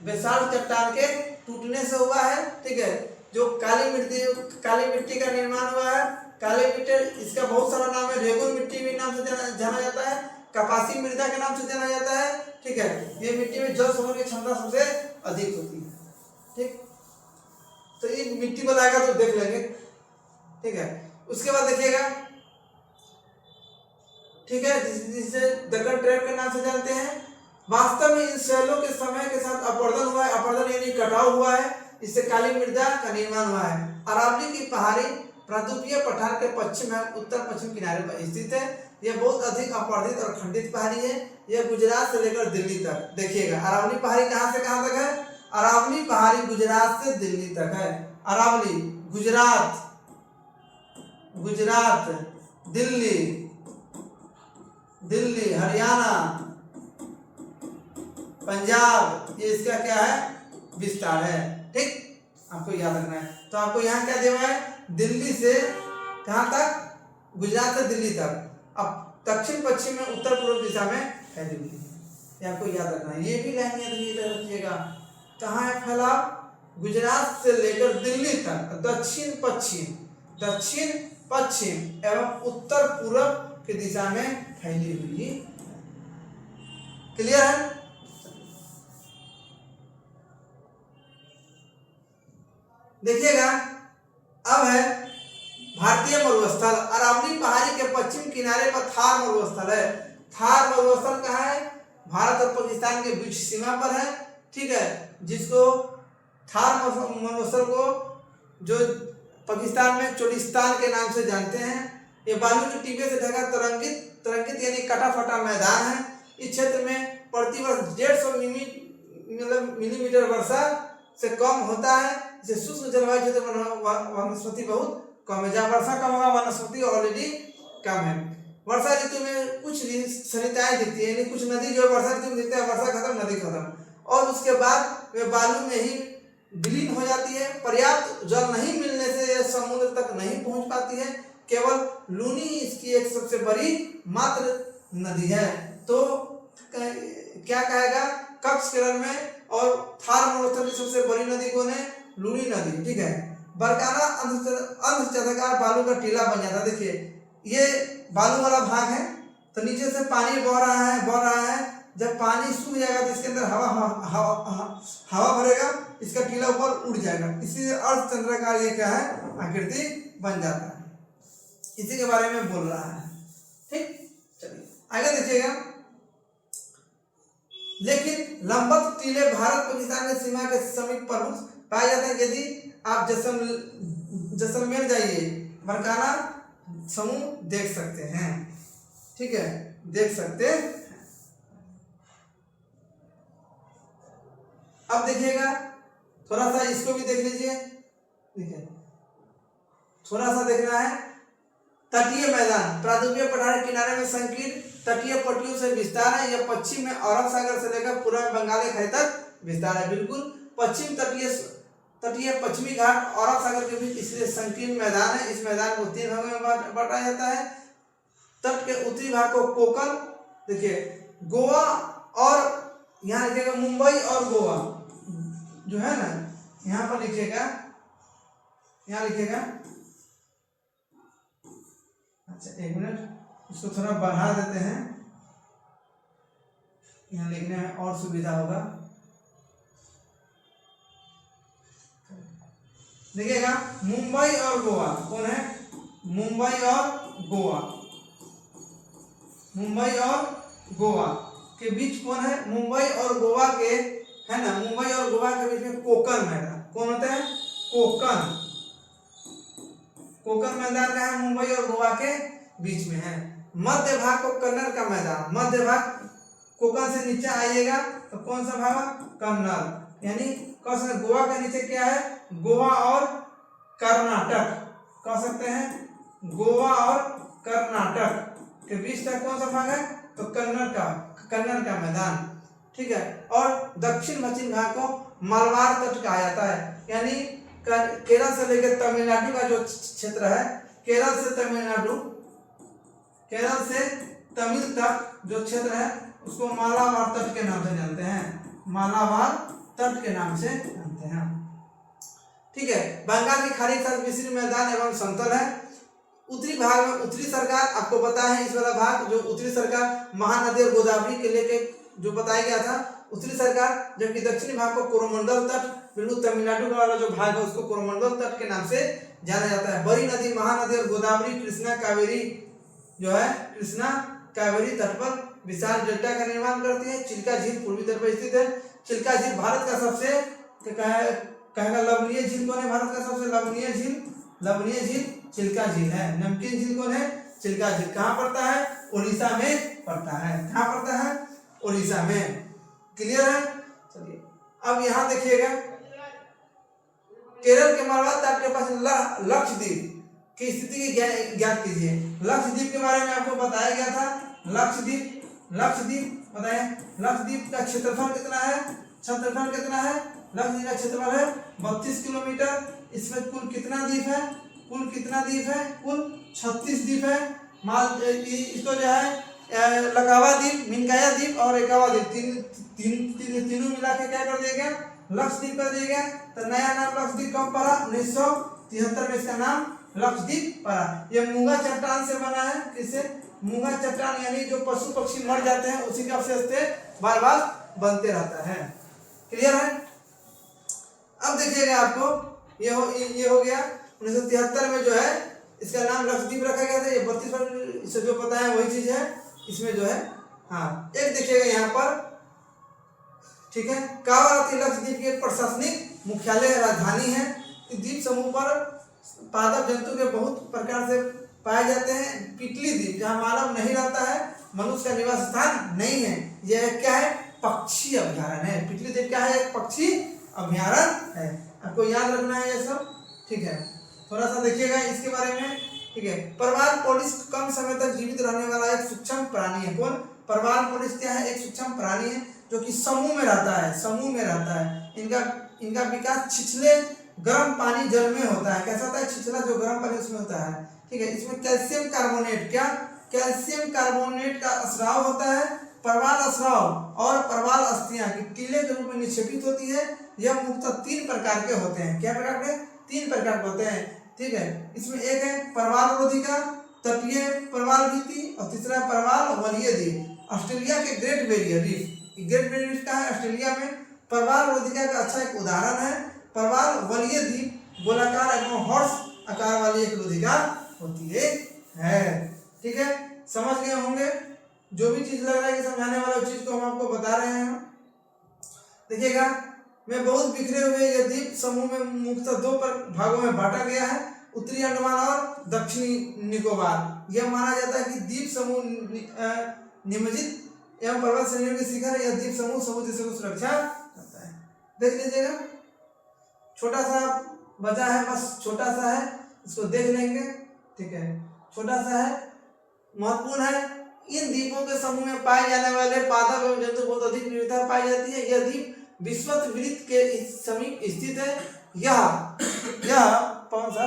बेसाल्ट चट्टान के टूटने से हुआ है, ठीक है। जो काली मिट्टी का निर्माण हुआ है। काली मिट्टी, इसका बहुत सारा नाम है। रेगुल मिट्टी भी नाम से जाना जाता है, कपासी मृदा के नाम से जाना जाता है, ठीक है। ये मिट्टी में जल संग्रहण की क्षमता सबसे अधिक होती है, ठीक। तो ये मिट्टी बनाएगा तो देख लेंगे, ठीक है। उसके बाद देखिएगा, ठीक है, जिसे दक्कन ट्रेप के नाम से जानते हैं। वास्तव में इन शैलों के समय के साथ अपरदन हुआ है। अपरदन यानी कटाव हुआ है, इससे काली मृदा का निर्माण हुआ है। अरावली की पहाड़ी प्रायद्वीपीय पठार के पश्चिम में उत्तर पश्चिम किनारे पर स्थित है। यह बहुत अधिक अपरदित और खंडित पहाड़ी है। यह गुजरात से लेकर दिल्ली तक, देखिएगा अरावली पहाड़ी कहाँ से कहाँ तक है? अरावली पहाड़ी गुजरात से दिल्ली तक है। अरावली गुजरात, दिल्ली, हरियाणा, पंजाब, ये इसका क्या है? विस्तार है, ठीक। आपको याद रखना है। तो आपको यहाँ क्या दिया है? दिल्ली से कहाँ तक? गुजरात से दिल्ली तक। अब दक्षिण पश्चिम में उत्तर पूर्व दिशा में है दिल्ली, ये आपको याद रखना है। ये भी लाइन याद रखिएगा। कहाँ है फैलाव? गुजरात से लेकर दिल्ली तक दक्षिण पश्चिम एवं उत्तर पूर्व की दिशा में फैली हुई। क्लियर है? देखिएगा, अब है भारतीय मरुस्थल। अरावली पहाड़ी के पश्चिम किनारे पर थार मरुस्थल है। थार मरुस्थल कहाँ है? भारत और पाकिस्तान के बीच सीमा पर है, ठीक है। जिसको थार मरुस्थल को जो पाकिस्तान में चोलिस्तान के नाम से जानते हैं। ये बालू के टीपे से ढका तरंगित यानी कटा फटा मैदान है। इस क्षेत्र में प्रतिवर्ष 150 मिलीमीटर वर्षा से कम होता है। इसे शुष्क जलवायु क्षेत्र वनस्पति बहुत कम है। जहाँ वर्षा कम होगा वनस्पति ऑलरेडी कम है। वर्षा ऋतु में कुछ सरिताएं दिखती है, यानी कुछ नदी जो वर्षा ऋतु में दिखती है, वर्षा खत्म नदी खत्म, और उसके बाद वे बालू में ही विलीन हो जाती है। पर्याप्त जल नहीं मिलने से यह समुद्र तक नहीं पहुंच पाती है। केवल लूनी इसकी एक सबसे बड़ी मात्र नदी है। तो क्या कहेगा? कच्छ केरल में और थार मरुस्थल की सबसे बड़ी नदी कौन है? लूनी नदी, ठीक है। बरकाना अंधचंद्राकार बालू का टीला बन जाता है। देखिए ये बालू वाला भाग है, तो नीचे से पानी बह रहा है। जब पानी सूख जाएगा तो इसके अंदर हवा भरेगा, इसका टीला ऊपर उड़ जाएगा। इसी अर्धचंद्राकार ये क्या है? आकृति बन जाता है। इसी के बारे में बोल रहा है, ठीक। चलिए आगे देखिएगा। लेकिन लंबवत टीले भारत पाकिस्तान की सीमा के समीप प्रमुख पाए जाते हैं। यदि आप जैसलमेर जाइए, बरकाना समूह देख सकते हैं, ठीक है, देख सकते हैं। अब देखिएगा, थोड़ा सा इसको भी देख लीजिए। देखिए थोड़ा सा देखना है। तटीय मैदान प्रायद्वीपीय पठार के किनारे में संकीर्ण तटीय पट्टियों से विस्तार है। यह पश्चिम में अरब सागर से लेकर पूर्व में बंगाल की खाड़ी तक विस्तार है। बिल्कुल पश्चिम तटीय पश्चिमी घाट अरब सागर के बीच, इसलिए संकीर्ण मैदान है। इस मैदान को 3 भागों में बांटा जाता है। तट के उत्तरी भाग को कोकण, देखिए गोवा, और यहाँ लिखिएगा मुंबई और गोवा जो है ना, यहाँ पर लिखिएगा, यहाँ लिखिएगा। अच्छा एक मिनट, इसको थोड़ा बढ़ा देते हैं, यहाँ लिखने में और सुविधा होगा। देखिएगा मुंबई और गोवा कौन है? मुंबई और गोवा के बीच कौन है? मुंबई और गोवा के, है ना, मुंबई और गोवा के बीच में कोकण मैदान कौन होता है? कोकण मैदान का है, मुंबई और गोवा के बीच में है। मध्य भाग को कन्नड़ का मैदान, मध्य भाग कोकण से नीचे आइएगा तो कौन सा भाग है? कन्नड़। यानी कह सकते गोवा के नीचे क्या है? गोवा और कर्नाटक। कह सकते हैं गोवा और कर्नाटक के बीच तक कौन सा भाग है? तो कन्नड़ का मैदान। ठीक है। और दक्षिण पश्चिम भाग को मलबार तट कहा जाता है। यानी केरल से लेकर तमिलनाडु का जो क्षेत्र है, केरल से तमिल तक जो क्षेत्र है उसको मालाबार तट के नाम से जानते हैं। मालाबार तट के नाम से जानते हैं। ठीक है। बंगाल की खाड़ी का विस्तीर्ण मैदान एवं समतल है। उत्तरी भाग में उत्तरी सरकार, आपको पता है इस वाला भाग जो उत्तरी सरकार महानदी और गोदावरी के लेके जो बताया गया था उत्तरी सरकार, जबकि दक्षिणी भाग को कोरोमंडल तट, बिल्कुल तमिलनाडु वाला जो भाग है उसको कोरोमंडल तट के नाम से जाना जाता है। बड़ी नदी, महानदी और गोदावरी कृष्णा कावेरी जो है कृष्णा कावेरी तट पर विशाल डेल्टा का निर्माण करती है। चिल्का झील पूर्वी तट पर स्थित है। चिल्का झील भारत का सबसे कहेगा लवणीय झील कौन है? भारत का सबसे लवणीय झील चिल्का झील है। नमकीन झील कौन है? चिल्का झील। कहाँ पड़ता है? उड़ीसा में पड़ता है। कहाँ पड़ता है? उड़ीसा में। क्लियर है? चलिए अब यहाँ देखिएगा, केरल के मालवा तट के पास लक्षद्वीप की स्थिति की ज्ञात कीजिए। लक्षद्वीप के बारे में आपको बताया गया था। लक्षद्वीप बताए, लक्षद्वीप का क्षेत्रफल कितना है? लक्षद्वीप का क्षेत्रफल है 32 किलोमीटर। इसमें कुल कितना द्वीप है? कुल 36 द्वीप है। इसको जो है लकावा द्वीप, मिनकाया द्वीप और एकावा द्वीप तीनों मिला के क्या कर दिया गया? लक्षद्वीप कर दिया गया। तो नया नाम लक्षद्वीप कब पड़ा? 1973 में इसका नाम लक्षद्वीप पड़ा। यह मूंगा चट्टान से बना है। किससे? मूंगा चट्टान, यानी जो पशु पक्षी मर जाते हैं उसी के अवशेष से बार बार बनते रहता है। क्लियर है? अब देखिएगा आपको ये हो गया 1973 में जो है इसका नाम लक्षद्वीप रखा गया था। ये 32 से जो पता है वही चीज है इसमें जो है। हाँ, एक देखिएगा यहाँ पर, ठीक है, कावारती लक्षद्वीप के प्रशासनिक मुख्यालय राजधानी है। द्वीप समूह पर पादप जंतु के बहुत प्रकार से पाए जाते हैं। पिटली द्वीप जहाँ मानव नहीं रहता है, मनुष्य का निवास स्थान नहीं है, यह क्या है? पक्षी अभ्यारण्य है। पिटली द्वीप क्या है? एक पक्षी अभ्यारण्य है। आपको याद रखना है ये सब। ठीक है, थोड़ा सा देखिएगा इसके बारे में। ठीक है, परवाल पोलिस कम समय तक जीवित रहने वाला एक सूक्ष्म प्राणी है। कौन? परवाल पोलिस क्या है? एक सूक्ष्म प्राणी है जो कि समूह में रहता है। इनका विकास छिछले गर्म पानी जल में होता है। कैसा होता है? छिछला जो गर्म पानी उसमें होता है। ठीक है, इसमें कैल्शियम कार्बोनेट का स्राव होता है। परवाल स्राव और परवाल अस्थियां टीले के रूप में निक्षेपित होती है। यह मुख्यतः 3 प्रकार के होते हैं। क्या प्रकार के? 3 प्रकार के होते हैं। ठीक है, इसमें एक है परवाल रोधिका, तटीय परवाल भित्ति और तीसरा परवाल वलीय द्वीप। ऑस्ट्रेलिया के ग्रेट बैरियर रीफ का है ऑस्ट्रेलिया में। परवाल रोधिका का अच्छा एक उदाहरण है। परवाल वलीय द्वीप गोलाकार एवं हॉर्स आकार वाली एक रोधिका होती है। ठीक है, समझ गए होंगे। जो भी चीज लग रहा है कि समझाने वाला चीज को हम आपको बता रहे हैं। देखिएगा, में बहुत बिखरे हुए यह द्वीप समूह में मुख्यतः 2 भागों में बांटा गया है, उत्तरी अंडमान और दक्षिणी निकोबार। यह माना जाता है कि द्वीप समूह निमज्जित एवं पर्वत श्रेणियों के शिखर यह द्वीप समूह समुद्र से सुरक्षा करता है। देख लीजिएगा, छोटा सा बचा है, बस छोटा सा है, इसको देख लेंगे। ठीक है, छोटा सा है, महत्वपूर्ण है। इन द्वीपों के समूह में पाए जाने वाले पादप एवं जंतु बहुत अधिक विविधता पाई जाती है। यह द्वीप विषुवत वृत्त के समीप स्थित है। यह कौन सा?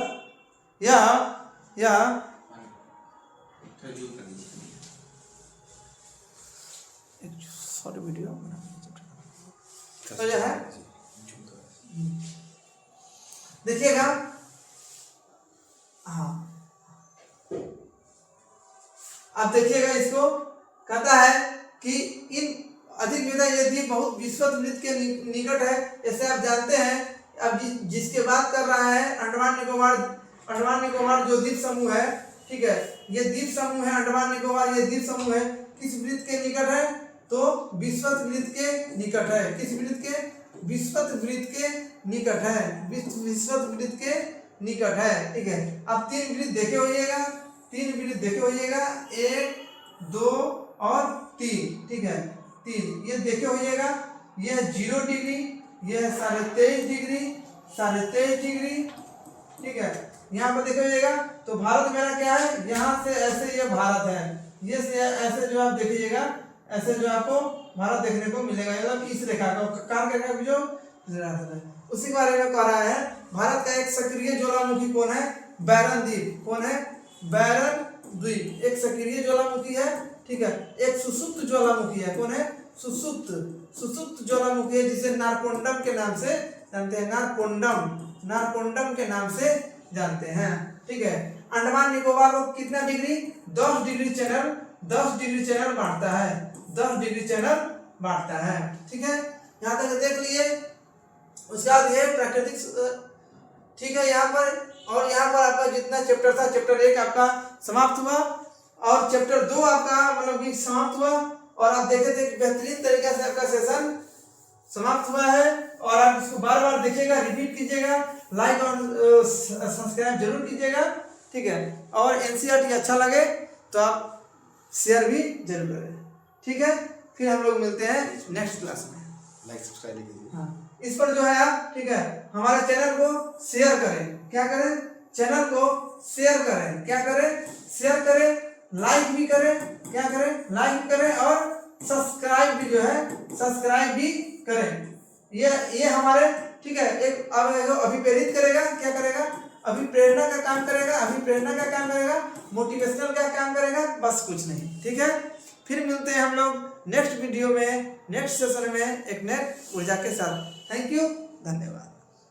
यह सॉरी वीडियो तो यह है। देखिएगा, हाँ, आप देखिएगा, इसको कहता है कि इन अधिक विविधता ये द्वीप बहुत विषुवत वृत्त के निकट है। जैसे आप जानते हैं, अब जिसके बात कर रहा है अंडमान निकोबार जो द्वीप समूह है। ठीक है, ये द्वीप समूह है अंडमान निकोबार, ये द्वीप समूह है। किस वृत्त के निकट है? तो विषुवत वृत्त के निकट है। किस वृत्त के? विषुवत वृत्त के निकट है। विषुवत वृत्त के निकट है। ठीक है, आप 3 वृत्त देखे होइएगा, 1, 2 और 3। ठीक है, 3, ये देखे होइएगा, ये है 0 डिग्री, ये है 23.5 डिग्री, 23.5 डिग्री, ठीक है। यहाँ पर देखिएगा तो भारत मेरा क्या है, यहाँ से ऐसे ये भारत है, ये से ऐसे जो आप देखिएगा, ऐसे जो आपको भारत देखने को मिलेगा, मतलब इस रेखा का जो उसी के बारे में कह रहा है। भारत का एक सक्रिय ज्वालामुखी कौन है, बैरन द्वीप। कौन है, बैरन द्वीप एक सक्रिय ज्वालामुखी है, ठीक है। एक सुसुप्त ज्वालामुखी है, कौन है, सुसुप्त ज्वालामुखी है, जिसे नारकोंडम के नाम से जानते हैं, नारकोंडम के नाम से जानते हैं, ठीक है। अंडमान निकोबार को कितना डिग्री, 10 डिग्री चैनल बांटता है, 10 डिग्री चैनल बांटता है, ठीक है। यहाँ तक देख लिए। उसके बाद ये प्राकृतिक, ठीक है। यहाँ पर और यहाँ पर आपका जितना चैप्टर था, चैप्टर 1 आपका समाप्त हुआ और चैप्टर 2 आपका मतलब कि समाप्त हुआ, और आप देखे थे बेहतरीन तरीके से आपका सेशन समाप्त हुआ है। और आप इसको बार बार देखिएगा, रिपीट कीजिएगा, लाइक और सब्सक्राइब जरूर कीजिएगा, ठीक है। और एनसीईआरटी अच्छा लगे तो आप शेयर भी जरूर करें, ठीक है। फिर हम लोग मिलते हैं नेक्स्ट क्लास में। लाइक सब्सक्राइब कीजिए। हाँ, इस पर जो है आप, ठीक है, हमारे चैनल को शेयर करें। क्या करें, चैनल को शेयर करें। क्या करें, शेयर करें, लाइक भी करें। क्या करें, लाइक भी करें, और सब्सक्राइब भी जो है सब्सक्राइब भी करें। ये हमारे, ठीक है, एक अभिप्रेरित करेगा। क्या करेगा, अभिप्रेरणा का काम करेगा, अभिप्रेरणा का काम करेगा, मोटिवेशनल का काम करेगा, बस कुछ नहीं, ठीक है। फिर मिलते हैं हम लोग नेक्स्ट वीडियो में, नेक्स्ट सेशन में एक नए ऊर्जा के साथ। थैंक यू, धन्यवाद।